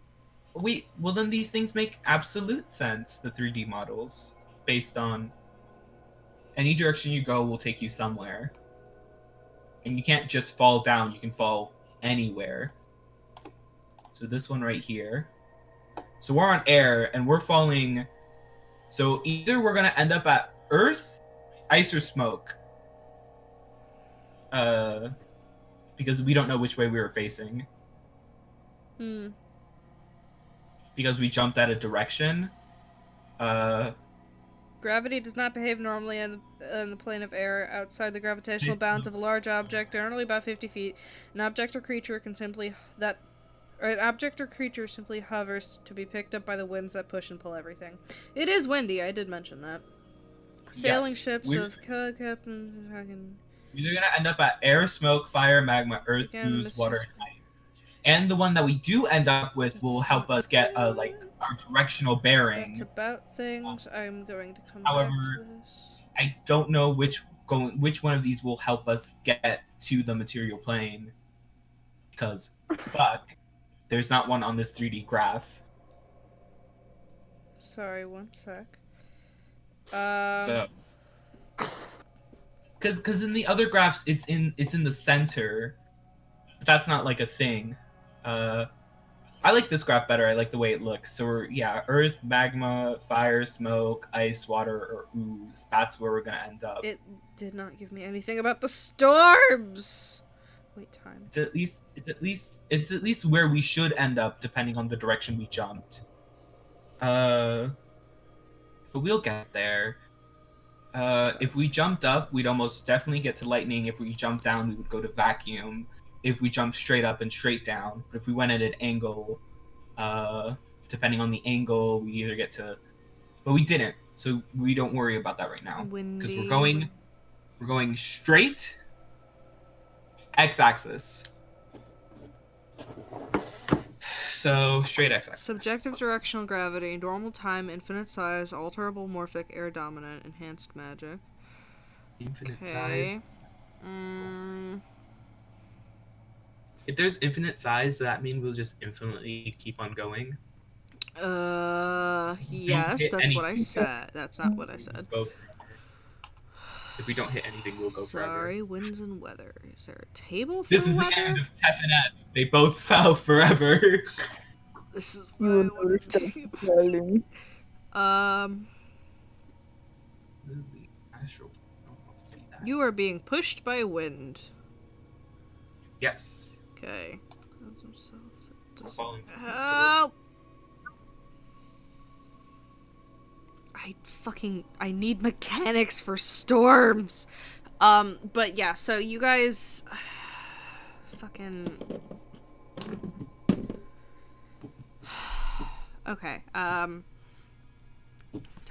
B: Well then these things make absolute sense, the 3D models, based on any direction you go will take you somewhere. And you can't just fall down, you can fall anywhere. So this one right here. So we're on air and we're falling. So either we're gonna end up at earth, ice, or smoke. Because we don't know which way we were facing.
A: Hmm.
B: Because we jumped at a direction.
A: Gravity does not behave normally in the plane of air outside the gravitational bounds of a large object, generally about 50 feet. An object or creature simply hovers to be picked up by the winds that push and pull everything. It is windy, I did mention that. Sailing
B: Yes,
A: ships
B: we're
A: of Captain.
B: either gonna end up at air, smoke, fire, magma, earth, ooze, water, and ice. And the one that we do end up with will help us get like our directional bearing.
A: That's about things. I'm going to come
B: However,
A: back to this.
B: I don't know which one of these will help us get to the material plane. Because fuck, there's not one on this 3D graph.
A: Sorry, one sec.
B: So, because in the other graphs it's in the center, but that's not like a thing. I like this graph better. I like the way it looks. So we're earth, magma, fire, smoke, ice, water, or ooze. That's where we're gonna end up.
A: It did not give me anything about the storms. Wait, time.
B: It's at least where we should end up, depending on the direction we jumped. But we'll get there. If we jumped up, we'd almost definitely get to lightning. If we jumped down, we would go to vacuum. If we jumped straight up and straight down. But if we went at an angle, depending on the angle, we either get to... But we didn't, so we don't worry about that right now. Because we're going straight, x-axis. So, straight x-axis.
A: Subjective directional gravity, normal time, infinite size, alterable morphic, air dominant, enhanced magic.
B: Infinite
A: Okay.
B: size. If there's infinite size, does that mean we'll just infinitely keep on going?
A: Yes,
B: hit
A: that's what I
B: anything.
A: said. That's not what I said.
B: Go forever. If we don't hit anything, we'll go forever.
A: Sorry, winds and weather. Is there a table for
B: This is the
A: weather?
B: end of Tef and S. They both fell forever.
A: This is
E: You
A: why I
E: will
A: want
E: notice
A: a
E: that,
A: table.
E: darling.
A: You are being pushed by wind.
B: Yes.
A: Okay.
B: We're falling from the
A: Help! I need mechanics for storms. But yeah, so you guys fucking okay. Time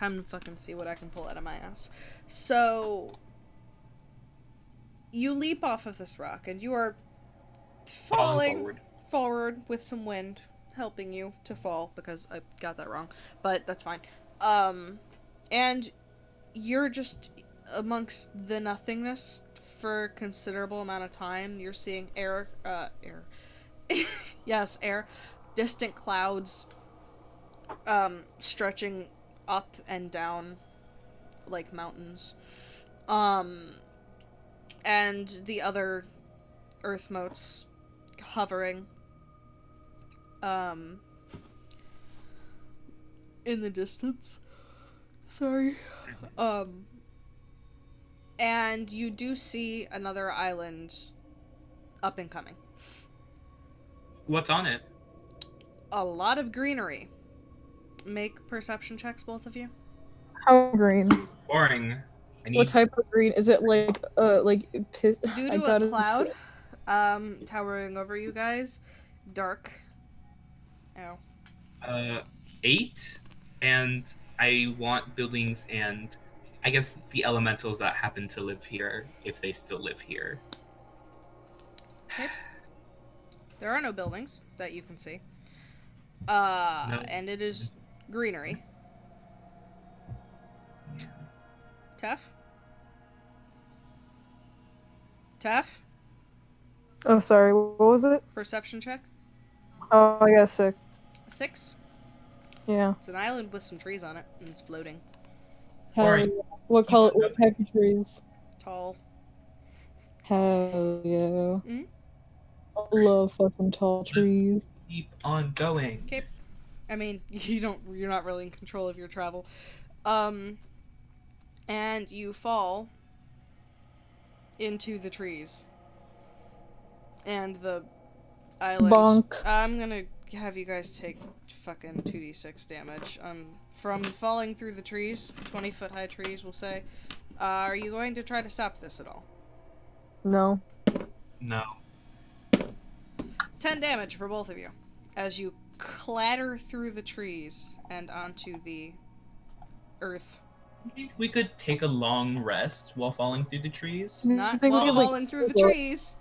A: to fucking see what I can pull out of my ass. So you leap off of this rock, and you are
B: Falling
A: falling forward with some wind helping you to fall, because I got that wrong, but that's fine. And you're just amongst the nothingness for a considerable amount of time. You're seeing air. Yes, air. Distant clouds, stretching up and down like mountains. And the other earth motes hovering, in the distance. Sorry. And you do see another island up and coming.
F: What's on it?
A: A lot of greenery. Make perception checks, both of you.
E: How green?
F: Boring. I need
E: What type of green? Is it like piss?
A: Due
E: I
A: to a
E: gotta
A: cloud, towering over you guys, dark. Ow.
F: 8, and I want buildings and I guess the elementals that happen to live here, if they still live here.
A: Okay. There are no buildings that you can see.
F: No.
A: And it is greenery. Tough? Tough?
E: Oh, sorry. What was it?
A: Perception check?
E: Oh, I got 6.
A: 6?
E: Yeah.
A: It's an island with some trees on it, and it's floating.
E: Hell
F: Alright.
E: yeah. What color? What type of trees?
A: Tall.
E: Hell yeah.
A: Mhm.
E: I love fucking tall trees.
F: Keep on going.
A: Okay. I mean, you're not really in control of your travel. And you fall into the trees. And the island.
E: Bonk.
A: I'm gonna have you guys take fucking 2d6 damage. From falling through the trees, 20-foot high trees, we'll say. Are you going to try to stop this at all?
E: No.
F: No.
A: 10 damage for both of you. As you clatter through the trees and onto the earth.
F: We could take a long rest while falling through the trees.
A: Not
E: think we
A: while
E: could, like,
A: falling through the
E: well-
A: trees.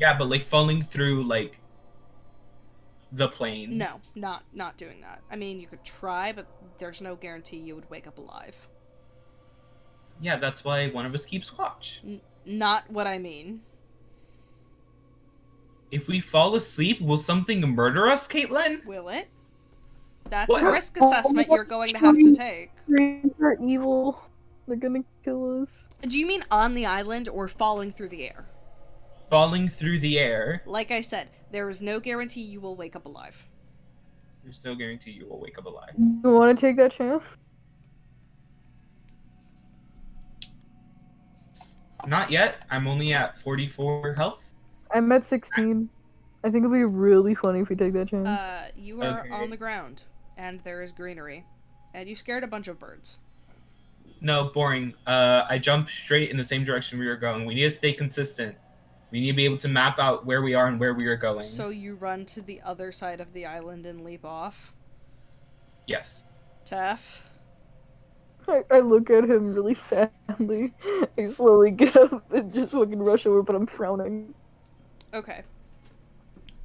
F: Yeah, but like falling through like the plains.
A: No, not doing that. I mean, you could try, but there's no guarantee you would wake up alive.
F: Yeah, that's why one of us keeps watch.
A: Not what I mean.
F: If we fall asleep, will something murder us, Caitlin?
A: Will it? That's
F: What?
A: a risk assessment you're going to have to take.
E: Trees are evil. They're gonna kill us.
A: Do you mean on the island or falling through the air?
F: Falling through the air.
A: Like I said, there is no guarantee you will wake up alive.
F: There's no guarantee you will wake up alive.
E: You want to take that chance?
F: Not yet. I'm only at 44 health.
E: I'm at 16. I think it'd be really funny if we take that chance.
A: You are
F: Okay.
A: on the ground, and there is greenery. And you scared a bunch of birds.
F: No, boring. I jumped straight in the same direction we were going. We need to stay consistent. We need to be able to map out where we are and where we are going.
A: So you run to the other side of the island and leap off.
F: Yes.
A: Teff.
E: I look at him really sadly. I slowly get up and just fucking rush over, but I'm frowning.
A: Okay.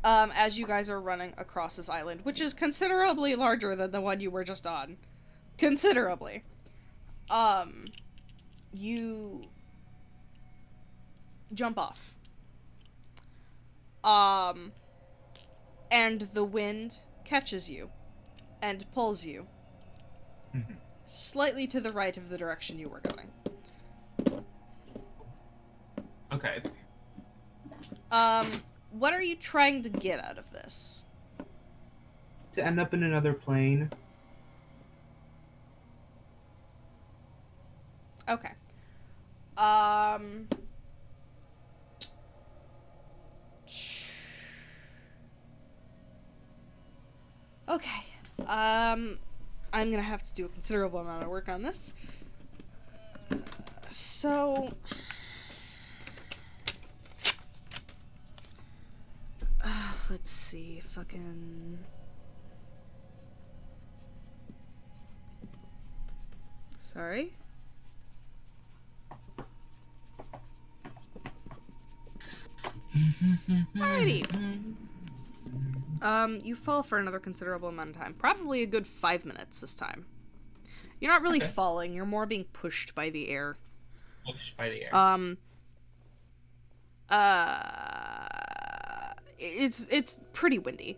A: As you guys are running across this island, which is considerably larger than the one you were just on. Considerably. You jump off. And the wind catches you and pulls you
F: Mhm.
A: slightly to the right of the direction you were going.
F: Okay.
A: What are you trying to get out of this?
F: To end up in another plane.
A: Okay. Okay. I'm gonna have to do a considerable amount of work on this. So... let's see, fucking... Sorry? Alrighty. You fall for another considerable amount of time. Probably a good 5 minutes this time. You're not really
F: Okay.
A: falling, you're more being pushed by the air.
F: Pushed by the air.
A: It's pretty windy.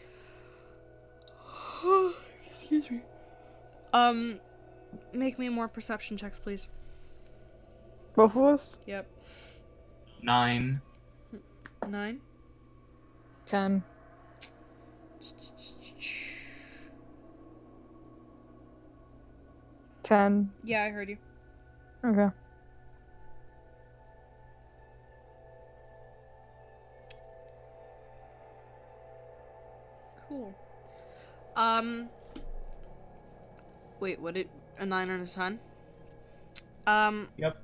A: Excuse me. Make me more perception checks, please.
E: Both of us?
A: Yep.
F: 9.
A: 9.
E: 10. 10.
A: Yeah, I heard you.
E: Okay.
A: Cool. Wait, what did a 9 and a 10?
F: Yep.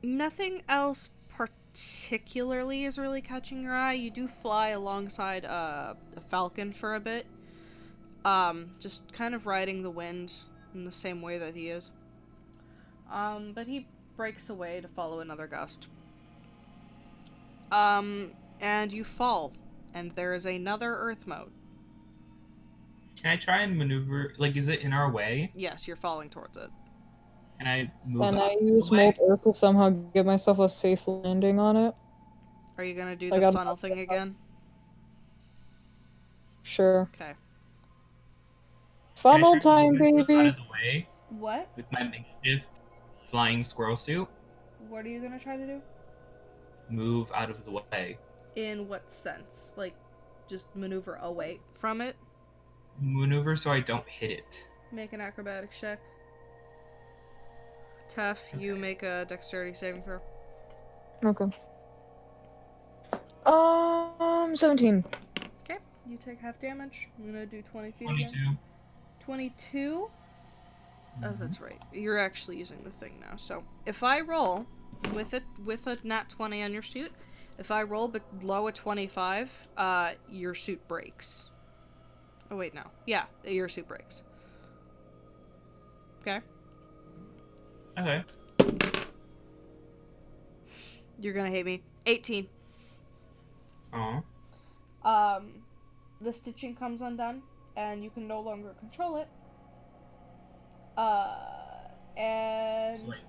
A: Nothing else particularly is really catching your eye. You do fly alongside a falcon for a bit. Just kind of riding the wind in the same way that he is. But he breaks away to follow another gust. And you fall, and there is another earth mode.
F: Can I try and maneuver? Like, is it in our way?
A: Yes, you're falling towards it.
F: Can I move
E: And
F: out
E: I
F: of the
E: use
F: way?
E: Molt Earth to somehow give myself a safe landing on it.
A: Are you gonna do
E: Like,
A: the
E: I'm
A: funnel
E: not-
A: thing again?
E: Sure.
A: Okay.
F: Can I
E: Funnel
F: try and
E: time,
F: move myself
E: baby!
F: Out of the way
A: What?
F: with my makeshift flying squirrel suit.
A: What are you gonna try to do?
F: Move out of the way.
A: In what sense? Like, just maneuver away from it?
F: Maneuver so I don't hit it.
A: Make an acrobatics check. Tough, you make a dexterity saving throw.
E: Okay. 17.
A: Okay, you take half damage. I'm gonna do 20 feet again.
F: 22.
A: 22? Oh, that's right. You're actually using the thing now. So, if I roll with a nat 20 on your suit, if I roll below a 25, your suit breaks. Oh, wait, no. Yeah, your suit breaks. Okay?
F: Okay.
A: You're gonna hate me. 18.
F: Aw.
A: The stitching comes undone, and you can no longer control it. And
F: Sweet.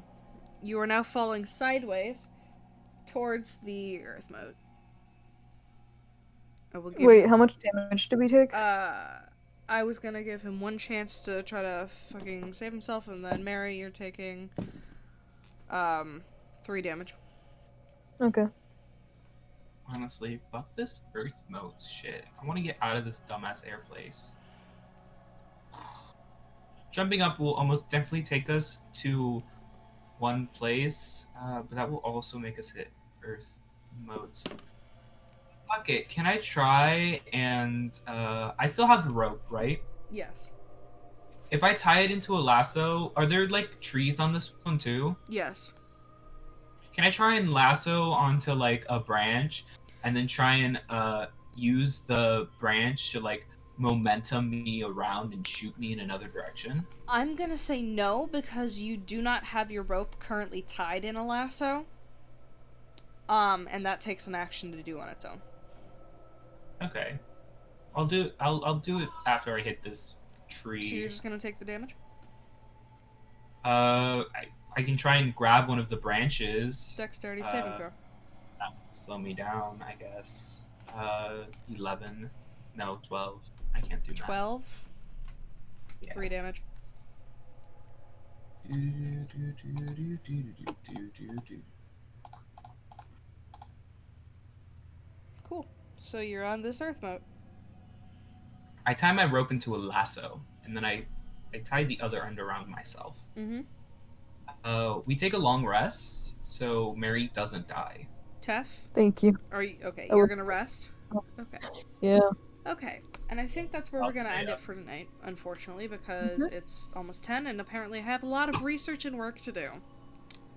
A: you are now falling sideways towards the earth mode. I will give
E: Wait, how much damage did we take?
A: I was gonna give him one chance to try to fucking save himself, and then Mary, you're taking 3 damage.
E: Okay.
F: Honestly, fuck this Earth modes shit. I want to get out of this dumbass air place. Jumping up will almost definitely take us to one place, but that will also make us hit Earth modes. Fuck it. Can I try and I still have the rope, right?
A: Yes.
F: If I tie it into a lasso, are there like trees on this one too?
A: Yes.
F: Can I try and lasso onto like a branch and then try and use the branch to like momentum me around and shoot me in another direction?
A: I'm gonna say no, because you do not have your rope currently tied in a lasso. And that takes an action to do on its own.
F: Okay. I'll do it after I hit this tree.
A: So you're just gonna take the damage?
F: I can try and grab one of the branches.
A: Dexterity saving throw.
F: That will slow me down, I guess. 11. No, 12. I can't do that.
A: 12.
F: Yeah.
A: 3 damage. Cool. So you're on this earth mode.
F: I tie my rope into a lasso, and then I tie the other end around myself.
A: Mm-hmm.
F: We take a long rest, so Mary doesn't die.
A: Tef?
E: Thank you.
A: Are you okay?
E: Oh.
A: You're gonna rest? Okay.
E: Yeah.
A: Okay. And I think that's where
F: I'll
A: we're gonna
F: stay
A: end
F: up.
A: it for tonight, unfortunately, because it's almost 10 and apparently I have a lot of research and work to do.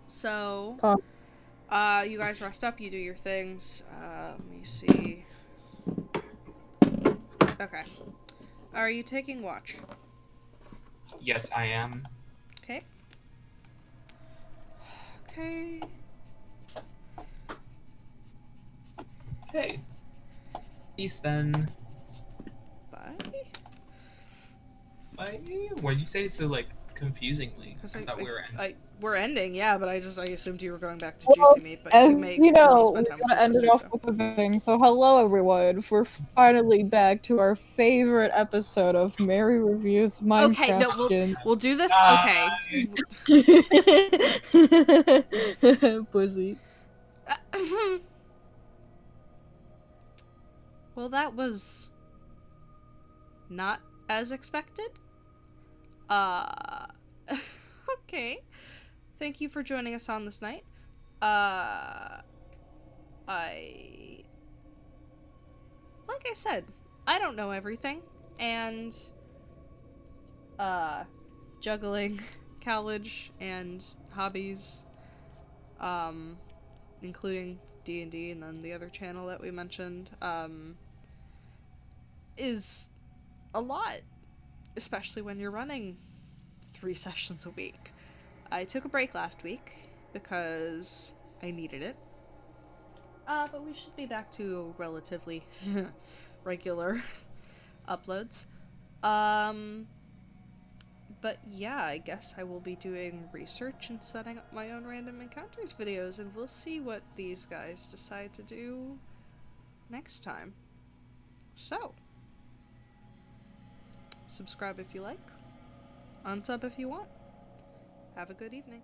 A: So you guys rest up, you do your things. Let me see. Okay. Are you taking watch?
F: Yes, I am.
A: Okay. Okay.
F: Okay. Peace then.
A: Bye.
F: Bye. Why'd you say it so like confusingly?
A: Because
F: I thought we were ending.
A: we're ending, yeah, but I assumed you were going back to
E: Well,
A: Juicy Meat, but
E: as
A: you may
E: you
A: want to
E: know,
A: spend
E: we
A: time with
E: gotta
A: your
E: end it
A: sister,
E: off
A: so.
E: with a bang. So hello everyone. We're finally back to our favorite episode of Mary Reviews
A: Okay,
E: Minecraft
A: no,
E: Skins.
A: we'll do this.
F: Bye.
A: Okay.
E: Pussy.
A: Well, that was not as expected. Uh, okay. Thank you for joining us on this night. Like I said, I don't know everything, and, juggling college and hobbies, including D&D and then the other channel that we mentioned, is a lot, especially when you're running 3 sessions a week. I took a break last week because I needed it. But we should be back to relatively regular uploads. But yeah, I guess I will be doing research and setting up my own random encounters videos, and we'll see what these guys decide to do next time. So, subscribe if you like, unsub if you want. Have a good evening.